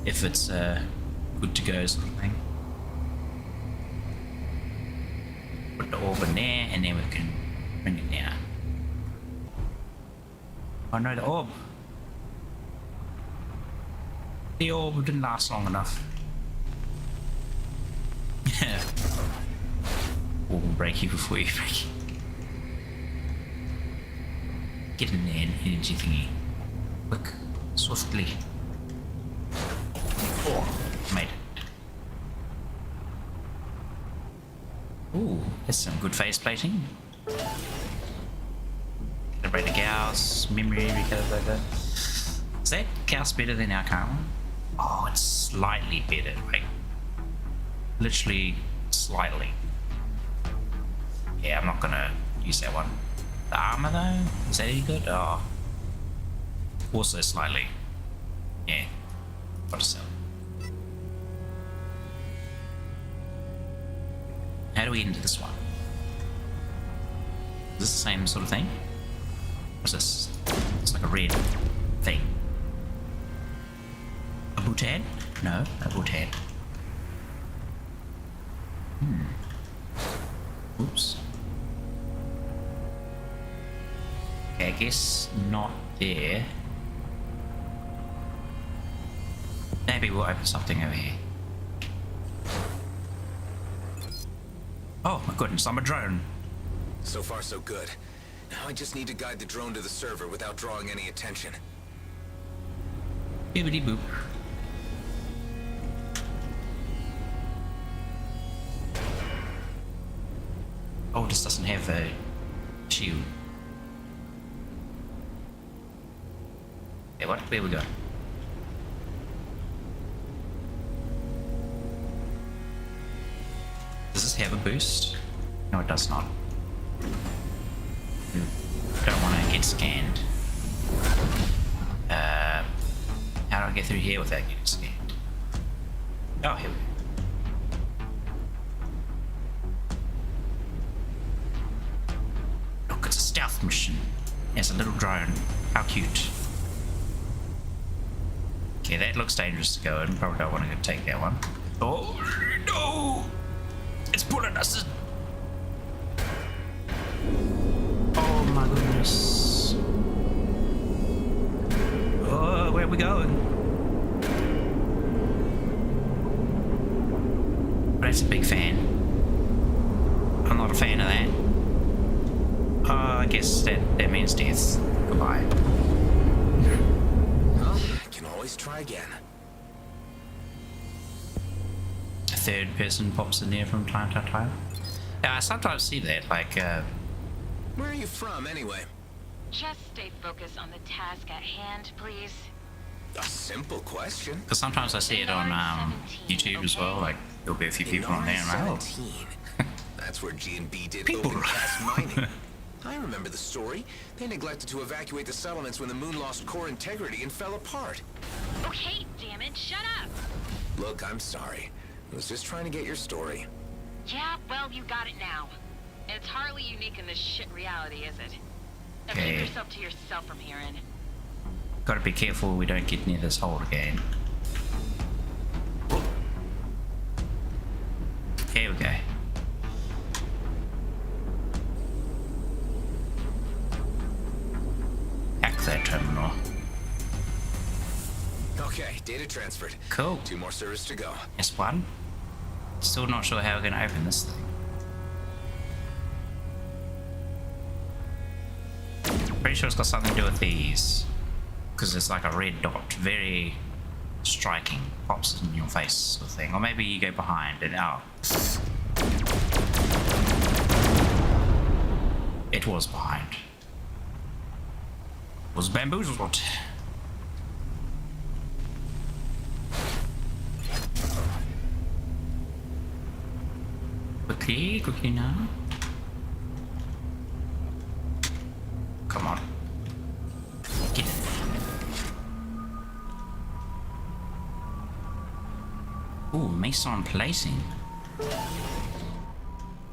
if it's good to go sort of thing. Put the orb in there, and then we can bring it down. Oh no, the orb! The orb didn't last long enough. Yeah. Orb will break you before you break it. Get in there, energy thingy. Quick, swiftly. Oh, made it. Ooh, that's some good face plating. Calibrate the Gauss, memory, recalibrate. Is that Gauss better than our current one? Oh, it's slightly better, like literally slightly. Yeah, I'm not gonna use that one. The armor though, is that any good? Oh, also slightly. Yeah, got to sell. How do we get into this one? Is this the same sort of thing? What's this? It's like a red thing. A bootad? No, a bootad. Oops. Okay, I guess not there. Maybe we'll open something over here. Oh my goodness, I'm a drone. So far, so good. Now I just need to guide the drone to the server without drawing any attention. Bibbidi boop. Oh, this doesn't have a shield. Okay, what? Where we go? Does this have a boost? No, it does not. Don't want to get scanned. How do I get through here without getting scanned? Oh, here we go. Look, it's a stealth mission. It's a little drone. How cute. Okay, that looks dangerous to go in. Probably don't want to go take that one. Oh, no! It's pulling us in. Oh my goodness. Oh, where are we going? That's a big fan. I'm not a fan of that. I guess that means death. Goodbye. Well, I can always try again. A third person pops in there from time to time. Yeah, I sometimes see that, like, Where are you from, anyway? Just stay focused on the task at hand, please. A simple question. because sometimes I see it on YouTube as well, like, there'll be a few people on there and I'm like, oh. That's where G&B did open cast mining. I remember the story. They neglected to evacuate the settlements when the moon lost core integrity and fell apart. Okay, damn it, shut up! Look, I'm sorry. I was just trying to get your story. Yeah, well, you got it now. And it's hardly unique in this shit reality, is it? Now keep Okay. yourself to yourself from here in. Gotta be careful we don't get near this hole again. Here we go. Hack that terminal. Okay, data transferred. Cool. 2 more servers to go. That's one. Still not sure how we're gonna open this thing. Pretty sure it's got something to do with these. Because it's like a red dot. Very striking. Pops in your face sort of thing. Or maybe you go behind and oh. It was behind. Was bamboozled. Quickly now. Come on. Get in. Ooh, Mason placing. I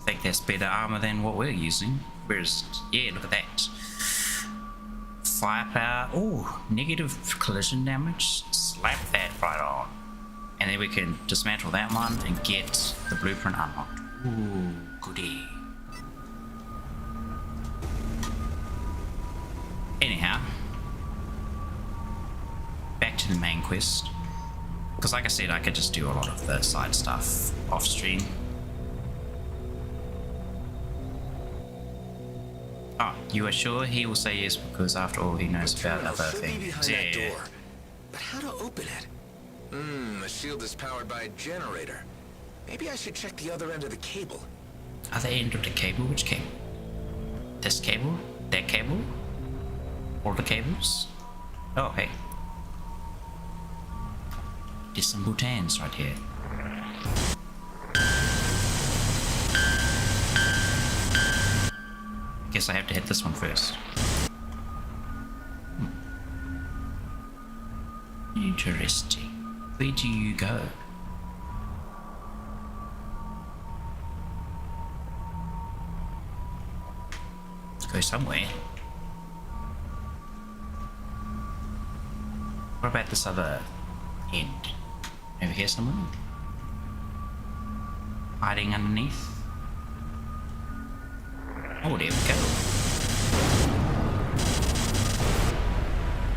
think that's better armor than what we're using. Where's yeah, look at that. Firepower. Ooh, negative collision damage. Slap that right on. And then we can dismantle that one and get the blueprint unlocked. Ooh, goody. Anyhow, back to the main quest. Because like I said, I could just do a lot of the side stuff off stream. Oh, you are sure he will say yes because after all he knows about other things. That door. But how to open it? The shield is powered by a generator. Maybe I should check the other end of the cable. Other end of the cable? Which cable? This cable? That cable? All the cables? Oh, hey. There's some butans right here. Guess I have to hit this one first. Interesting. Where do you go? Go somewhere. What about this other end? Over here somewhere? Hiding underneath? Oh, there we go.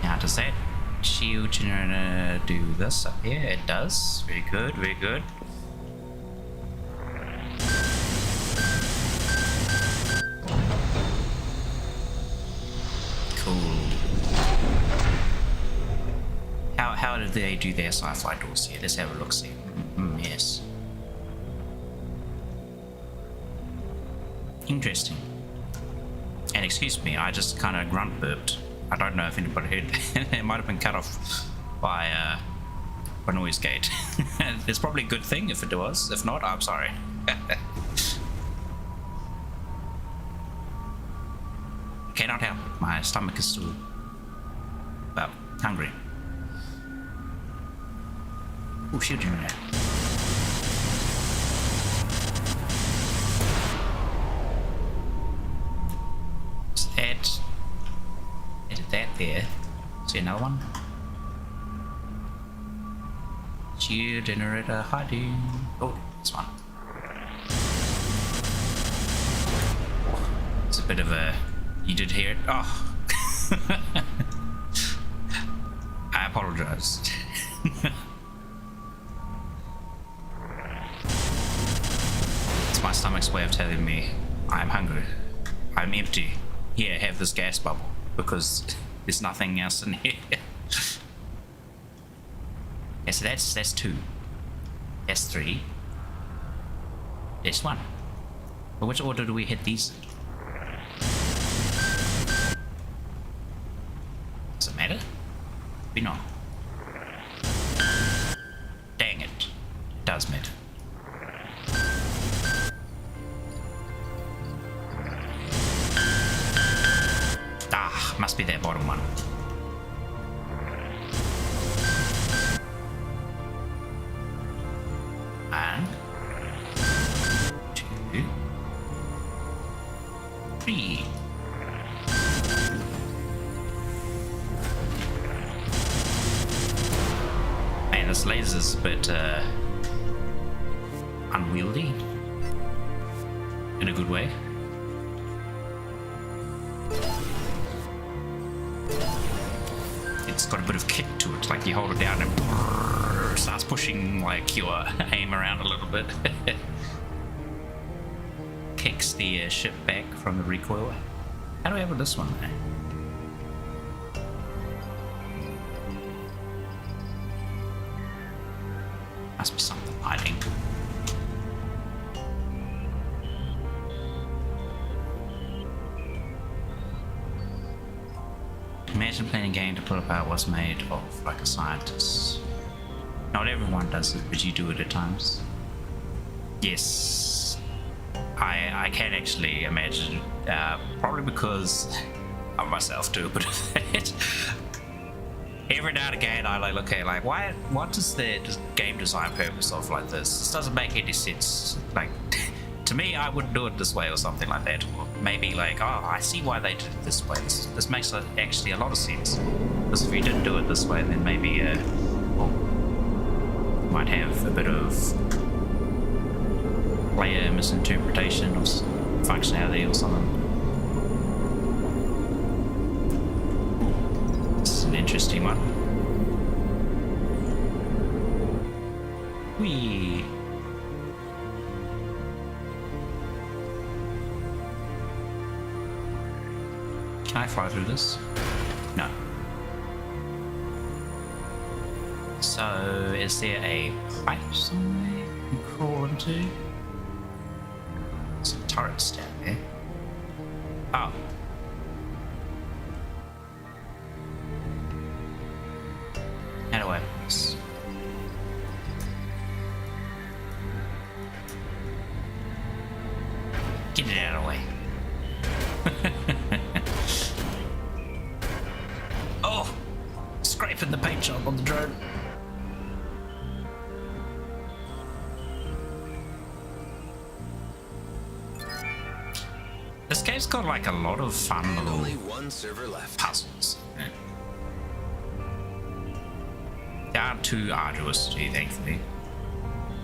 Now, does that shield generator do this up here? It does. Very good, very good. do they do their sci-fi doors here? Let's have a look. See. Yes. Interesting. And excuse me, I just kind of grunt burped. I don't know if anybody heard that. It might have been cut off by a noise gate. It's probably a good thing if it was. If not, I'm sorry. Cannot help it. My stomach is still, well, hungry. Oh, shoot you now. Edit that there. See another one? Shield generator hiding. Oh, this one. It's a bit of a. You did hear it? Oh. I apologize. It's my stomach's way of telling me I'm hungry. I'm empty. Here, have this gas bubble. Because there's nothing else in here. Yeah, so that's 2. That's 3. That's 1. But which order do we hit these in? Does it matter? We know. Dang it. It does matter. Ah, must be that bottom one. And 2, 3. Man, this laser's a bit unwieldy in a good way. It's got a bit of kick to it, like you hold it down and it starts pushing like your aim around a little bit. Kicks the ship back from the recoil. How do we have with this one? Must be something hiding. Imagine playing a game to pull apart what's made of like a scientist. Not everyone does it, but you do it at times. Yes, I can actually imagine, probably because I myself do a bit of that. Every now and again I like look at like, what is the game design purpose of like this? This doesn't make any sense. Like, to me, I wouldn't do it this way or something like that. Or maybe like, oh, I see why they did it this way. This makes actually a lot of sense. Because if you didn't do it this way, then maybe well, you might have a bit of player misinterpretation or functionality or something. This is an interesting one. Whee! Can I fly through this? No. So, is there a pipe somewhere you can crawl into? Some turrets down there. Oh. How do I open this? Get it out of the way. Oh! Scraping the paint job on the drone. This game's got like a lot of fun little only one server left. Puzzles. They aren't too arduous to do, thankfully.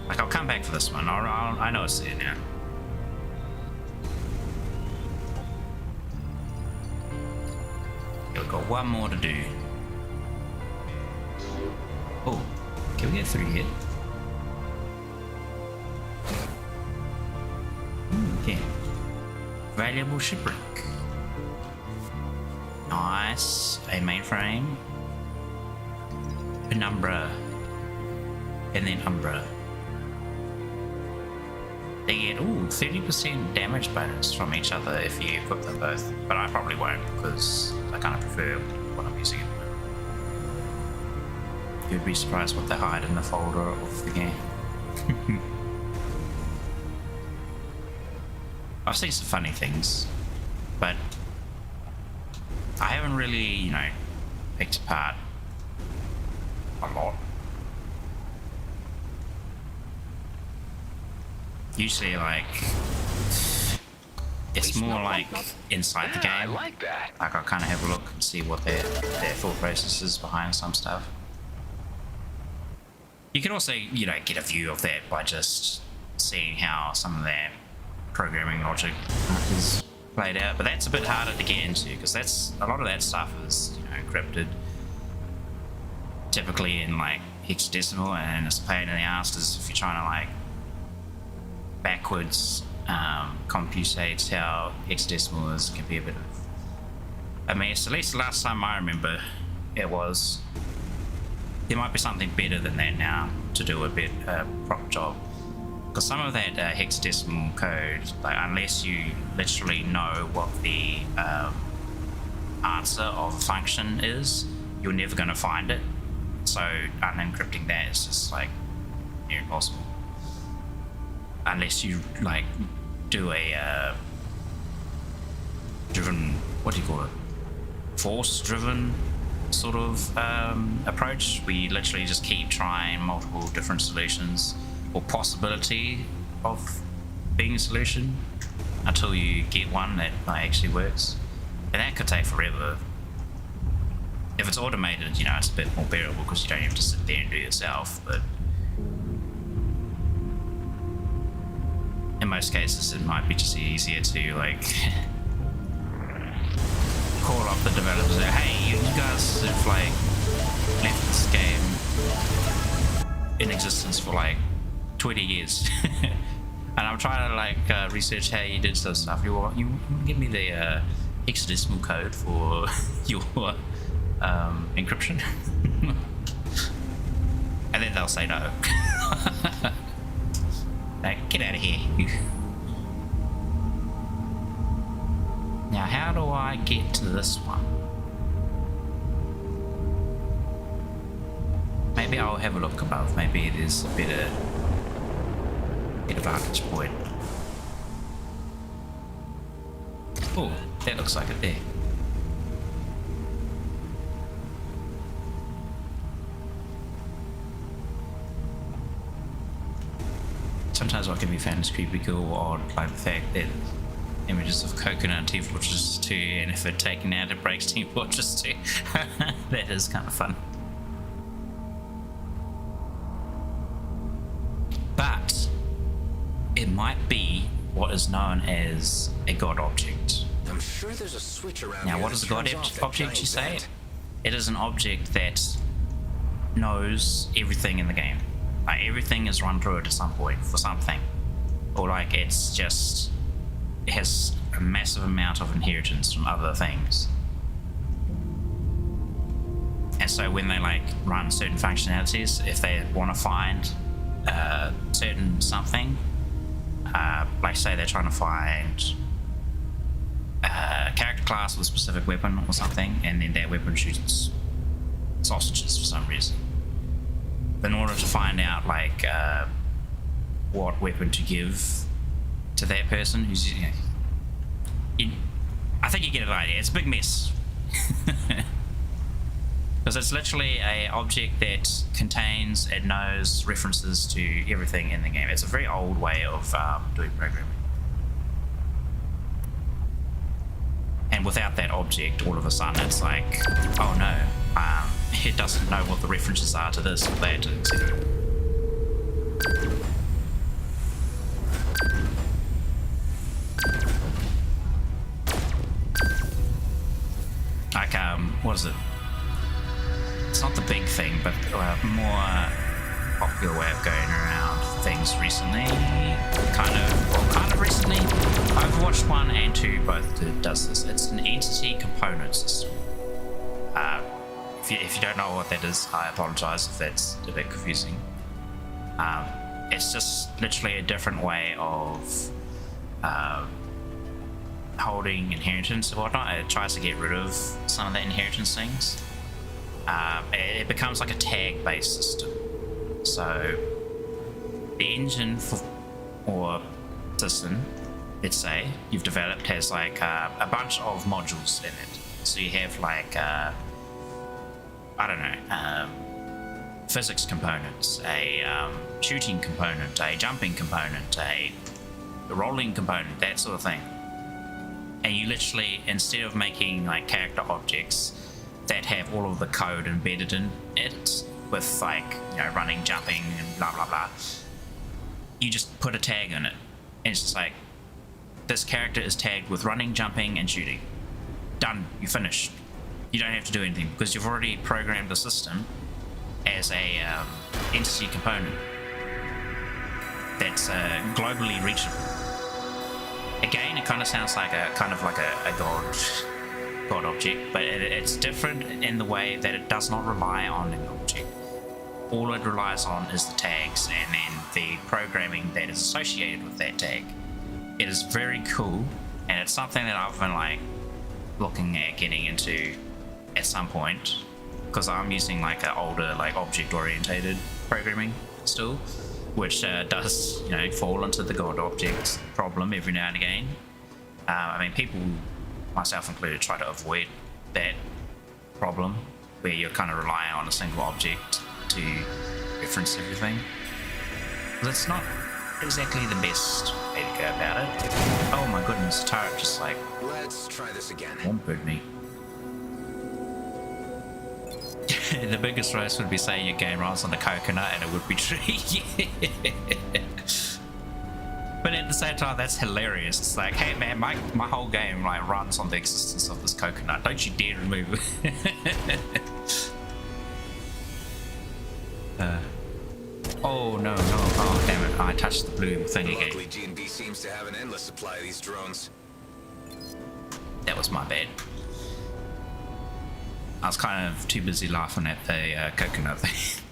Like, I'll come back for this one. I know it's there now. We've got one more to do. Oh, can we get through here? Okay. Valuable shipwreck. Nice. A mainframe. Penumbra, and then Umbra. They get 30% damage bonus from each other if you equip them both, but I probably won't because I kind of prefer what I'm using at the moment. You'd be surprised what they hide in the folder of the game. I've seen some funny things, but I haven't really, you know, picked apart a lot. Usually, like, it's more like inside the game. I like that. Like, I'll kind of have a look and see what their thought process is behind some stuff. You can also, you know, get a view of that by just seeing how some of their programming logic is played out, but that's a bit harder to get into because that's a lot of that stuff is, you know, encrypted typically in like hexadecimal, and it's a pain in the ass is if you're trying to like backwards computate how hexadecimal is, can be a bit of a mess. At least the last time I remember it was. There might be something better than that now to do a bit proper job. Because some of that hexadecimal code, like unless you literally know what the answer of a function is, you're never going to find it. So unencrypting that is just like near impossible. Unless you like do a driven, what do you call it? Force-driven sort of approach. We literally just keep trying multiple different solutions or possibility of being a solution until you get one that actually works, and that could take forever. If it's automated, you know, it's a bit more bearable because you don't have to sit there and do it yourself, but in most cases it might be just easier to like call up the developers and say, hey, you guys have like left this game in existence for like 20 years and I'm trying to like research how you did some stuff. You give me the hexadecimal code for your encryption? And then they'll say no. Like, get out of here. Now, how do I get to this one? Maybe I'll have a look above. Maybe there's a better vantage point. Oh, that looks like it there. Sometimes what can be found is creepy, cool, or odd, like the fact that images of Coconut and Team Fortress 2, and if it's taken out it breaks Team Fortress 2. That is kind of fun. But it might be what is known as a god object. I'm sure there's a switch around. Now, what is a god object, you say? It is an object that knows everything in the game. Like, everything is run through it at some point for something. Or like it's just, it has a massive amount of inheritance from other things. And so when they like run certain functionalities, if they want to find certain something, like say they're trying to find a character class with a specific weapon or something, and then that weapon shoots sausages for some reason. In order to find out like what weapon to give to that person who's, you know, I think you get an idea. It's a big mess. Because it's literally a object that contains and knows references to everything in the game. It's a very old way of doing programming. And without that object, all of a sudden it's like, oh no, it doesn't know what the references are to this or that, etc. Like, what is it? It's not the big thing, but more popular way of going around things recently. Kind of recently. Overwatch 1 and 2 both does this. It's an entity component system. If if you don't know what that is, I apologize if that's a bit confusing. It's just literally a different way of holding inheritance and whatnot. It tries to get rid of some of the inheritance things. It becomes like a tag-based system. So the engine or system, let's say, you've developed has like a bunch of modules in it. So you have like I don't know, physics components, a shooting component, a jumping component, a rolling component, that sort of thing. And you literally, instead of making like character objects that have all of the code embedded in it with like, you know, running, jumping and blah blah blah, you just put a tag in it, and it's just like, this character is tagged with running, jumping and shooting. Done. You finished. You don't have to do anything because you've already programmed the system as a entity component that's globally reachable. Again, it kind of sounds like a god object, but it's different in the way that it does not rely on an object. All it relies on is the tags and then the programming that is associated with that tag. It is very cool, and it's something that I've been like looking at getting into at some point, because I'm using like an older like object-orientated programming still, which does, you know, fall into the god object problem every now and again. I mean, people, myself included, try to avoid that problem where you're kind of relying on a single object to reference everything. But it's not exactly the best way to go about it. Oh my goodness, the turret just like... Let's try this again. Wompered me. The biggest roast would be saying your game runs on a coconut, and it would be true. But at the same time, that's hilarious. It's like, hey man, my whole game like runs on the existence of this coconut. Don't you dare remove it. Oh no, oh damn it, I touched the blue thing again. Luckily, G&B seems to have an endless supply of these drones. That was my bad. I was kind of too busy laughing at the coconut thing.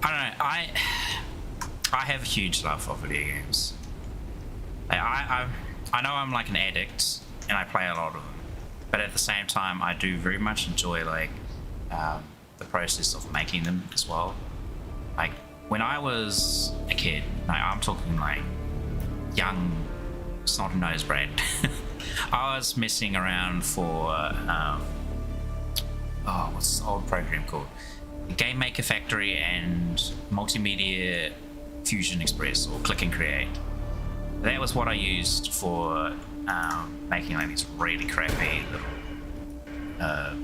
I don't know, I have a huge love for video games. I know I'm like an addict and I play a lot of them, but at the same time I do very much enjoy like the process of making them as well. Like when I was a kid, like, I'm talking like young snot-nosed Brad. I was messing around for what's the old program called? Game Maker Factory and Multimedia Fusion Express, or Click and Create. That was what I used for making like these really crappy little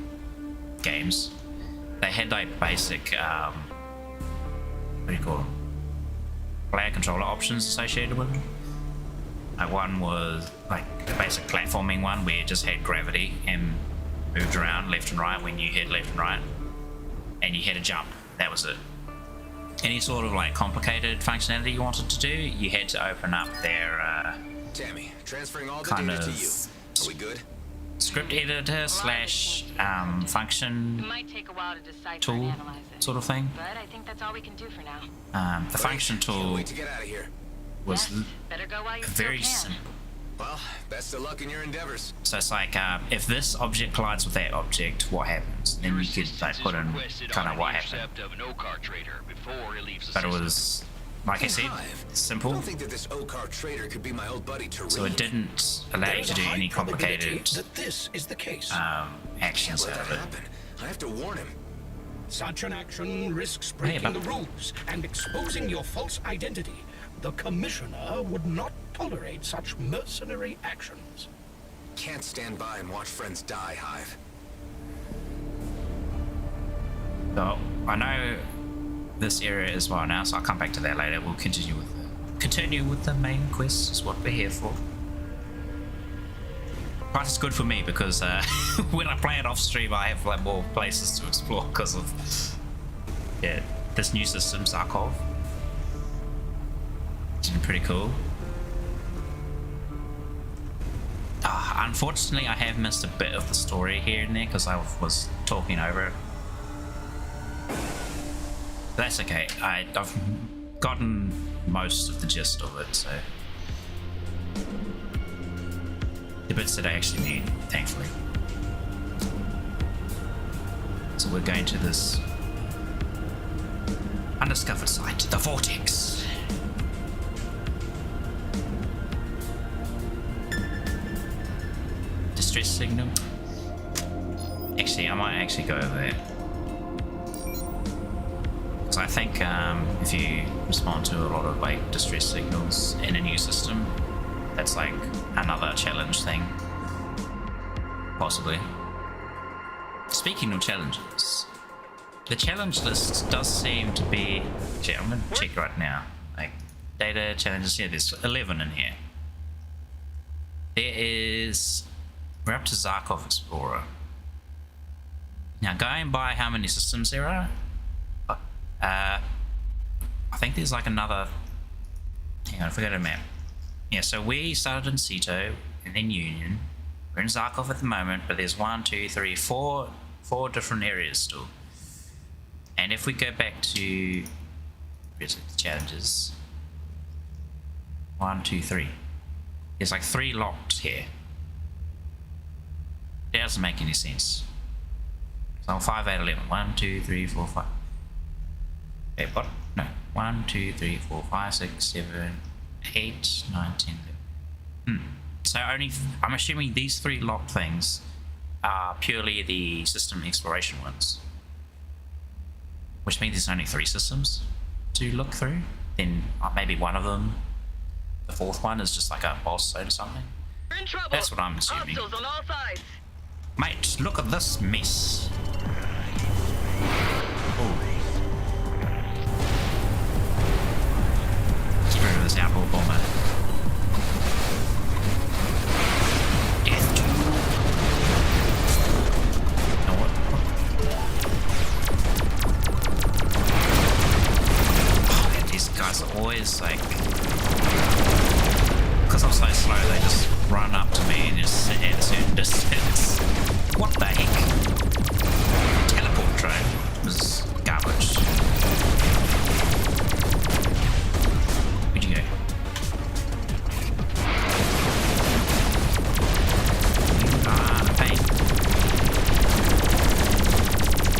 games. They had like basic what do you call them? Player controller options associated with them. Like one was like a basic platforming one where you just had gravity and moved around left and right when you hit left and right, and you had a jump. That was it. Any sort of like complicated functionality you wanted to do, you had to open up their Tammy, transferring all the kind data of to you. Are we good? script editor slash function Might take a while to decipher tool and analyze it, sort of thing. but I think that's all we can do for now. The function tool Wait to get out of here. was Better go while you very still can. simple. Well, best of luck in your endeavors. So it's like if this object collides with that object, what happens? Then you could like put in kind of what happened. Of an Okar trader before he leaves the But it system. was, like I said, I simple. don't think that this Okar trader could be my old buddy Tariq. So it didn't allow you to do any complicated that this is the case. actions out of it. I have to warn him. Such an action risks breaking the rules and exposing your false identity. The Commissioner would not tolerate such mercenary actions. Can't stand by and watch friends die, Hive. So I know this area as well now, so I'll come back to that later. We'll continue with the main quest. Is what we're here for. But it's good for me because when I play it off stream, I have like more places to explore because of this new system, Zarkov. It's been pretty cool. Unfortunately, I have missed a bit of the story here and there because I was talking over it. That's okay. I've gotten most of the gist of it, so the bits that I actually need, thankfully. So we're going to this undiscovered site, the Vortex. Distress signal. Actually, I might actually go over there. Because I think if you respond to a lot of like distress signals in a new system, that's like another challenge thing. Possibly. Speaking of challenges, the challenge list does seem to be... Actually, I'm going to check right now. Like, data challenges, yeah, there's 11 in here. There is... We're up to Zarkov Explorer. Now, going by how many systems there are, I think there's like another... Hang on, I forgot a map. Yeah, so we started in Ceto, and then Union. We're in Zarkov at the moment, but there's 1, 2, 3, 4 different areas still. And if we go back to challenges, 1, 2, 3. There's like 3 locked here. That doesn't make any sense. So 5, 8, 11. 1, 2, 3, 4, 5. Wait, what? No. 1, 2, 3, 4, 5, 6, 7, 8, 9, 10, 11. So only, I'm assuming these 3 locked things are purely the system exploration ones. Which means there's only 3 systems to look through. Then maybe one of them, the 4th one, is just like a boss zone or something. We're in trouble. That's what I'm assuming. Hostiles on all sides. Mate, look at this mess. Let's get rid of this outlaw bomber. Death to... Oh, what? Oh, man, these guys are always like... Because I'm so slow, they just run up to me and just sit at a certain distance. What the heck? Teleport drone was garbage. Where'd you go? You are a pain.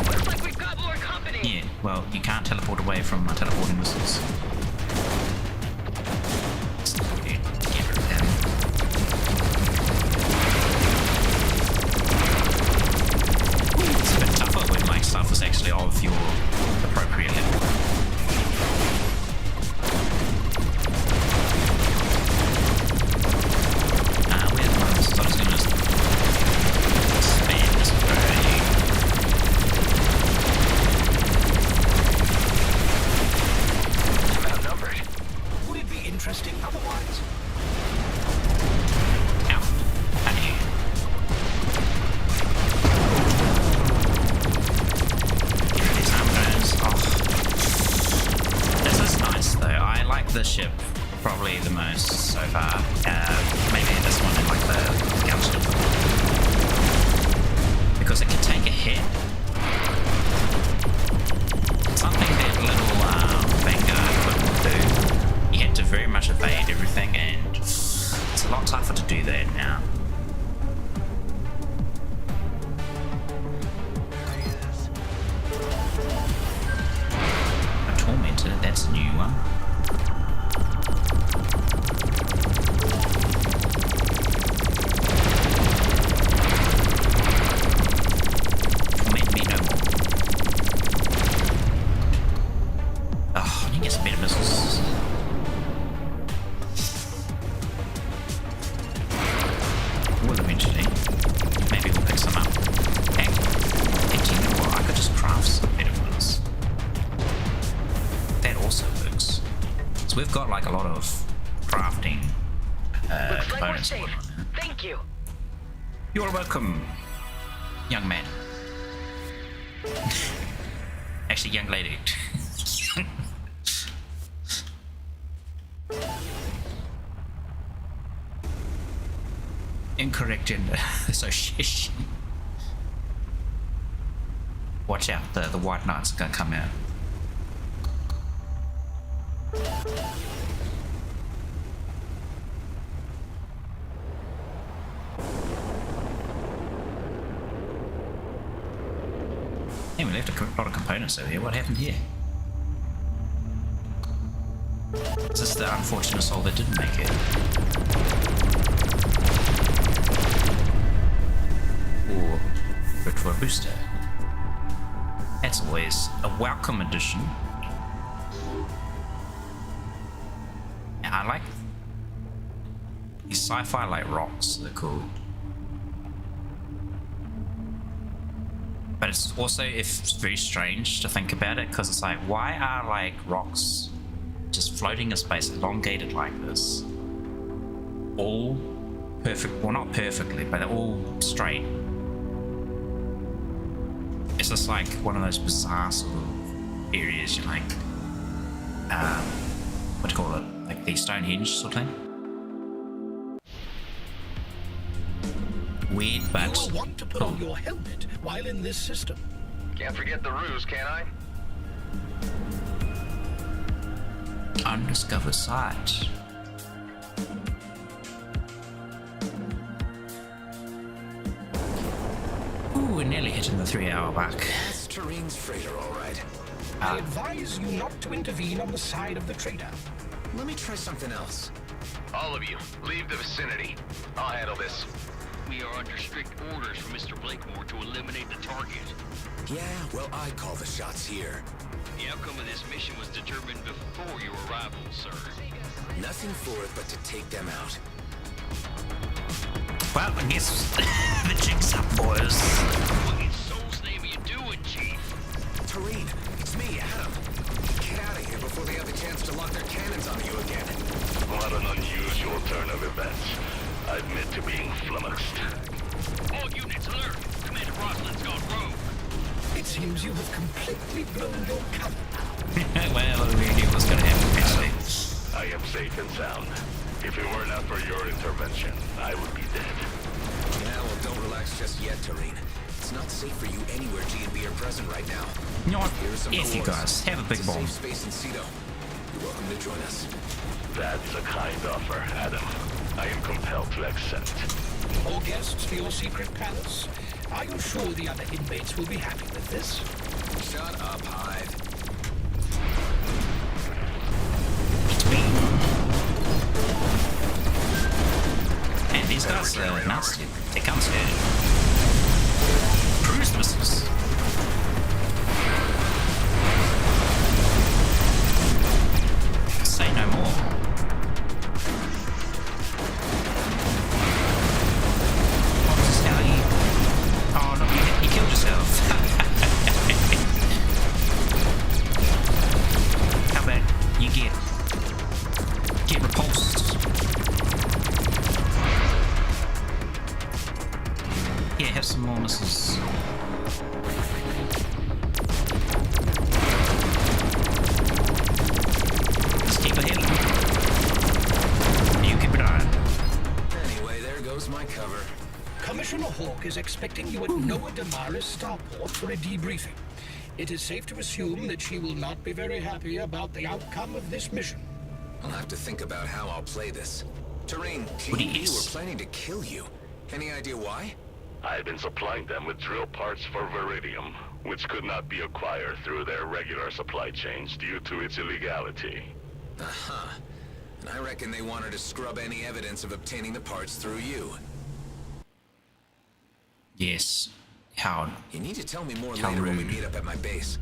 Looks like we've got more company. Yeah, well, you can't teleport away from my teleporting missiles. Stuff was actually of your appropriate level. Where's one of this? I was going to spam this very... I'm outnumbered. Would it be interesting otherwise? The ship probably the most so far. Maybe this one in like the gunship, because it can take a hit. Something that little Vanguard couldn't do. You had to very much evade everything, and it's a lot tougher to do that now. A Tormentor, that's a new one. We've got like a lot of crafting components going on now. Thank you. You're welcome, young man. Actually, young lady. Incorrect gender association. Watch out, the White Knight's gonna come out. Hey, we left a lot of components over here. What happened here? Is this the unfortunate soul that didn't make it? Or good for a booster? That's always a welcome addition. And I like these sci-fi like rocks, they're cool. But it's also, it's very strange to think about it, because it's like, why are like rocks just floating in space, elongated like this? All perfect, well not perfectly, but they're all straight. It's just like one of those bizarre sort of areas, you know, like, what do you call it? Like the Stonehenge sort of thing. Weird, but you will want to put on your helmet while in this system. Can't forget the ruse, can I? Undiscovered site. Ooh, we're nearly hitting the 3-hour mark. That's Turing's freighter, all right. I advise you not to intervene on the side of the traitor. Let me try something else. All of you, leave the vicinity. I'll handle this. We are under strict orders from Mr. Blakemore to eliminate the target. Yeah, well, I call the shots here. The outcome of this mission was determined before your arrival, sir. Nothing for it but to take them out. Well, I guess the jig's up, boys. What in soul's name are you doing, Chief? Turing, it's me, Adam. Get out of here before they have the chance to lock their cannons on you again. What an unusual turn of events. I admit to being flummoxed. All units alert! Commander Roslyn's gone rogue. It seems you have completely blown your cover now. Well, we knew what's going to happen eventually. I am safe and sound. If it were not for your intervention, I would be dead. Yeah, well, don't relax just yet, Turing. It's not safe for you anywhere G&B are present right now. You know what? Here's some If you cores. guys have a big It's bomb. safe space in Cedo. You're welcome to join us. That's a kind offer, Adam. I am compelled to accept. More guests for your secret palace? Are you sure the other inmates will be happy with this? Shut up, Hyde. And these guys are nasty. They come scared. Cruise missiles. Say no more. Oh, this is how you... Oh, no, you killed yourself. How about you get repulsed? Yeah, have some more missiles. Let's keep ahead. You keep it on. Anyway, there goes my cover. Commissioner Hawk is expecting you at Noah Damara's starport for a debriefing. It is safe to assume that she will not be very happy about the outcome of this mission. I'll have to think about how I'll play this. Turing, G&B were planning to kill you. Any idea why? I've been supplying them with drill parts for Viridium, which could not be acquired through their regular supply chains due to its illegality. Uh-huh. And I reckon they wanted to scrub any evidence of obtaining the parts through you. Yes. How? You need to tell me more later when we meet up at my base.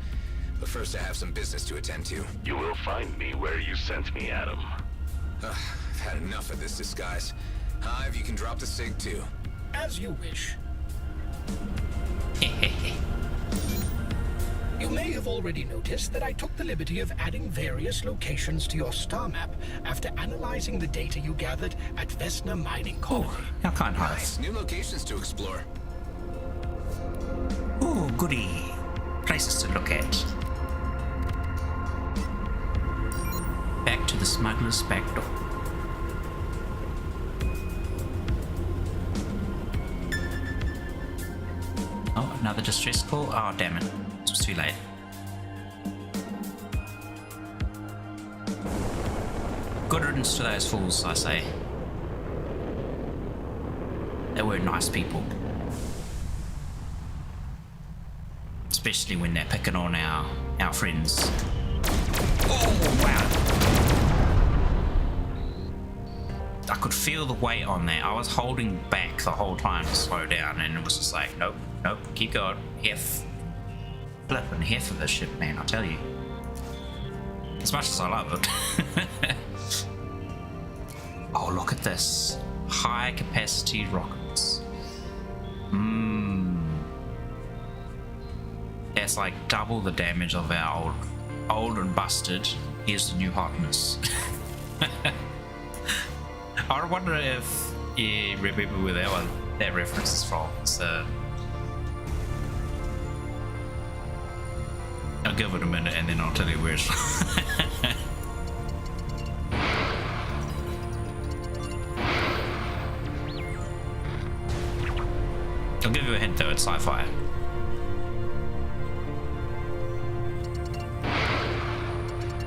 But first I have some business to attend to. You will find me where you sent me, Adam. I've had enough of this disguise. Hive, you can drop the SIG too. As you wish. You may have already noticed that I took the liberty of adding various locations to your star map after analyzing the data you gathered at Vesna Mining Colony. How kind, Hive. Nice, new locations to explore. Ooh, goody. Places to look at. Back to the smuggler's back door. another distress call. Oh, damn it. It was too late. Good riddance to those fools, I say. They were nice people. Especially when they're picking on our friends. Oh, wow. I could feel the weight on that. I was holding back the whole time to slow down, and it was just like, nope, nope, keep going. Flipping half of this shit, man, I'll tell you. As much as I love it. Oh, look at this. High capacity rockets. That's like double the damage of our old and busted. Here's the new hotness. I wonder if you remember where that reference is from. So I'll give it a minute and then I'll tell you where it's from. I'll give you a hint though, it's sci-fi.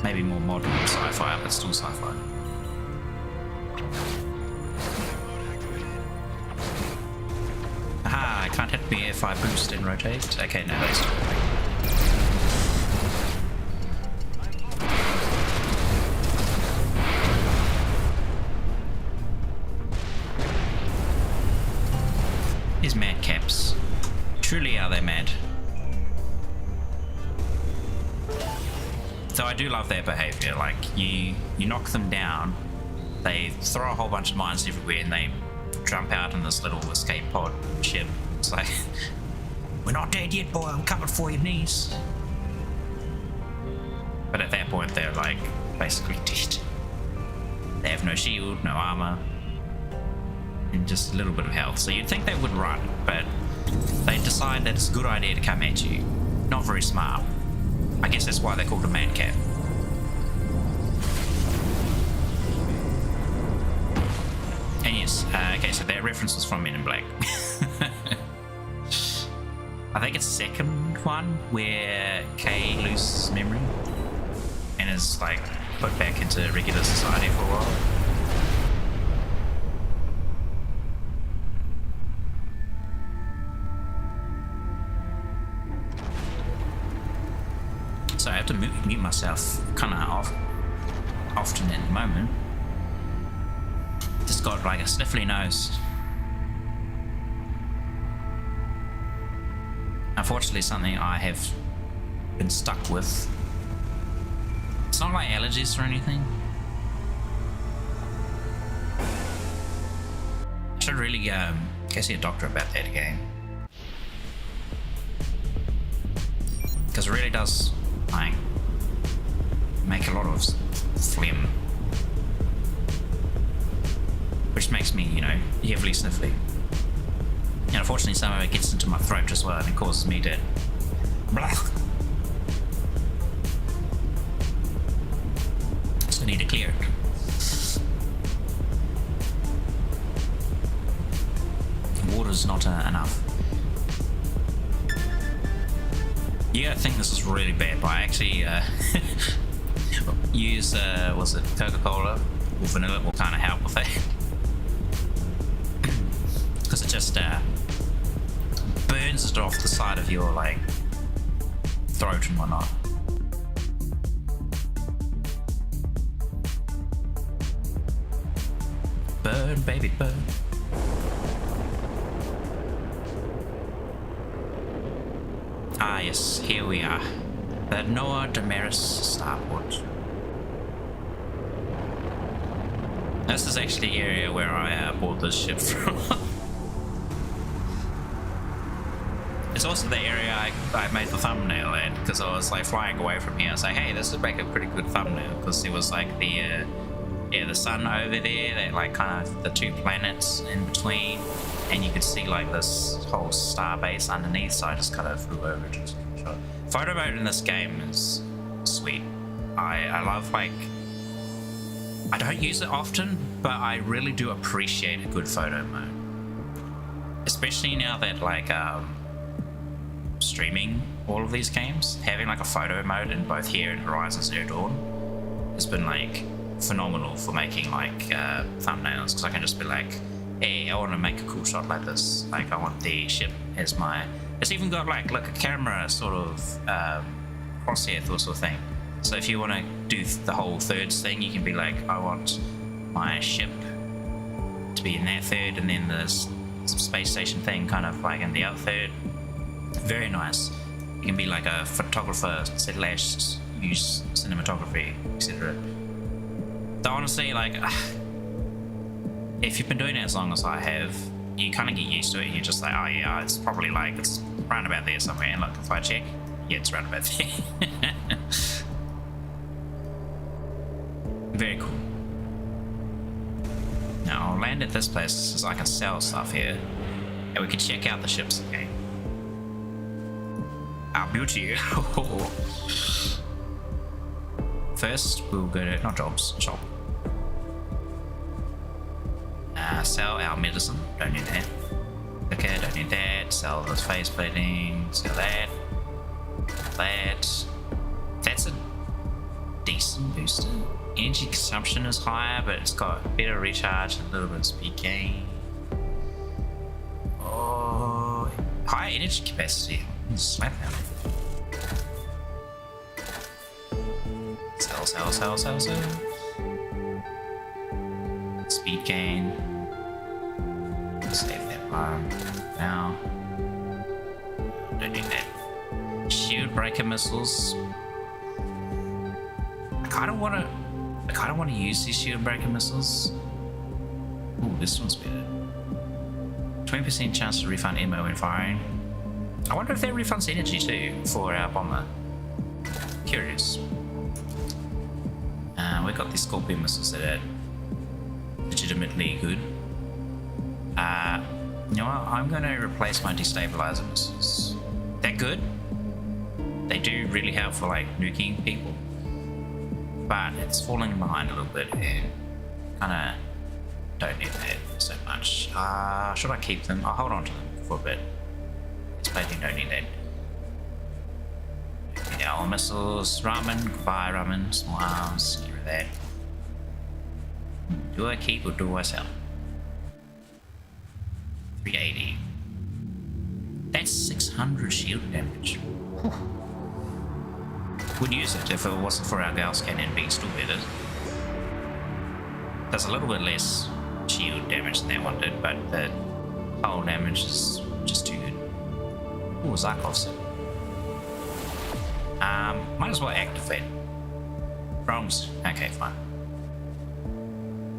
Maybe more modern sci-fi, but still sci-fi. Aha, I can't hit me if I boost and rotate. Okay, no, they still work. These madcaps. Truly are they mad. So I do love their behavior. Like, you knock them down, they throw a whole bunch of mines everywhere, and they jump out in this little escape pod ship. It's like, we're not dead yet, boy, I'm coming for your knees. But at that point, they're like basically dead. They have no shield, no armor, and just a little bit of health. So you'd think they would run, but they decide that it's a good idea to come at you. Not very smart. I guess that's why they're called a madcap. And yes, okay, so that reference was from Men in Black. I think it's the second one where Kay loses memory and is like put back into regular society for a while. So I have to mute myself kind of often at the moment. Just got like a sniffly nose. Unfortunately, something I have been stuck with. It's not like allergies or anything. I should really go see a doctor about that again. Because it really does like make a lot of phlegm, which makes me, you know, heavily sniffly. And unfortunately, some of it gets into my throat as well, and it causes me to blah. So I need to clear it. Water's not enough. Yeah, I think this is really bad, but I actually use, was it Coca-Cola or vanilla will kind of help with it. Because it just burns it off the side of your, like, throat and whatnot. Burn, baby, burn. Ah, yes, here we are. The Noah Damaris starport. This is actually the area where I bought this ship from. It's also the area I made the thumbnail at, because I was like flying away from here. I was like, hey, this would make a pretty good thumbnail, because there was like the sun over there, that like kind of the two planets in between, and you could see like this whole star base underneath, so I just kind of flew over just to show. Photo mode in this game is sweet. I love, like, I don't use it often, but I really do appreciate a good photo mode. Especially now that, like, streaming all of these games, having like a photo mode in both here and Horizon Zero Dawn has been like phenomenal for making like thumbnails, because I can just be like, hey, I want to make a cool shot like this. Like I want the ship as my. It's even got like a camera sort of crosshair sort of thing. So if you want to do the whole thirds thing, you can be like, I want my ship to be in that third, and then the space station thing kind of like in the other third. Very nice. You can be like a photographer / use cinematography, etc. So honestly, like, if you've been doing it as long as I have, you kind of get used to it. You're just like, oh yeah, it's probably like, it's round about there somewhere. And look, if I check, yeah, it's round about there. Very cool. Now I'll land at this place so I can sell stuff here, and we can check out the ships again. Our beauty. First, we'll go to shop. Sell our medicine. Don't need that. Okay, don't need that. Sell this face plating. Sell that. That. That's a decent booster. Energy consumption is higher, but it's got better recharge and a little bit of speed gain. Oh, high energy capacity. Slap them. Sell. Speed gain. Save that bar. Now. Don't need that. Shield breaker missiles. I kind of want to use these shield breaker missiles. Ooh, this one's better. 20% chance to refund ammo when firing. I wonder if that refunds energy too for our bomber. Curious. We've got these scorpion missiles that are legitimately good. You know what? I'm going to replace my destabilizer missiles. They're good. They do really help for like nuking people. But it's falling behind a little bit and kind of don't need that so much. Should I keep them? I'll hold on to them for a bit. Expecting don't need that. Yeah, all missiles, ramen, goodbye ramen, small arms, get rid of that. Do I keep or do I sell? 380. That's 600 shield damage. Would use it if it wasn't for our Gauss cannon being still better. Does a little bit less shield damage than that one did, but the hull damage is just too good. Ooh, Zarkov's. Might as well activate. Wrongs. Okay, fine.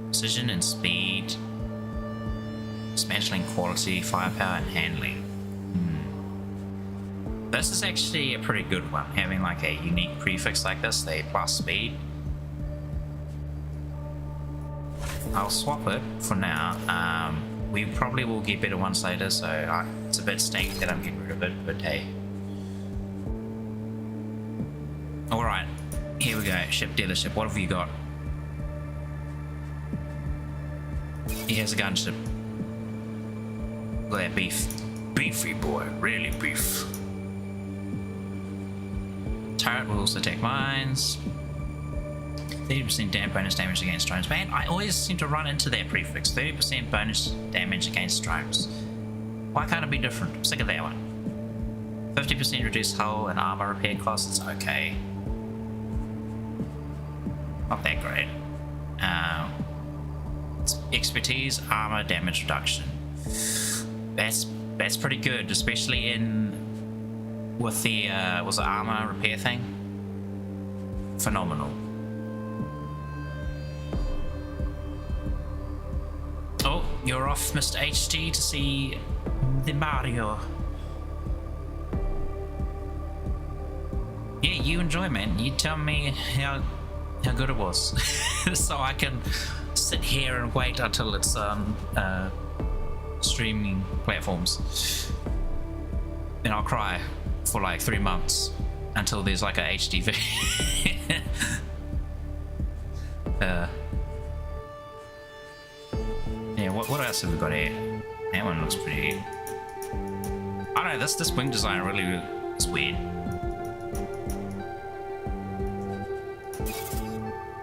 Precision and speed. Dismantling quality, firepower, and handling. This is actually a pretty good one, having like a unique prefix like this, the plus speed. I'll swap it for now. We probably will get better ones later, so it's a bit stank that I'm getting rid of it, but hey. Alright, here we go, ship dealership, what have you got? Here's a gunship. Look at that beef. Beefy boy, really beef. Turret will also take mines. 30% bonus damage against drones. Man, I always seem to run into that prefix. 30% bonus damage against drones. Why can't it be different? I'm sick of that one. 50% reduced hull and armor repair costs. Okay. Not that great. Expertise, armor, damage reduction. That's pretty good, especially with the was the armor repair thing. Phenomenal. Oh, you're off, Mr. HD, to see the Mario. Yeah, you enjoy, man. You tell me how good it was, so I can sit here and wait until it's on streaming platforms. Then I'll cry for like 3 months until there's like a HD video. Yeah, what else have we got here? That one looks pretty. I don't know, this wing design really It's weird. A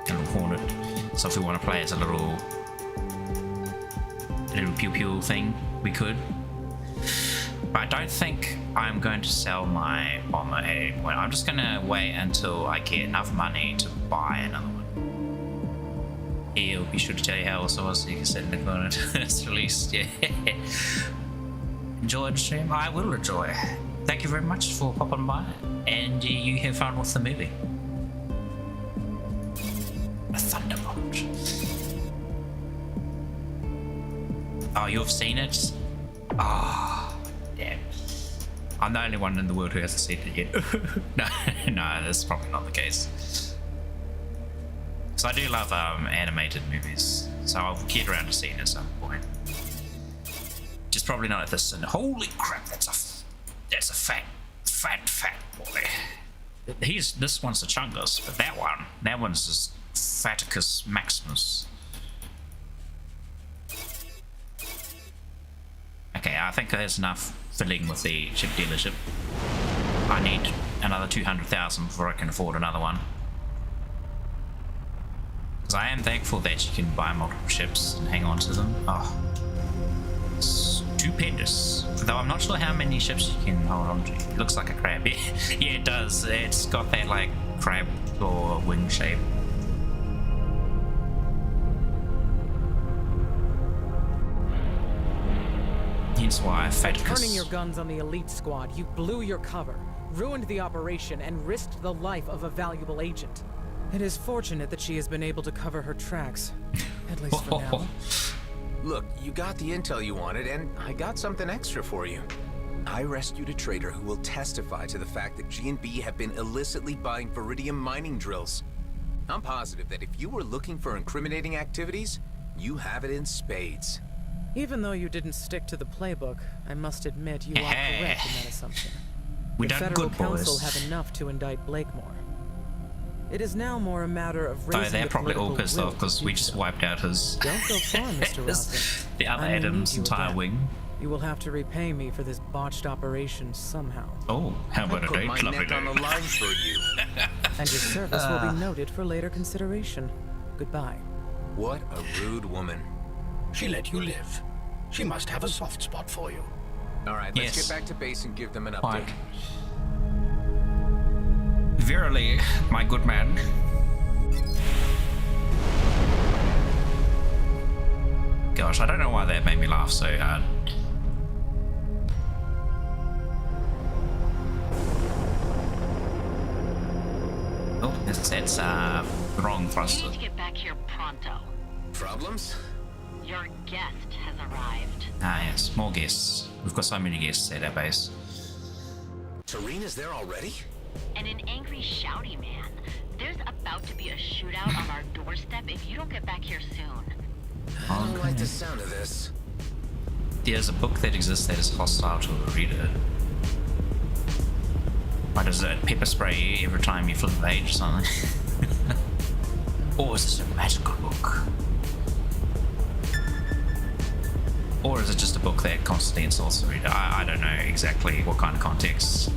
little hornet. So if we want to play as a little pew-pew thing, we could. But I don't think I'm going to sell my bomber at any point. I'm just going to wait until I get enough money to buy another one. He'll be sure to tell you how else it was so you can set in the corner until it's released. Yeah. Enjoy the stream? I will enjoy. Thank you very much for popping by, and you have fun with the movie. A thunderbolt. Oh, you've seen it? Ah, oh, damn. I'm the only one in the world who hasn't seen it yet. No, that's probably not the case. Because I do love animated movies, so I'll get around to seeing it at some point. Just probably not at this. And holy crap, that's a fat boy. This one's the Chungus, but that one's just Faticus Maximus. Okay, I think there's enough filling with the ship dealership. I need another 200,000 before I can afford another one. Because I am thankful that you can buy multiple ships and hang on to them. Oh, stupendous. Though I'm not sure how many ships you can hold on to. It looks like a crab. Yeah, it does. It's got that like crab or wing shape. Hence why turning your guns on the elite squad, you blew your cover, ruined the operation, and risked the life of a valuable agent. It is fortunate that she has been able to cover her tracks, at least for now. Look, you got the intel you wanted, and I got something extra for you. I rescued a trader who will testify to the fact that G&B have been illicitly buying Viridium mining drills. I'm positive that if you were looking for incriminating activities, you have it in spades. Even though you didn't stick to the playbook, I must admit you are correct in that assumption. We the done Federal good, Council boys. have enough to indict Blakemore. It is now more a matter of raising they're the probably all political pissed will off because we just wiped out his Don't go far, Mr. Roslin. the other I may Adam's need you entire again. wing. You will have to repay me for this botched operation somehow. Oh, how about a date? My Lovely neck on the date. line for you. And your service will be noted for later consideration. Goodbye. What a rude woman. She let you live. She must have a soft spot for you. All right, let's get back to base and give them an update. Fine. Verily, my good man. Gosh, I don't know why that made me laugh so hard. Oh, that's wrong thruster. You need to get back here pronto. Problems? Your guest has arrived. Ah, yes, more guests. We've got so many guests at our base. Tarina's there already? And an angry, shouty man. There's about to be a shootout on our doorstep if you don't get back here soon. I don't like the sound of this. There's a book that exists that is hostile to a reader. Why does it pepper spray you every time you flip a page or something? Or is this a magical book? Or is it just a book that constantly insults the reader? I don't know exactly what kind of context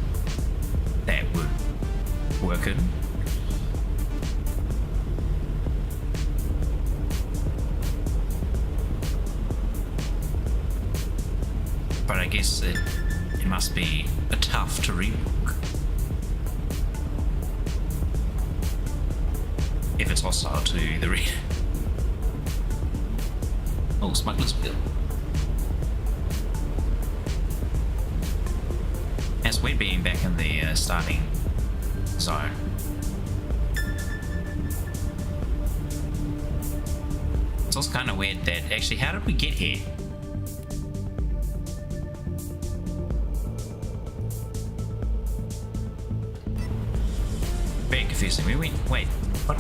that would work in. But I guess it must be a tough to read book. If it's hostile to the reader. Oh, Smuggler's Wheel. As we're being back in the starting zone. It's also kind of weird that actually, how did we get here? Very confusing. Wait, what?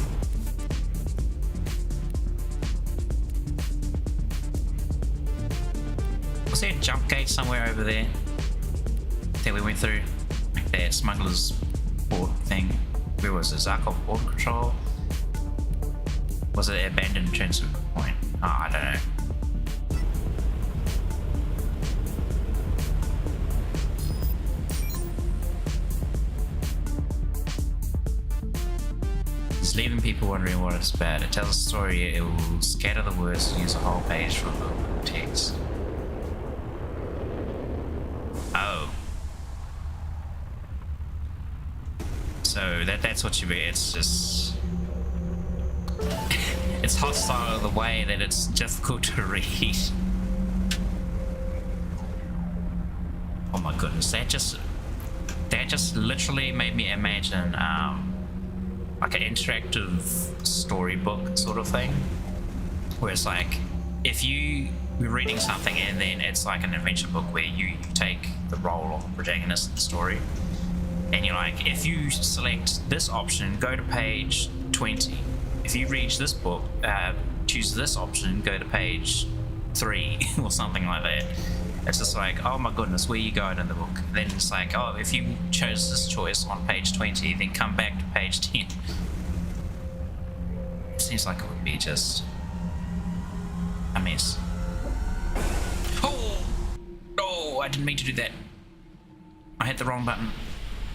Was there a jump gate somewhere over there that we went through? Like that smuggler's port thing? Where was it? Zarkov port control? Was it abandoned transfer point? Oh, I don't know. people wondering what it's about. It tells a story, it will scatter the words and use a whole page for the text. Oh. So that's what you mean. It's just... it's hostile in the way that it's difficult to read. Oh my goodness, that just literally made me imagine like an interactive storybook sort of thing, where it's like if you're reading something and then it's like an adventure book where you take the role of the protagonist in the story, and you're like, if you select this option, go to page 20. If you read this book, choose this option, go to page 3 or something like that. It's just like, oh my goodness, where are you going in the book? Then it's like, oh, if you chose this choice on page 20, then come back to page 10. It seems like it would be just a mess. Oh! No, I didn't mean to do that. I hit the wrong button.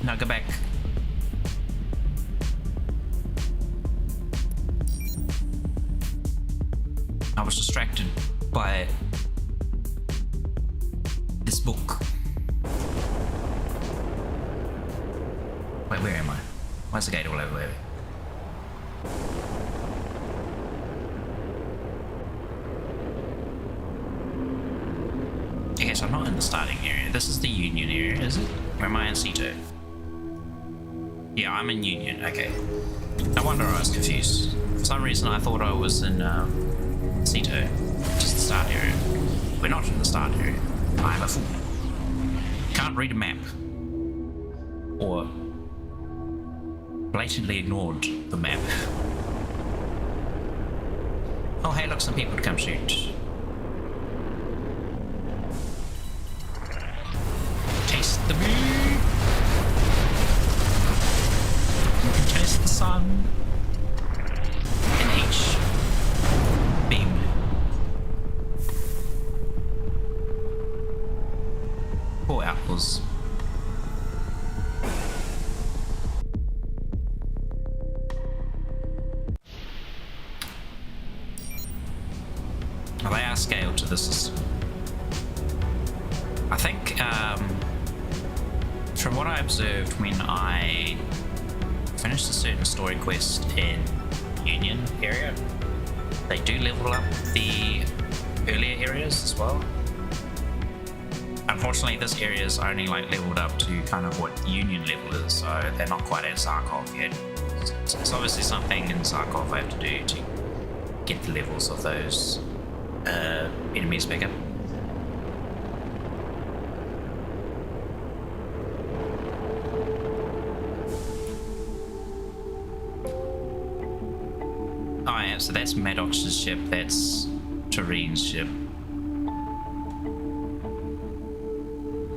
No, go back. I was distracted by this book. Wait, where am I? Why's the gate all over there? Okay, so I'm not in the starting area. This is the Union area, is it? Or am I in Ceto? Yeah, I'm in Union, okay. No wonder I was confused. For some reason I thought I was in Ceto, just the start area. We're not in the start area. I'm a fool. Can't read a map. Or blatantly ignored the map. Oh hey, look, some people to come shoot. Taste the moon. You can taste the sun. An H beam. Poor apples. Well, they are scaled to the system. I think, from what I observed when I finished a certain story quest in Union area, they do level up the earlier areas as well. Unfortunately, this area is only like leveled up to kind of what Union level is, so they're not quite at Zarkov yet. So it's obviously something in Zarkov I have to do to get the levels of those enemies back up. Oh yeah, so that's Maddox's ship, that's Turin's ship.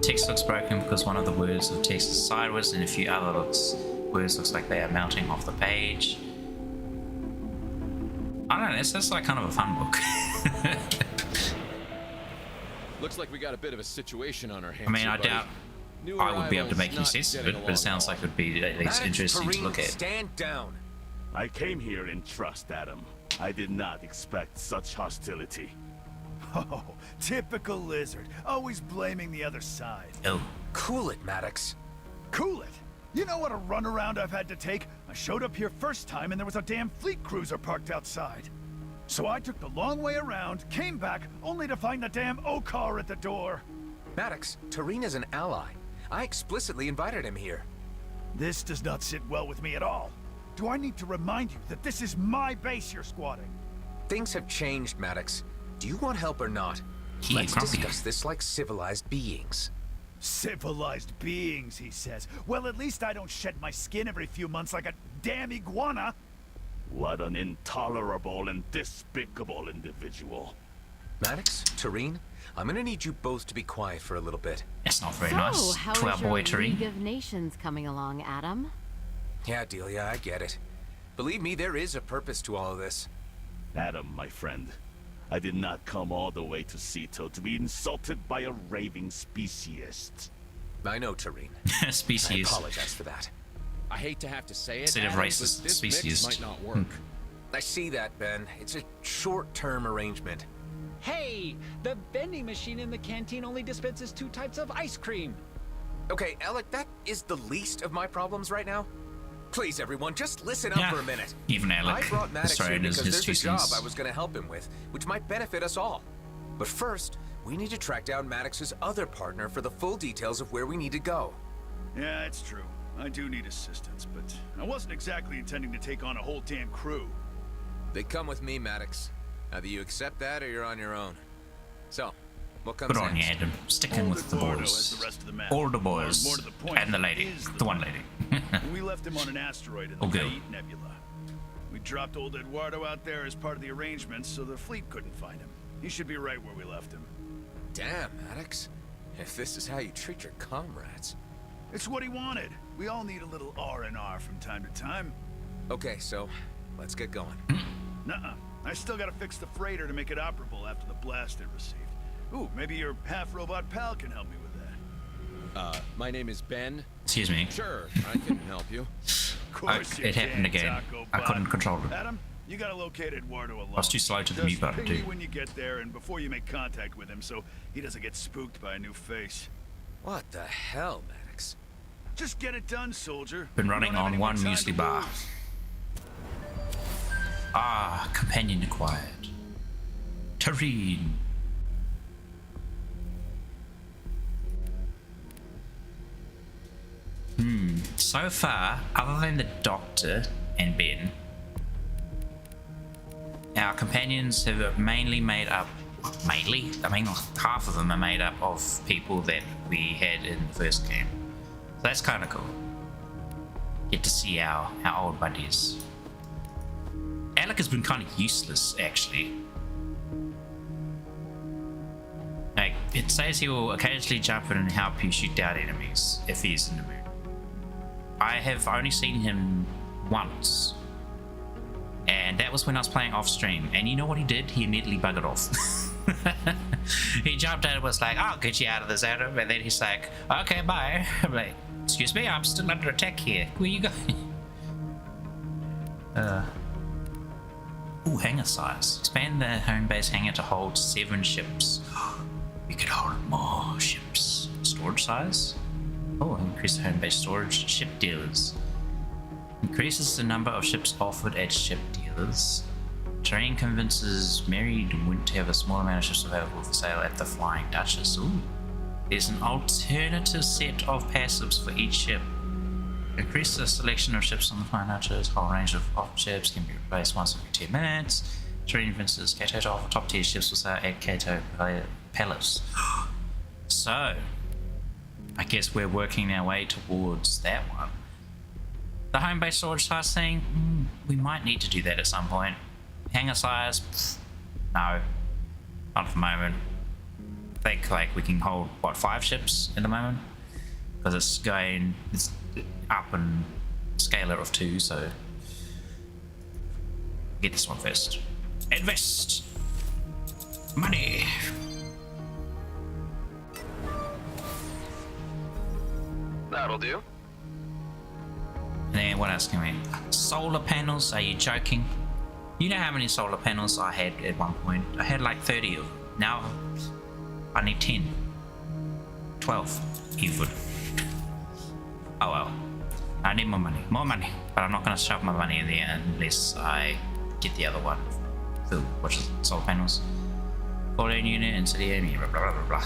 Text looks broken because one of the words of text is sideways and a few other words looks like they are melting off the page. I don't know, this is like kind of a fun book. Looks like we got a bit of a situation on our hands. I mean, I doubt I would be able to make any sense of it, but it sounds like it would be at least interesting to look at. Stand down. I came here in trust, Adam. I did not expect such hostility. Oh, typical lizard. Always blaming the other side. Oh. Cool it, Maddox. Cool it? You know what a runaround I've had to take? I showed up here first time and there was a damn fleet cruiser parked outside. So I took the long way around, came back, only to find the damn O-car at the door. Maddox, Turin is an ally. I explicitly invited him here. This does not sit well with me at all. Do I need to remind you that this is my base you're squatting? Things have changed, Maddox. Do you want help or not? Let's discuss this like civilized beings. Civilized beings, he says. Well, at least I don't shed my skin every few months like a damn iguana. What an intolerable and despicable individual. Maddox, Turin, I'm gonna need you both to be quiet for a little bit. That's not very So, nice how to our is your boy Turin. League of Nations coming along, Adam? Yeah, Delia, I get it. Believe me, there is a purpose to all of this. Adam, my friend, I did not come all the way to Ceto to be insulted by a raving speciest. I know, Turin. Species. I apologize for that. I hate to have to say it, Instead of Adam, racist but this species. mix might not work. I see that, Ben. It's a short-term arrangement. Hey, the vending machine in the canteen only dispenses 2 types of ice cream. Okay, Alec, that is the least of my problems right now. Please, everyone, just listen up for a minute. Even Alec I brought Maddox here Australian is because his there's 2 a job cents. I was going to help him with, which might benefit us all. But first, we need to track down Maddox's other partner for the full details of where we need to go. Yeah, it's true. I do need assistance, but I wasn't exactly intending to take on a whole damn crew. They come with me, Maddox. Either you accept that or you're on your own. So, what comes Good on you, next? Adam. Sticking with the boys. All the boys. More to the point, And the lady. The one lady. We left him on an asteroid in the Okay. Kait Nebula. We dropped old Eduardo out there as part of the arrangements, so the fleet couldn't find him. He should be right where we left him. Damn, Maddox. If this is how you treat your comrades. It's what he wanted. We all need a little R&R from time to time. Okay, so let's get going. Nuh-uh. I still gotta fix the freighter to make it operable after the blast it received. Ooh, maybe your half-robot pal can help me with that. My name is Ben. Excuse me. Sure, I can help you. Of course It happened again. I couldn't control it. Adam, you gotta locate Eduardo alone. I was too slow to the Just mute button, ping me too. when you get there and before you make contact with him so he doesn't get spooked by a new face. What the hell, Maddox? Just get it done, soldier. Been We running don't have on any more one time muesli to bar. lose. Ah, companion acquired. Tareen. So far, other than the Doctor and Ben, our companions have mainly made up, I mean, half of them are made up of people that we had in the first game. So that's kind of cool. Get to see our old buddies. Alec has been kind of useless, actually. Like, it says he will occasionally jump in and help you shoot down enemies if he's in the mood. I have only seen him once, and that was when I was playing off stream. And you know what he did? He immediately buggered off. He jumped out and was like, "I'll get you out of this, Adam," and then he's like, "Okay, bye." I'm like, "Excuse me, I'm still under attack here. Where you going?" Ooh, hangar size. Expand the home base hangar to hold 7 ships. We could hold more ships. Storage size? Oh, increase the home base storage. Ship dealers. Increases the number of ships offered at ship dealers. Terrain convinces Mary Wint to have a small amount of ships available for sale at the Flying Duchess. Ooh. There's an alternative set of passives for each ship. Increase the selection of ships on the Flying Duchess. Whole range of ships can be replaced once every 10 minutes. Terrain convinces Kato to offer top tier ships for sale at Kato Palace. So, I guess we're working our way towards that one. The home base storage size thing, we might need to do that at some point. Hangar size, no, not at the moment. I think like we can hold what, 5 ships at the moment, because it's up and scalar of 2. So get this one first. Invest money. That'll do. And then what else can we? Solar panels, are you joking? You know how many solar panels I had at one point? I had like 30 of them. Now I need 10. 12 even. Oh well. I need more money. More money. But I'm not going to shove my money in there unless I get the other one. Phil, which is solar panels. Cooling unit and city enemy, blah blah blah blah.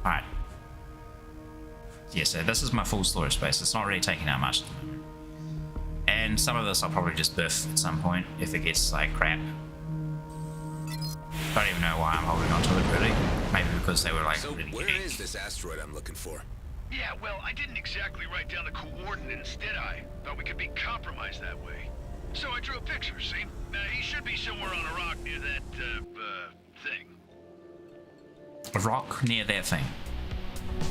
Alright. Yeah, so this is my full storage space. It's not really taking out much at the moment. And some of this I'll probably just biff at some point if it gets like crap. Don't even know why I'm holding on to it really. Maybe because they were like So really where is this asteroid I'm looking for? Yeah, well, I didn't exactly write down the coordinates, did I? Thought we could be compromised that way. So I drew a picture, see? He should be somewhere on a rock near that, thing. A rock near that thing.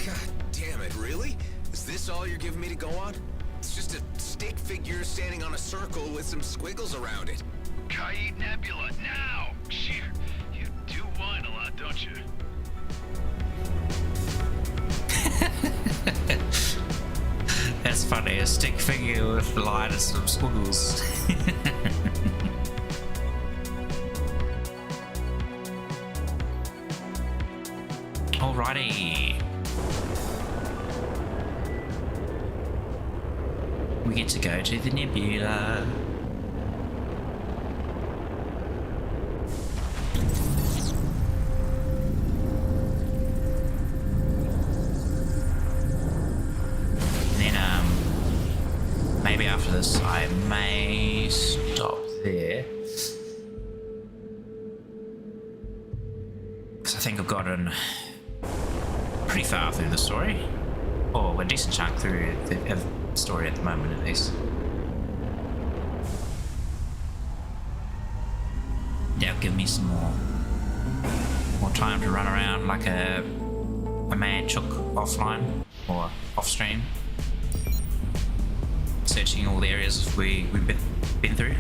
God damn it, really? Is this all you're giving me to go on? It's just a stick figure standing on a circle with some squiggles around it. Kait Nebula, now! Shit, you do whine a lot, don't you? That's funny, a stick figure with the light and some squiggles. Alrighty. We get to go to the nebula. Maybe after this I may stop there, because I think I've gotten pretty far through the story, or a decent chunk through the story at the moment at least. That'll give me some more time to run around like a mad chook offline or off stream, searching all the areas we've been through.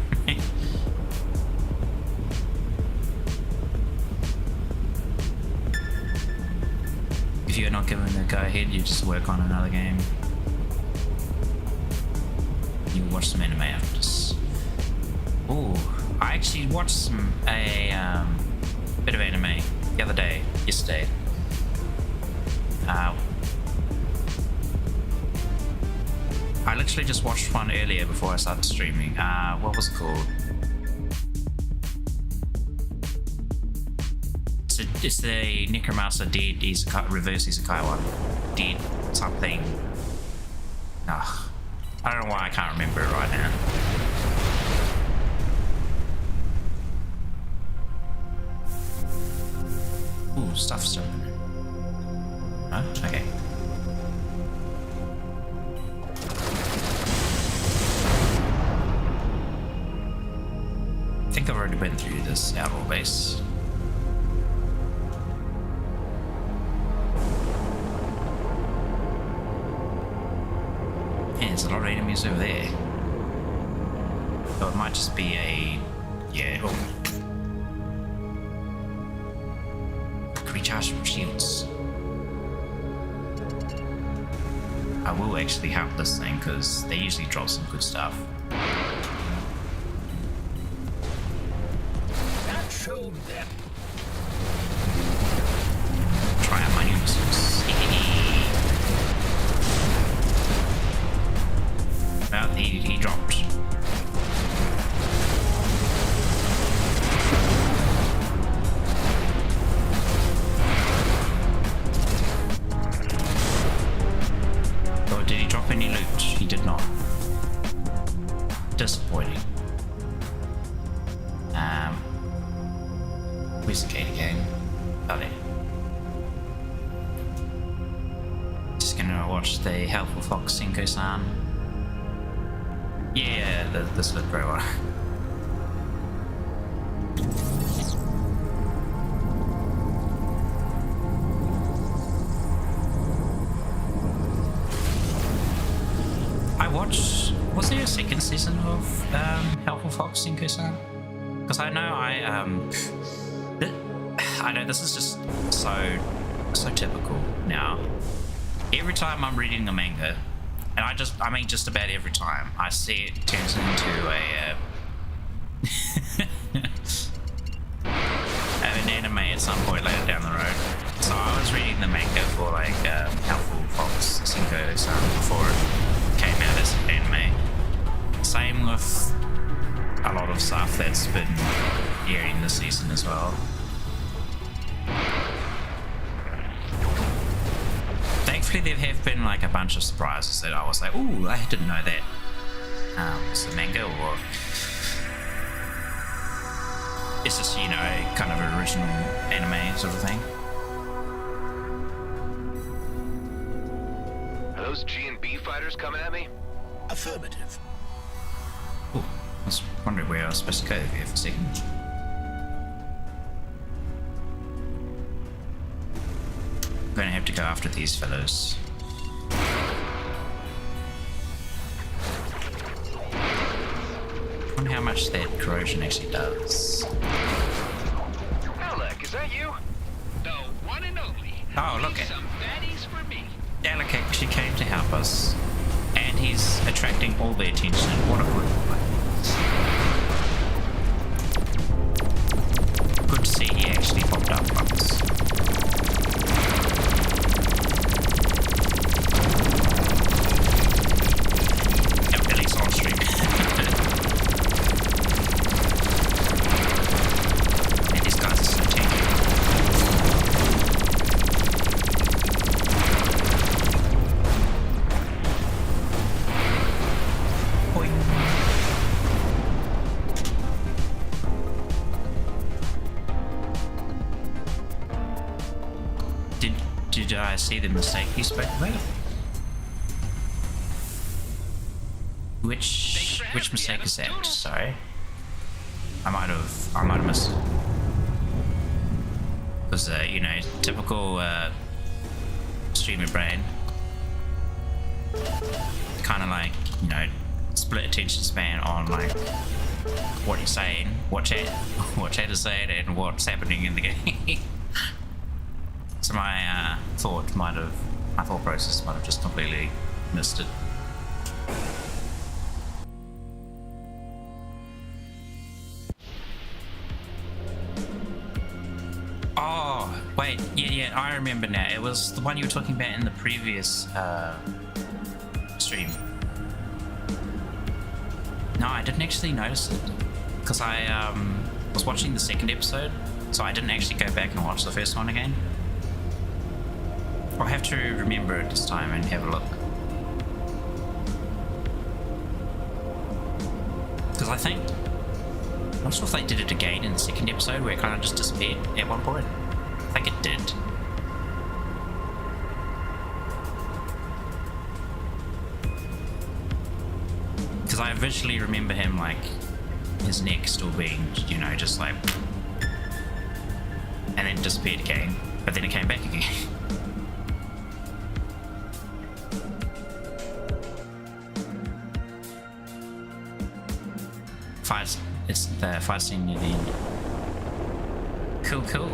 If you're not given the go ahead, you just work on another game. You watch some anime after this. Oh, I actually watched a bit of anime the other day, yesterday. I literally just watched one earlier before I started streaming. What was it called? It's the Necromancer Dead Isekai, Reverse Isekai one. Dead something. Ugh. I don't know why I can't remember it right now. Ooh, stuff's still in there. Oh, okay. I think I've already been through this outlaw base. Yeah, there's a lot of enemies over there. So it might just be a... yeah, oh. Recharge from shields. I will actually help this thing because they usually drop some good stuff. That showed them. Try out my new missiles. Well, he dropped. Oh, did he drop any loot? He did not. Disappointing. Where's the gate again? Oh, there. Just gonna watch the Helpful Fox Senko-san. Yeah, this looked very well. I watched... was there a second season of Helpful Fox Senko-san? Because I know I know this is just so typical now. Every time I'm reading the manga, and I mean just about every time, I see it turns into an anime at some point later down the road. So I was reading the manga for like Helpful Fox Senko-san before it came out as an anime. Same with a lot of stuff that's been airing this season as well. Thankfully there have been like a bunch of surprises that I was like, ooh, I didn't know that was the manga, or it's just, you know, kind of an original anime sort of thing. Are those G&B fighters coming at me? Affirmative. Ooh, I was wondering where I was supposed to go there for a second. I'm gonna have to go after these fellows. I wonder how much that corrosion actually does. Alec, is that you? The one and only. Oh, look at some fatties for me. Alec actually came to help us, and And he's attracting all the attention. What a good. Good to see he actually popped up once. At least on stream. And these guys are so tanky. Did I see the mistake you spoke about? Which mistake is that? Sorry, I might have missed it. Because you know, typical streamer brain, kind of like, you know, split attention span on like what you're saying, what chat is saying, and what's happening in the game. So my thought process might have just completely missed it. Oh, wait, yeah, I remember now. It was the one you were talking about in the previous stream. No, I didn't actually notice it because I was watching the second episode, so I didn't actually go back and watch the first one again. I'll have to remember it this time and have a look. Because I think, I'm not sure if they did it again in the second episode where it kind of just disappeared at one point. I think it did. Because I visually remember him like, his neck still being, you know, just like, and then disappeared again, but then it came back again. It's the fight scene near the end. Cool.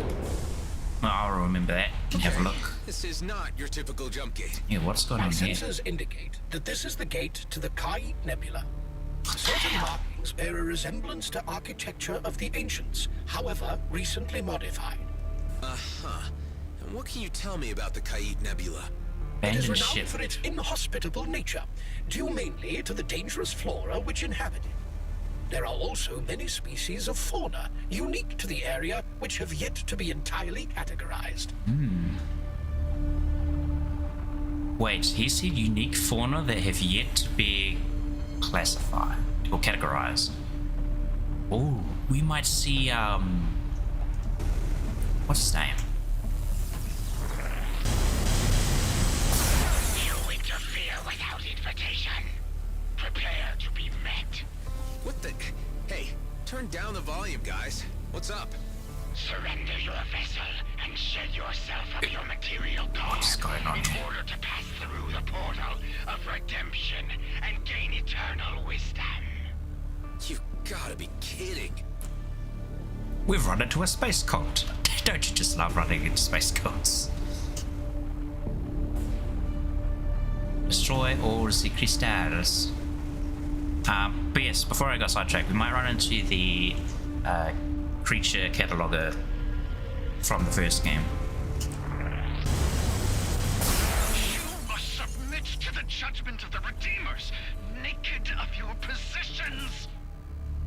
Well, I'll remember that and have a look. This is not your typical jump gate. Yeah, what's going on here? Sensors indicate that this is the gate to the Kai Nebula. Certain markings bear a resemblance to architecture of the ancients, however recently modified. Uh-huh. And what can you tell me about the Kai Nebula? It is renowned for its inhospitable nature, due mainly to the dangerous flora which inhabit it. There are also many species of fauna unique to the area which have yet to be entirely categorized. Wait, he said unique fauna that have yet to be classified or categorized. Oh, we might see, what's his name? You interfere without invitation. Prepare to be met. What the? Hey, turn down the volume, guys. What's up? Surrender your vessel and shed yourself of your material core in order to pass through the portal of redemption and gain eternal wisdom. You gotta be kidding. We've run into a space cult. Don't you just love running into space cults? Destroy all the crystals. But yes, before I got sidetracked, we might run into the creature cataloger from the first game. You must submit to the judgment of the Redeemers, naked of your positions.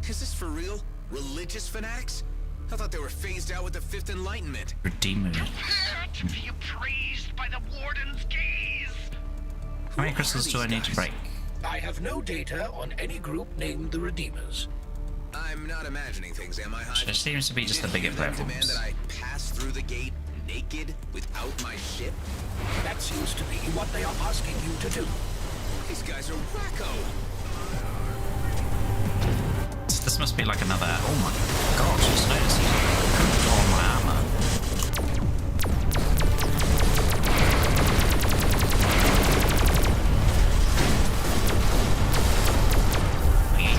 Is this for real? Religious fanatics? I thought they were phased out with the Fifth Enlightenment. Redeemers. Prepare to be appraised by the Warden's gaze. How many crystals do I need to break? I have no data on any group named the Redeemers. I'm not imagining things, am I, Hyde? It seems to be just the bigger platforms. Demand that I pass through the gate naked without my ship? That seems to be what they are asking you to do. These guys are wacko. This must be like another. Oh my gosh! Just noticed he's pooped on my armor.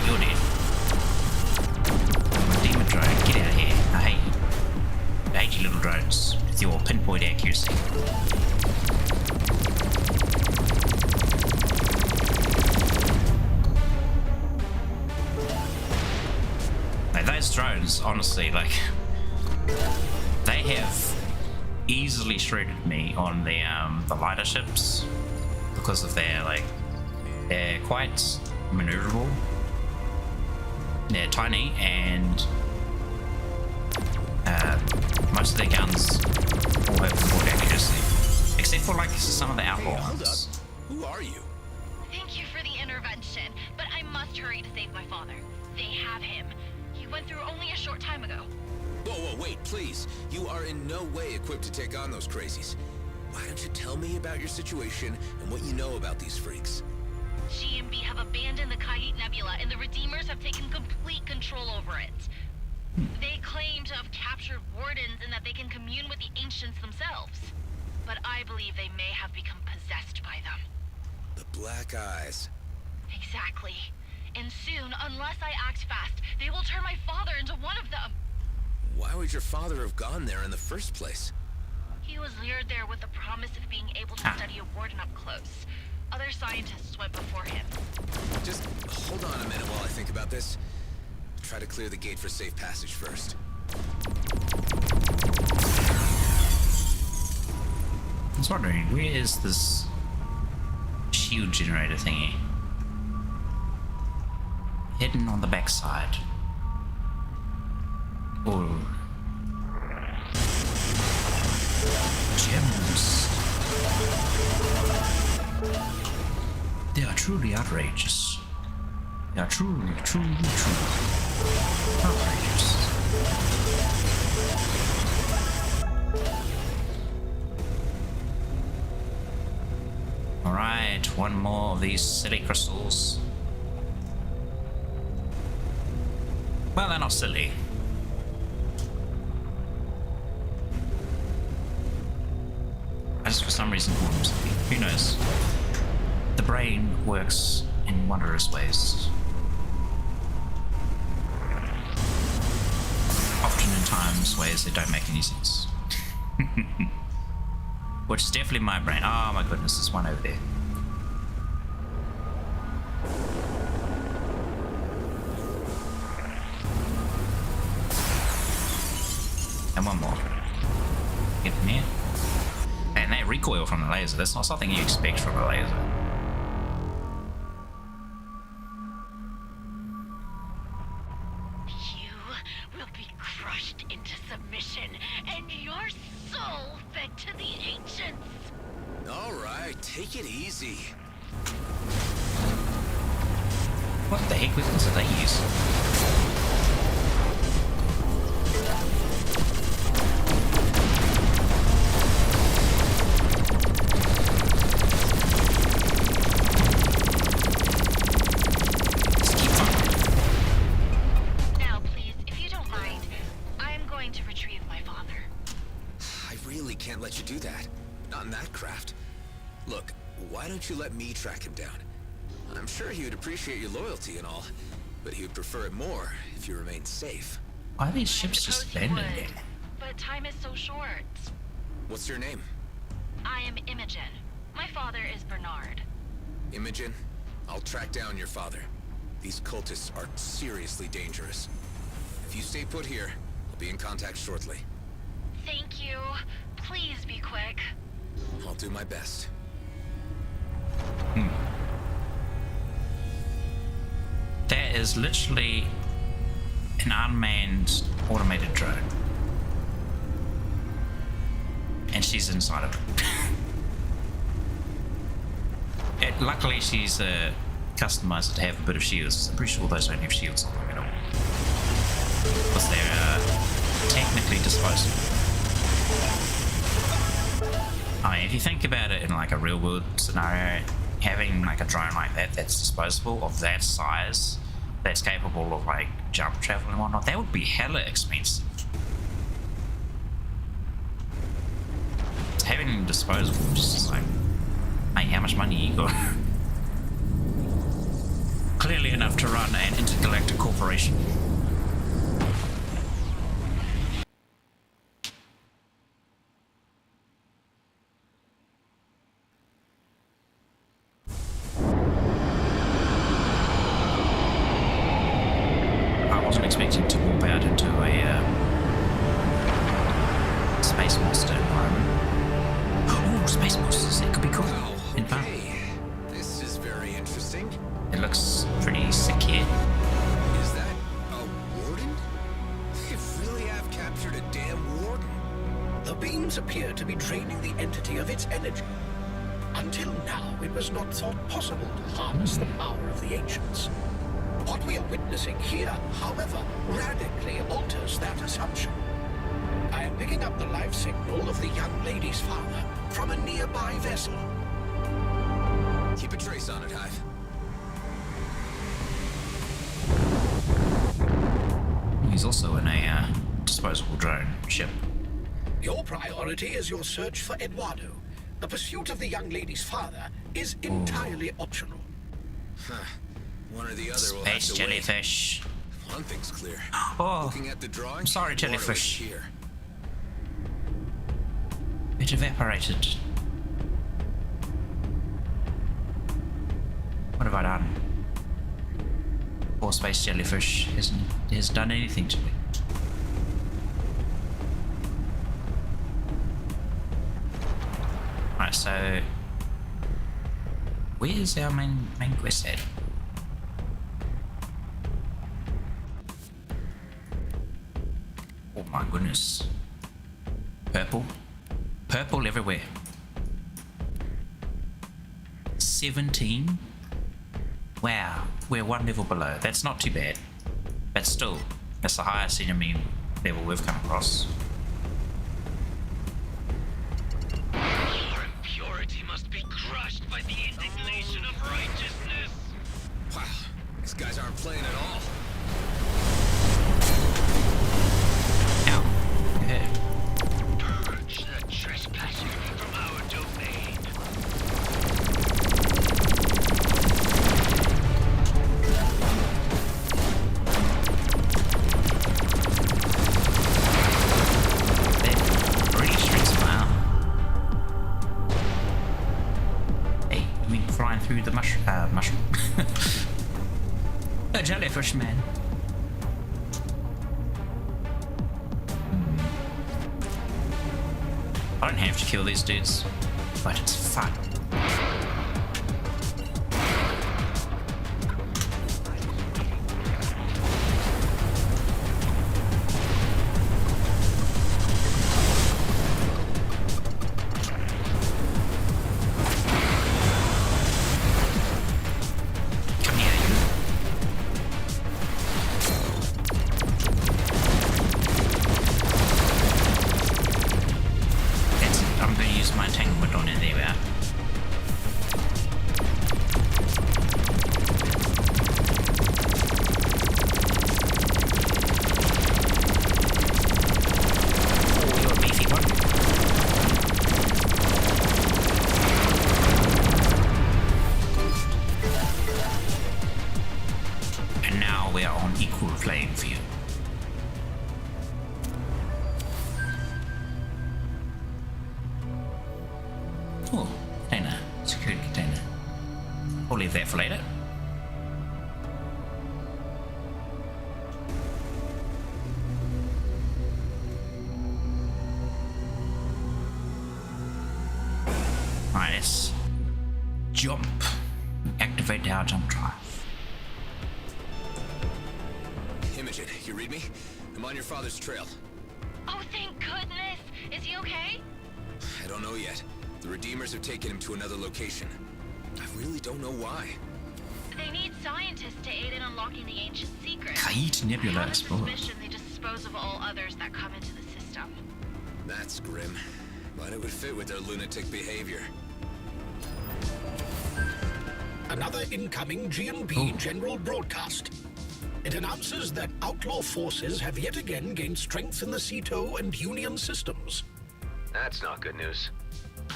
You're dead. Demon drone, get out of here. I hate you. I hate you little drones with your pinpoint accuracy. those drones, honestly, like, they have easily shredded me on the lighter ships because of their, like, they're quite maneuverable. They're tiny, and most of their guns all have more accuracy, except for like some of the outlaw ones. Who are you? Thank you for the intervention, but I must hurry to save my father. They have him. He went through only a short time ago. Whoa, wait, please. You are in no way equipped to take on those crazies. Why don't you tell me about your situation and what you know about these freaks? GMB have abandoned the Kayit Nebula, and the Redeemers have taken complete control over it. They claim to have captured wardens and that they can commune with the ancients themselves. But I believe they may have become possessed by them. The Black Eyes. Exactly. And soon, unless I act fast, they will turn my father into one of them. Why would your father have gone there in the first place? He was lured there with the promise of being able to study a warden up close. Other scientists went before him. Just hold on a minute while I think about this. Try to clear the gate for safe passage first. I was wondering, where is this shield generator thingy? Hidden on the backside. Oh. Gems. They are truly outrageous. They are truly outrageous. Alright, one more of these silly crystals. Well, they're not silly. I just for some reason call them silly. Who knows? The brain works in wondrous ways. Often in times, ways that don't make any sense. Which is definitely my brain. Oh my goodness, there's one over there. And one more. Get in here. And they recoil from the laser. That's not something you expect from a laser. You will be crushed into submission, and your soul fed to the ancients. All right, take it easy. What the heck weapons did they use? Now, please, if you don't mind, I'm going to retrieve my father. I really can't let you do that. Not in that craft. Look, why don't you let me track him down? I'm sure he would appreciate your loyalty and all, but he would prefer it more if you remain safe. Why are these ships just landing there? But time is so short. What's your name? I am Imogen. My father is Bernard. Imogen, I'll track down your father. These cultists are seriously dangerous. If you stay put here, I'll be in contact shortly. Thank you. Please be quick. I'll do my best. That is literally an unmanned automated drone. And she's inside of it. Luckily she's customized to have a bit of shields. I'm pretty sure those don't have shields on them at all. Because they're technically disposable. I mean, if you think about it in like a real world scenario, having like a drone like that that's disposable, of that size, that's capable of like jump travel and whatnot, that would be hella expensive. Having them disposable is just like, mate, how much money you got? Clearly enough to run an intergalactic corporation. I wasn't expecting to walk beams appear to be draining the entity of its energy. Until now, it was not thought possible to harness the power of the ancients. What we are witnessing here, however, radically alters that assumption. I am picking up the life signal of the young lady's father from a nearby vessel. Keep a trace on it, Hive. He's also in a disposable drone ship. Your priority is your search for Eduardo. The pursuit of the young lady's father is entirely optional. Huh. One or the other will Space have to jellyfish. wait. One thing's clear. Oh, Looking at the drawing, I'm sorry, Eduardo is jellyfish. here. It evaporated. What have I done? Poor space jellyfish hasn't done anything to me. Right, so where's our main quest at? Oh my goodness. Purple. Purple everywhere. 17? Wow, we're one level below. That's not too bad. But still, that's the highest enemy level we've come across. Our impurity must be crushed by the indignation of righteousness. Wow, these guys aren't playing at all. Ow. Yeah. Purge the trespasser from our domain. That really strings them out. Hey, you mean flying through the mushroom? A jellyfish man. I don't have to kill these dudes, but it's fun. Come here, you. That's it. I'm going to use my entanglement on it. There we are. Oh, you're a beefy one. And now we are on equal playing field. Oh, container. Security container. I'll leave that for later. Alright, let's jump. Activate our jump drive. Imogen, you read me? I'm on your father's trail. Oh, thank goodness! Is he okay? I don't know yet. The Redeemers have taken him to another location. I really don't know why. They need scientists to aid in unlocking the ancient secrets. Kaid Nebula I have a Explorer. suspicion they dispose of all others that come into the system. That's grim, but it would fit with their lunatic behavior. Another incoming G&B general broadcast. It announces that outlaw forces have yet again gained strength in the Ceto and Union systems. That's not good news.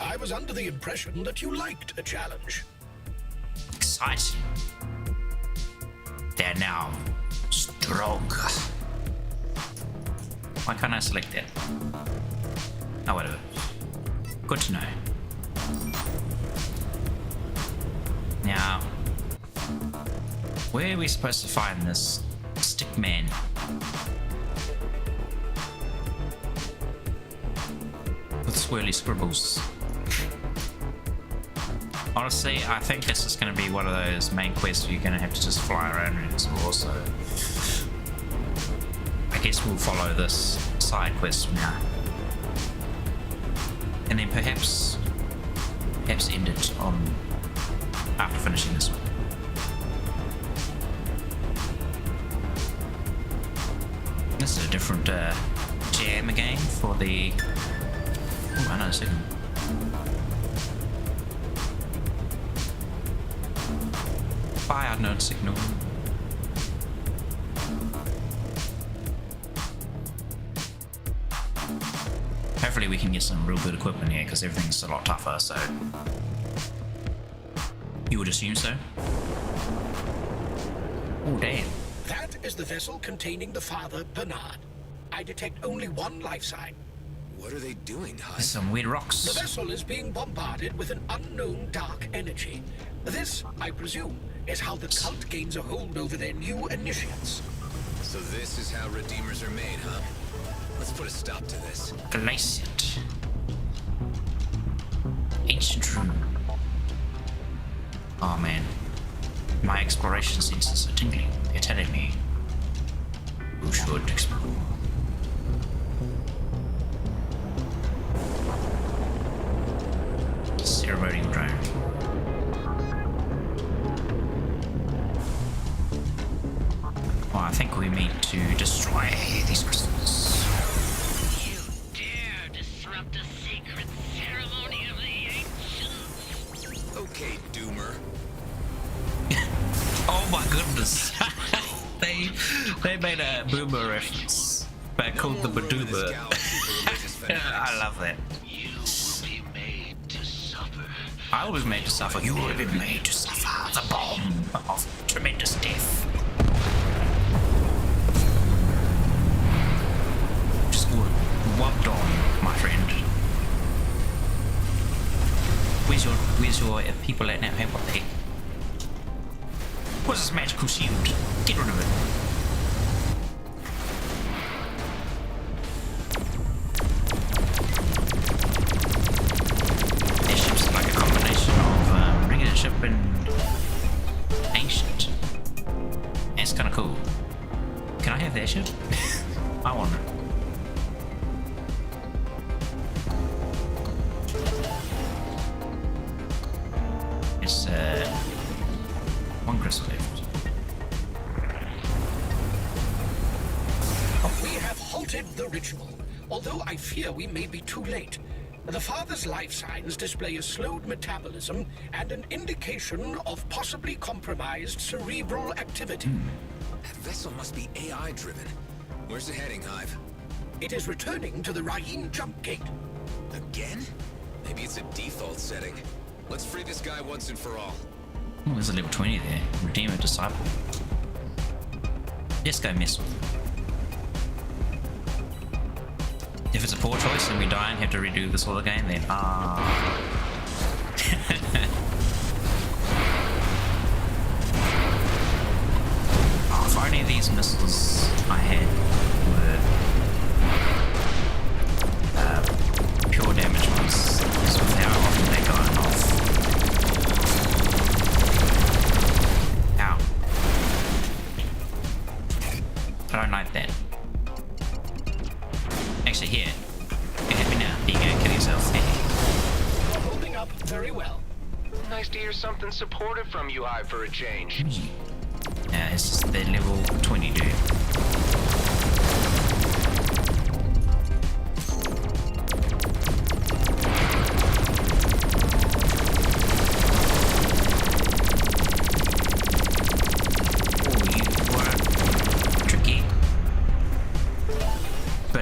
I was under the impression that you liked a challenge. Exciting. They're now stronger. Why can't I select that? Oh, whatever. Good to know. Now, where are we supposed to find this stick man? With swirly scribbles. Honestly, I think this is going to be one of those main quests where you're going to have to just fly around and explore, so I guess we'll follow this side quest from now. and then perhaps end it on after finishing this one. This is a different jam again for the. Oh, I know a second. Fire node signal. Hopefully we can get some real good equipment here because everything's a lot tougher, so you would assume so. Oh damn. That is the vessel containing the father, Bernard. I detect only one life sign. What are they doing, Hive? There's some weird rocks. The vessel is being bombarded with an unknown dark energy. This, I presume, is how the cult gains a hold over their new initiates. So this is how Redeemers are made, huh? Let's put a stop to this. Glaciate. Ancient rune. Oh man. My exploration senses are tingling. They're telling me who should explore. Ceremonial drone. Well, I think we need to destroy these crystals. You dare disrupt a sacred ceremony of the ancients? Okay, Doomer. Oh my goodness. they made a boomer reference, but called the Badoomer. I love that. You will be made to suffer. I was made to suffer. You will be made to suffer the bomb of tremendous death. Just wobbed on, my friend. Where's your people at now? Hey, what the heck? What's this magical shield? Get rid of it. Their ship's like a combination of regular ship and ancient. That's kind of cool. Can I have their ship? I wonder. It's one crystal left. We have halted the ritual, although I fear we may be too late. The father's life signs display a slowed metabolism and an indication of possibly compromised cerebral activity. That vessel must be AI-driven. Where's it heading, Hive? It is returning to the Rain jump gate. Again? Maybe it's a default setting. Let's free this guy once and for all. Oh, there's a level 20 there. Redeemer Disciple. Let's go mess with him. If it's a poor choice and we die and have to redo this all again, then oh, if only these missiles I had were pure damage ones. Because with how often they're going off. Ow. I don't like that. Actually, here. You happy now? Here you go, kill yourself. You're holding up very well. Nice to hear something supportive from you, Hive, for a change. Yeah, it's just the level 20 dude.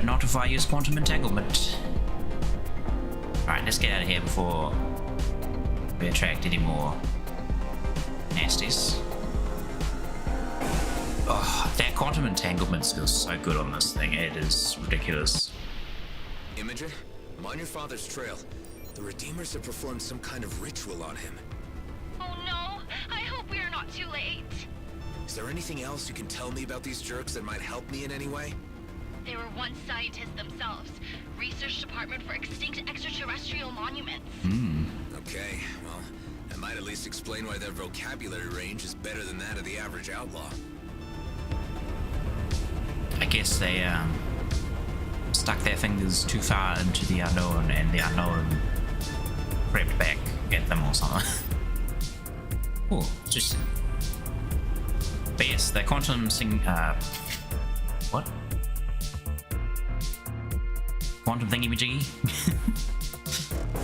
Not if I use quantum entanglement. Alright, let's get out of here before we attract any more nasties. Oh, that quantum entanglement feels so good on this thing. It is ridiculous. Imogen, I'm on your father's trail. The Redeemers have performed some kind of ritual on him. Oh no! I hope we are not too late. Is there anything else you can tell me about these jerks that might help me in any way? They were once scientists themselves. Research Department for Extinct Extraterrestrial Monuments. Okay, well, that might at least explain why their vocabulary range is better than that of the average outlaw. I guess they stuck their fingers too far into the unknown and the unknown crept back at them or something. Oh, just. But yes, the quantum what? Quantum thingy-majiggy?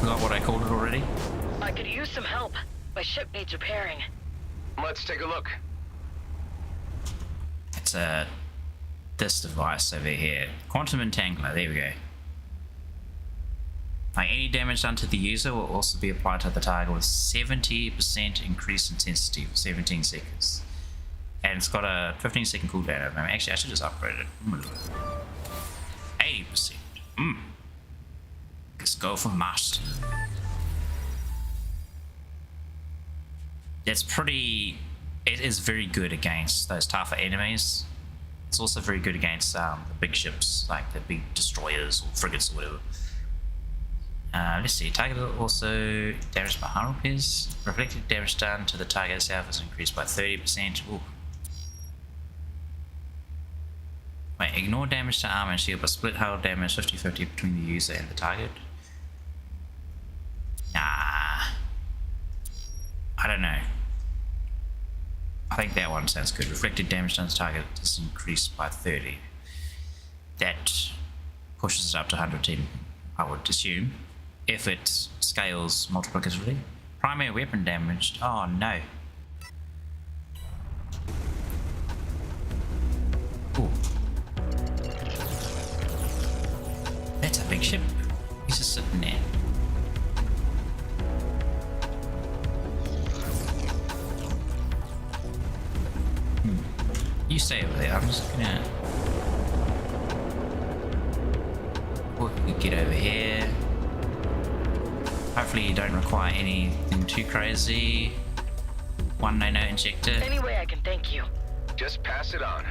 Forgot what I called it already. I could use some help. My ship needs repairing. Let's take a look. It's this device over here. Quantum entangler, there we go. Like any damage done to the user will also be applied to the target with 70% increased intensity for 17 seconds. And it's got a 15-second cooldown. Actually, I should just upgrade it. 80%. Let's go for master. It's pretty. It is very good against those tougher enemies. It's also very good against the big ships, like the big destroyers or frigates or whatever. Let's see. Target also damaged by harm repairs. Reflected damage done to the target itself is increased by 30%. Ooh. Wait, ignore damage to armor and shield, but split hull damage 50-50 between the user and the target. Nah. I don't know. I think that one sounds good. Reflected damage done to the target is increased by 30. That pushes it up to 110, I would assume. If it scales multiplicatively. Primary weapon damage. Oh no. Ooh. That's a big ship. He's just sitting there. You stay over there. I'm just gonna. We can get over here. Hopefully you don't require anything too crazy. One nano injector. Any way I can thank you. Just pass it on.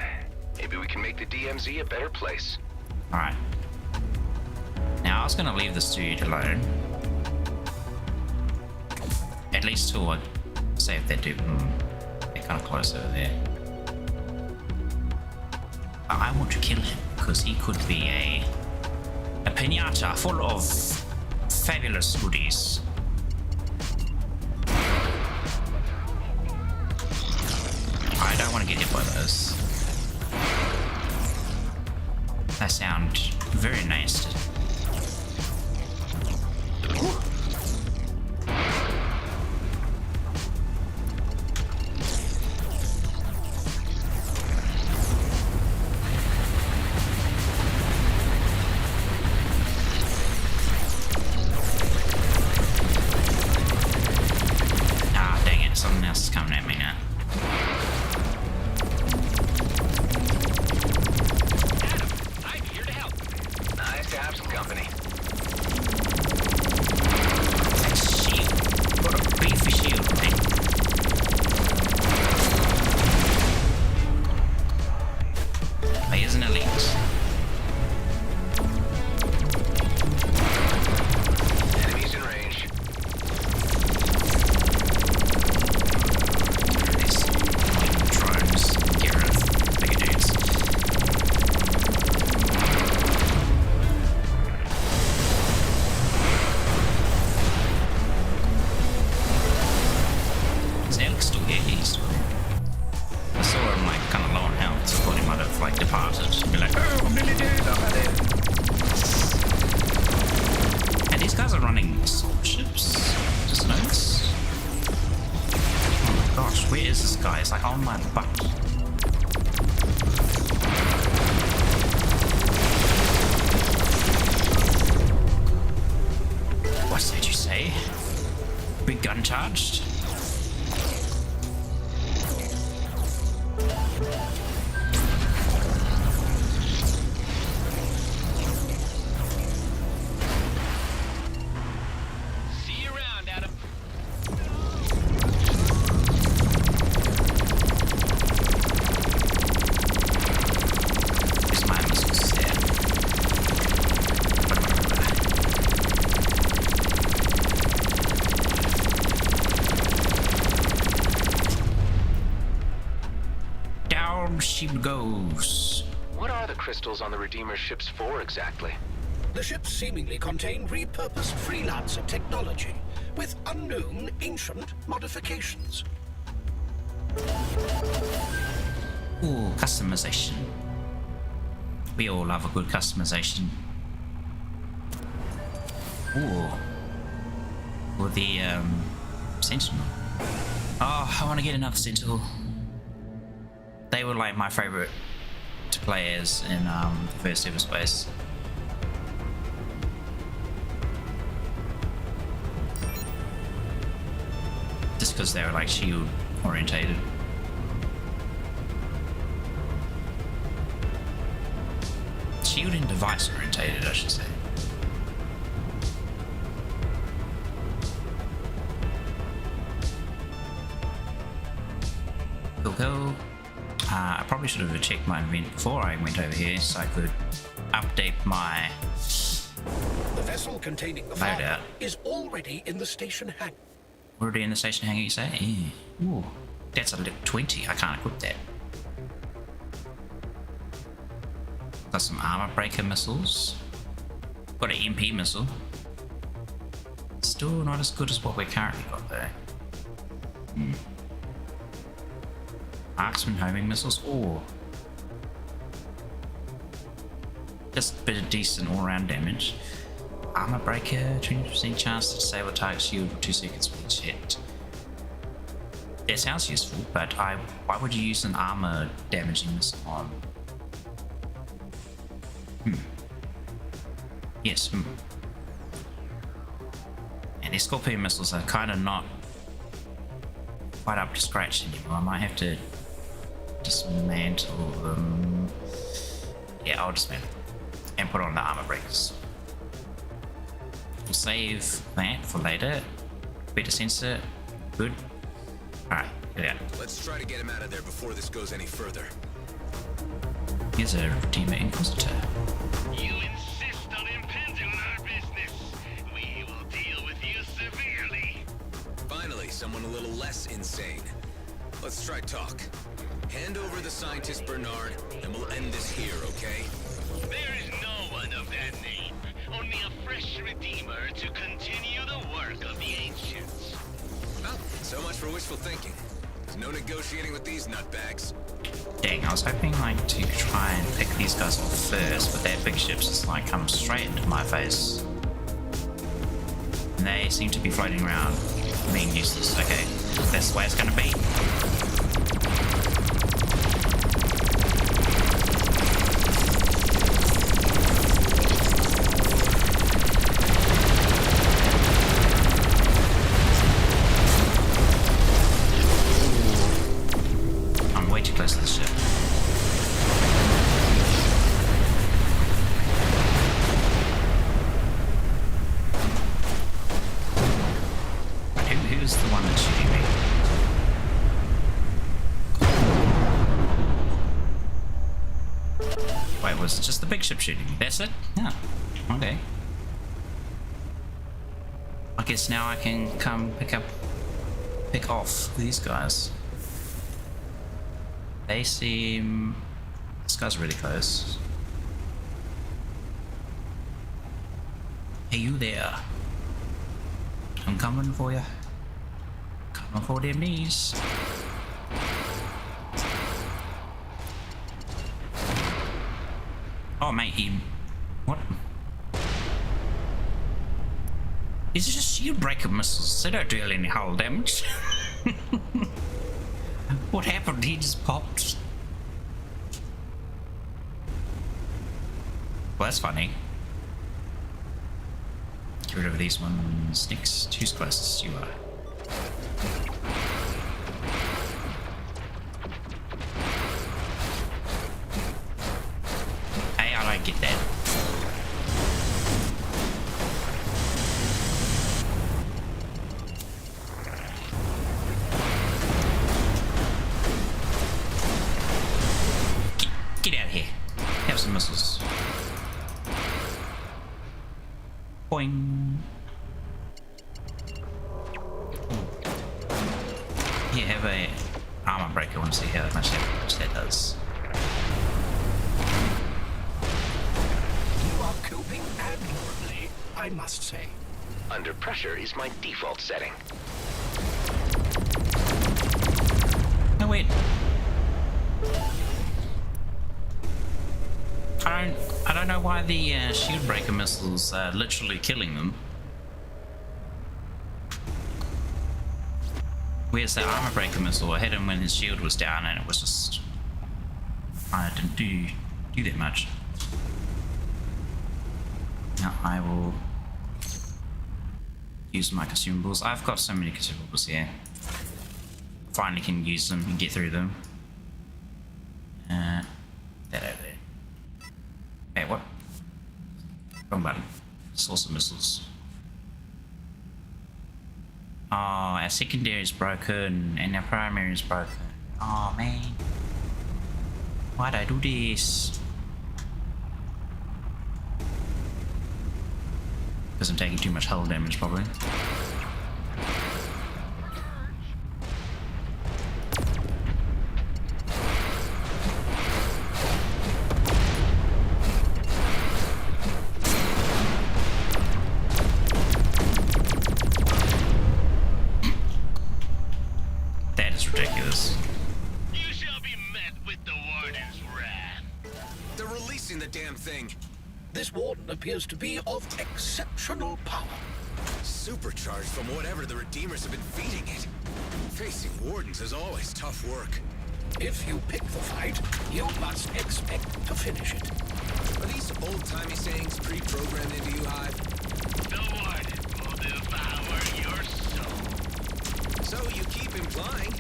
Maybe we can make the DMZ a better place. Alright. Now I was gonna leave this dude alone. At least till I save that dude. They're kind of close over there. But I want to kill him because he could be a pinata full of fabulous goodies. I don't want to get hit by those. That sound very nasty. What are the crystals on the Redeemer ships for exactly? The ships seemingly contain repurposed freelancer technology with unknown ancient modifications. Ooh, customization. We all love a good customization. Ooh. For the Sentinel. Oh, I want to get another Sentinel. They were like my favorite to play as in the first Everspace. Just because they were like shield orientated. Shield and device orientated, I should say. Go. I probably should have checked my event before I went over here so I could update my The vessel containing the file is already in the station hangar. Already in the station hangar, you say? Yeah. Ooh, that's a little 20. I can't equip that. Got some armor breaker missiles. Got an MP missile. Still not as good as what we currently got there. Marksman homing missiles. Oh, just a bit of decent all-round damage. Armor breaker, 20% chance to disable target shield for 2 seconds with each hit. That sounds useful, but why would you use an armor damaging missile on? Yes. And these Scorpion missiles are kind of not quite up to scratch anymore. I might have to dismantle them. Yeah, I'll dismantle them and put on the armor breakers. We'll save that for later. Beta sensor, good. Alright, yeah. Let's try to get him out of there before this goes any further. Here's a Redeemer Inquisitor. You insist on impinging on our business. We will deal with you severely. Finally, someone a little less insane. Let's try talk. Hand over the scientist Bernard, and we'll end this here, okay? There is no one of that name. Only a fresh Redeemer to continue the work of the Ancients. Well, so much for wishful thinking. There's no negotiating with these nutbags. Dang, I was hoping like to try and pick these guys off first, but their big ships just like come straight into my face. And they seem to be floating around, being useless. Okay, that's the way it's gonna be. I'm way too close to the ship. Who's the one that's shooting me? Wait, was it just the big ship shooting me? That's it? Yeah. Okay. I guess now I can come pick off these guys. They seem... This guy's really close. Hey, you there? I'm coming for you. Coming for them knees. Oh, mate, he... What? These are just shield breaker missiles. They don't deal any hull damage. What happened? He just popped. Well, that's funny. Get rid of these ones next. Who's closest? You are. Hey, I don't get that. Get out of here. Have some missiles. Boing. Here, have a armor breaker. I want to see how much that does. I must say. Under pressure is my default setting. No, wait. I don't know why the shield breaker missiles are literally killing them. Where's that armor breaker missile? I hit him when his shield was down and it was just... I didn't do that much. Now I will use my consumables. I've got so many consumables here. Finally can use them and get through them. That over there. Hey, what? Wrong button. Source of missiles. Oh, our secondary is broken and our primary is broken. Oh man. Why'd I do this? Because I'm taking too much hull damage, probably. Appears to be of exceptional power. Supercharged from whatever the Redeemers have been feeding it. Facing Wardens is always tough work. If you pick the fight, you must expect to finish it. Are these old-timey sayings pre-programmed into you, Hive? The Warden will devour your soul. So you keep implying.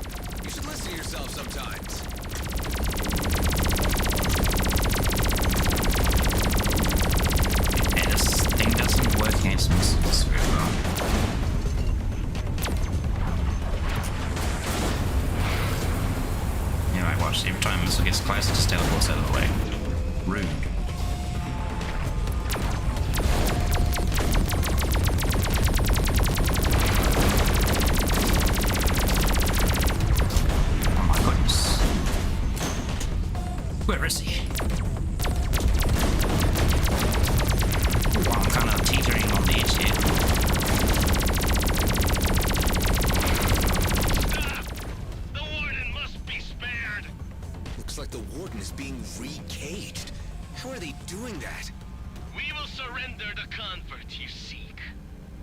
You should listen to yourself sometimes. Work against missiles very well. Yeah, I watch every time a missile gets close, it just teleports out of the way. Rude. Oh my goodness. Where is he? I'm kind of teetering on the edge here. Stop! The Warden must be spared! Looks like the Warden is being re-caged. How are they doing that? We will surrender the convert you seek.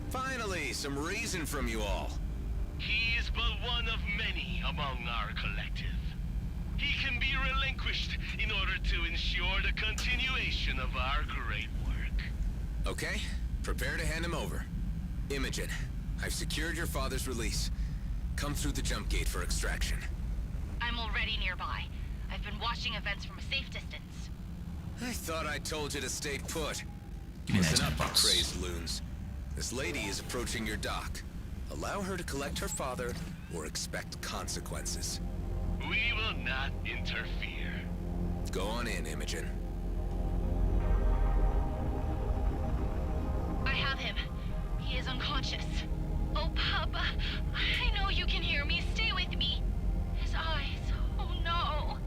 Finally, some reason from you all. He is but one of many among our collective. He can be relinquished in order to ensure the continuation of our great work. Okay, prepare to hand him over. Imogen, I've secured your father's release. Come through the jump gate for extraction. I'm already nearby. I've been watching events from a safe distance. I thought I told you to stay put. Give me Listen that up, box. crazed loons. This lady is approaching your dock. Allow her to collect her father, or expect consequences. We will not interfere. Go on in, Imogen. I have him. He is unconscious. Oh, Papa, I know you can hear me. Stay with me. His eyes. Oh, no.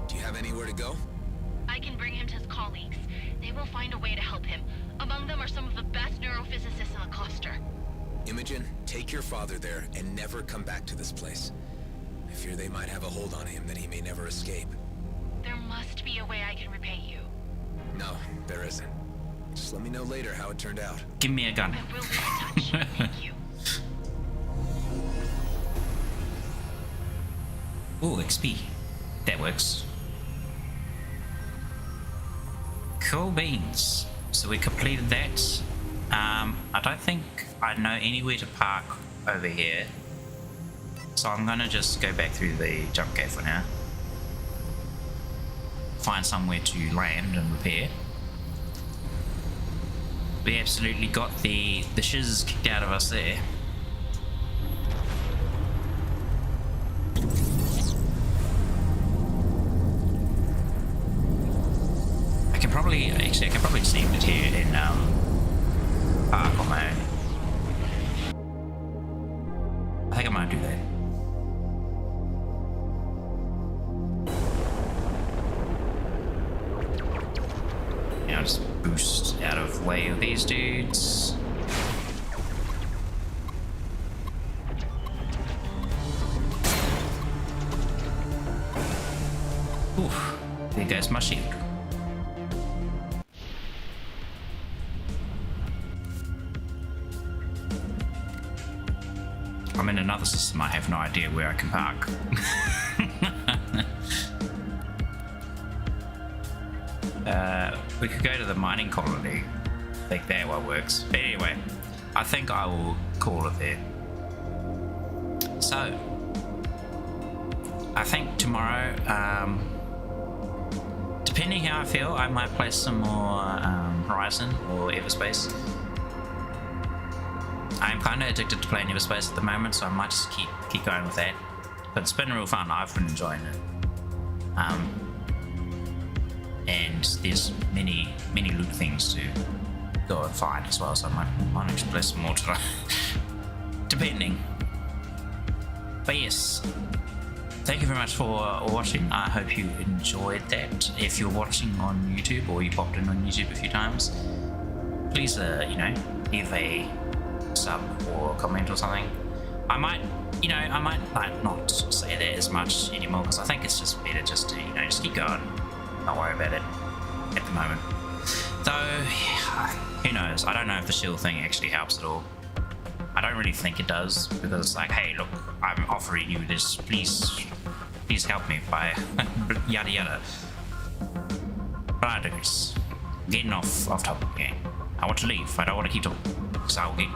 Do you have anywhere to go? I can bring him to his colleagues. They will find a way to help him. Among them are some of the best neurophysicists in the cluster. Imogen, take your father there and never come back to this place. I fear they might have a hold on him that he may never escape. There must be a way I can repay you. No, there isn't. Just let me know later how it turned out. Give me a gun. I will be in touch. Thank you. Ooh, XP. That works. Cool beans. So we completed that. I don't think I know anywhere to park over here. So I'm gonna just go back through the jump gate for now. Find somewhere to land and repair. We absolutely got the shiz kicked out of us there. I can probably save it here in park on my own. I think I might do that. Yeah, I'll just boost out of way of these dudes. Oof, there goes my shield. I'm in another system, I have no idea where I can park. We could go to the mining colony. I think that one works. But anyway, I think I will call it there. So, I think tomorrow, depending how I feel, I might play some more Horizon or Everspace. I'm kind of addicted to playing Everspace at the moment, so I might just keep going with that. But it's been real fun. I've been enjoying it. And there's many loot things to go and find as well, so I might actually play some more tonight. Depending. But yes, thank you very much for watching. I hope you enjoyed that. If you're watching on YouTube or you popped in on YouTube a few times, please leave a sub or comment or something. I might like not say that as much anymore because I think it's just better just to just keep going. Don't worry about it at the moment. Though, who knows? I don't know if the shield thing actually helps at all. I don't really think it does because it's like, hey, look, I'm offering you this. Please help me by yada yada. But I digress. Getting off topic again. I want to leave. I don't want to keep talking because I'll get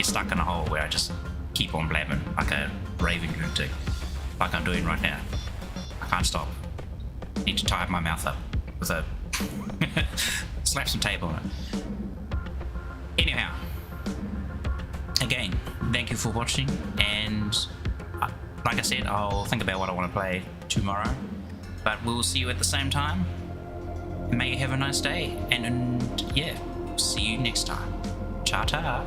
stuck in a hole where I just keep on blabbing like a raving lunatic, like I'm doing right now. I can't stop. Need to tie my mouth up with a slap some tape on it. Anyhow, again, thank you for watching, and like I said, I'll think about what I want to play tomorrow, but we'll see you at the same time. May you have a nice day, and yeah, see you next time. Ta-ta.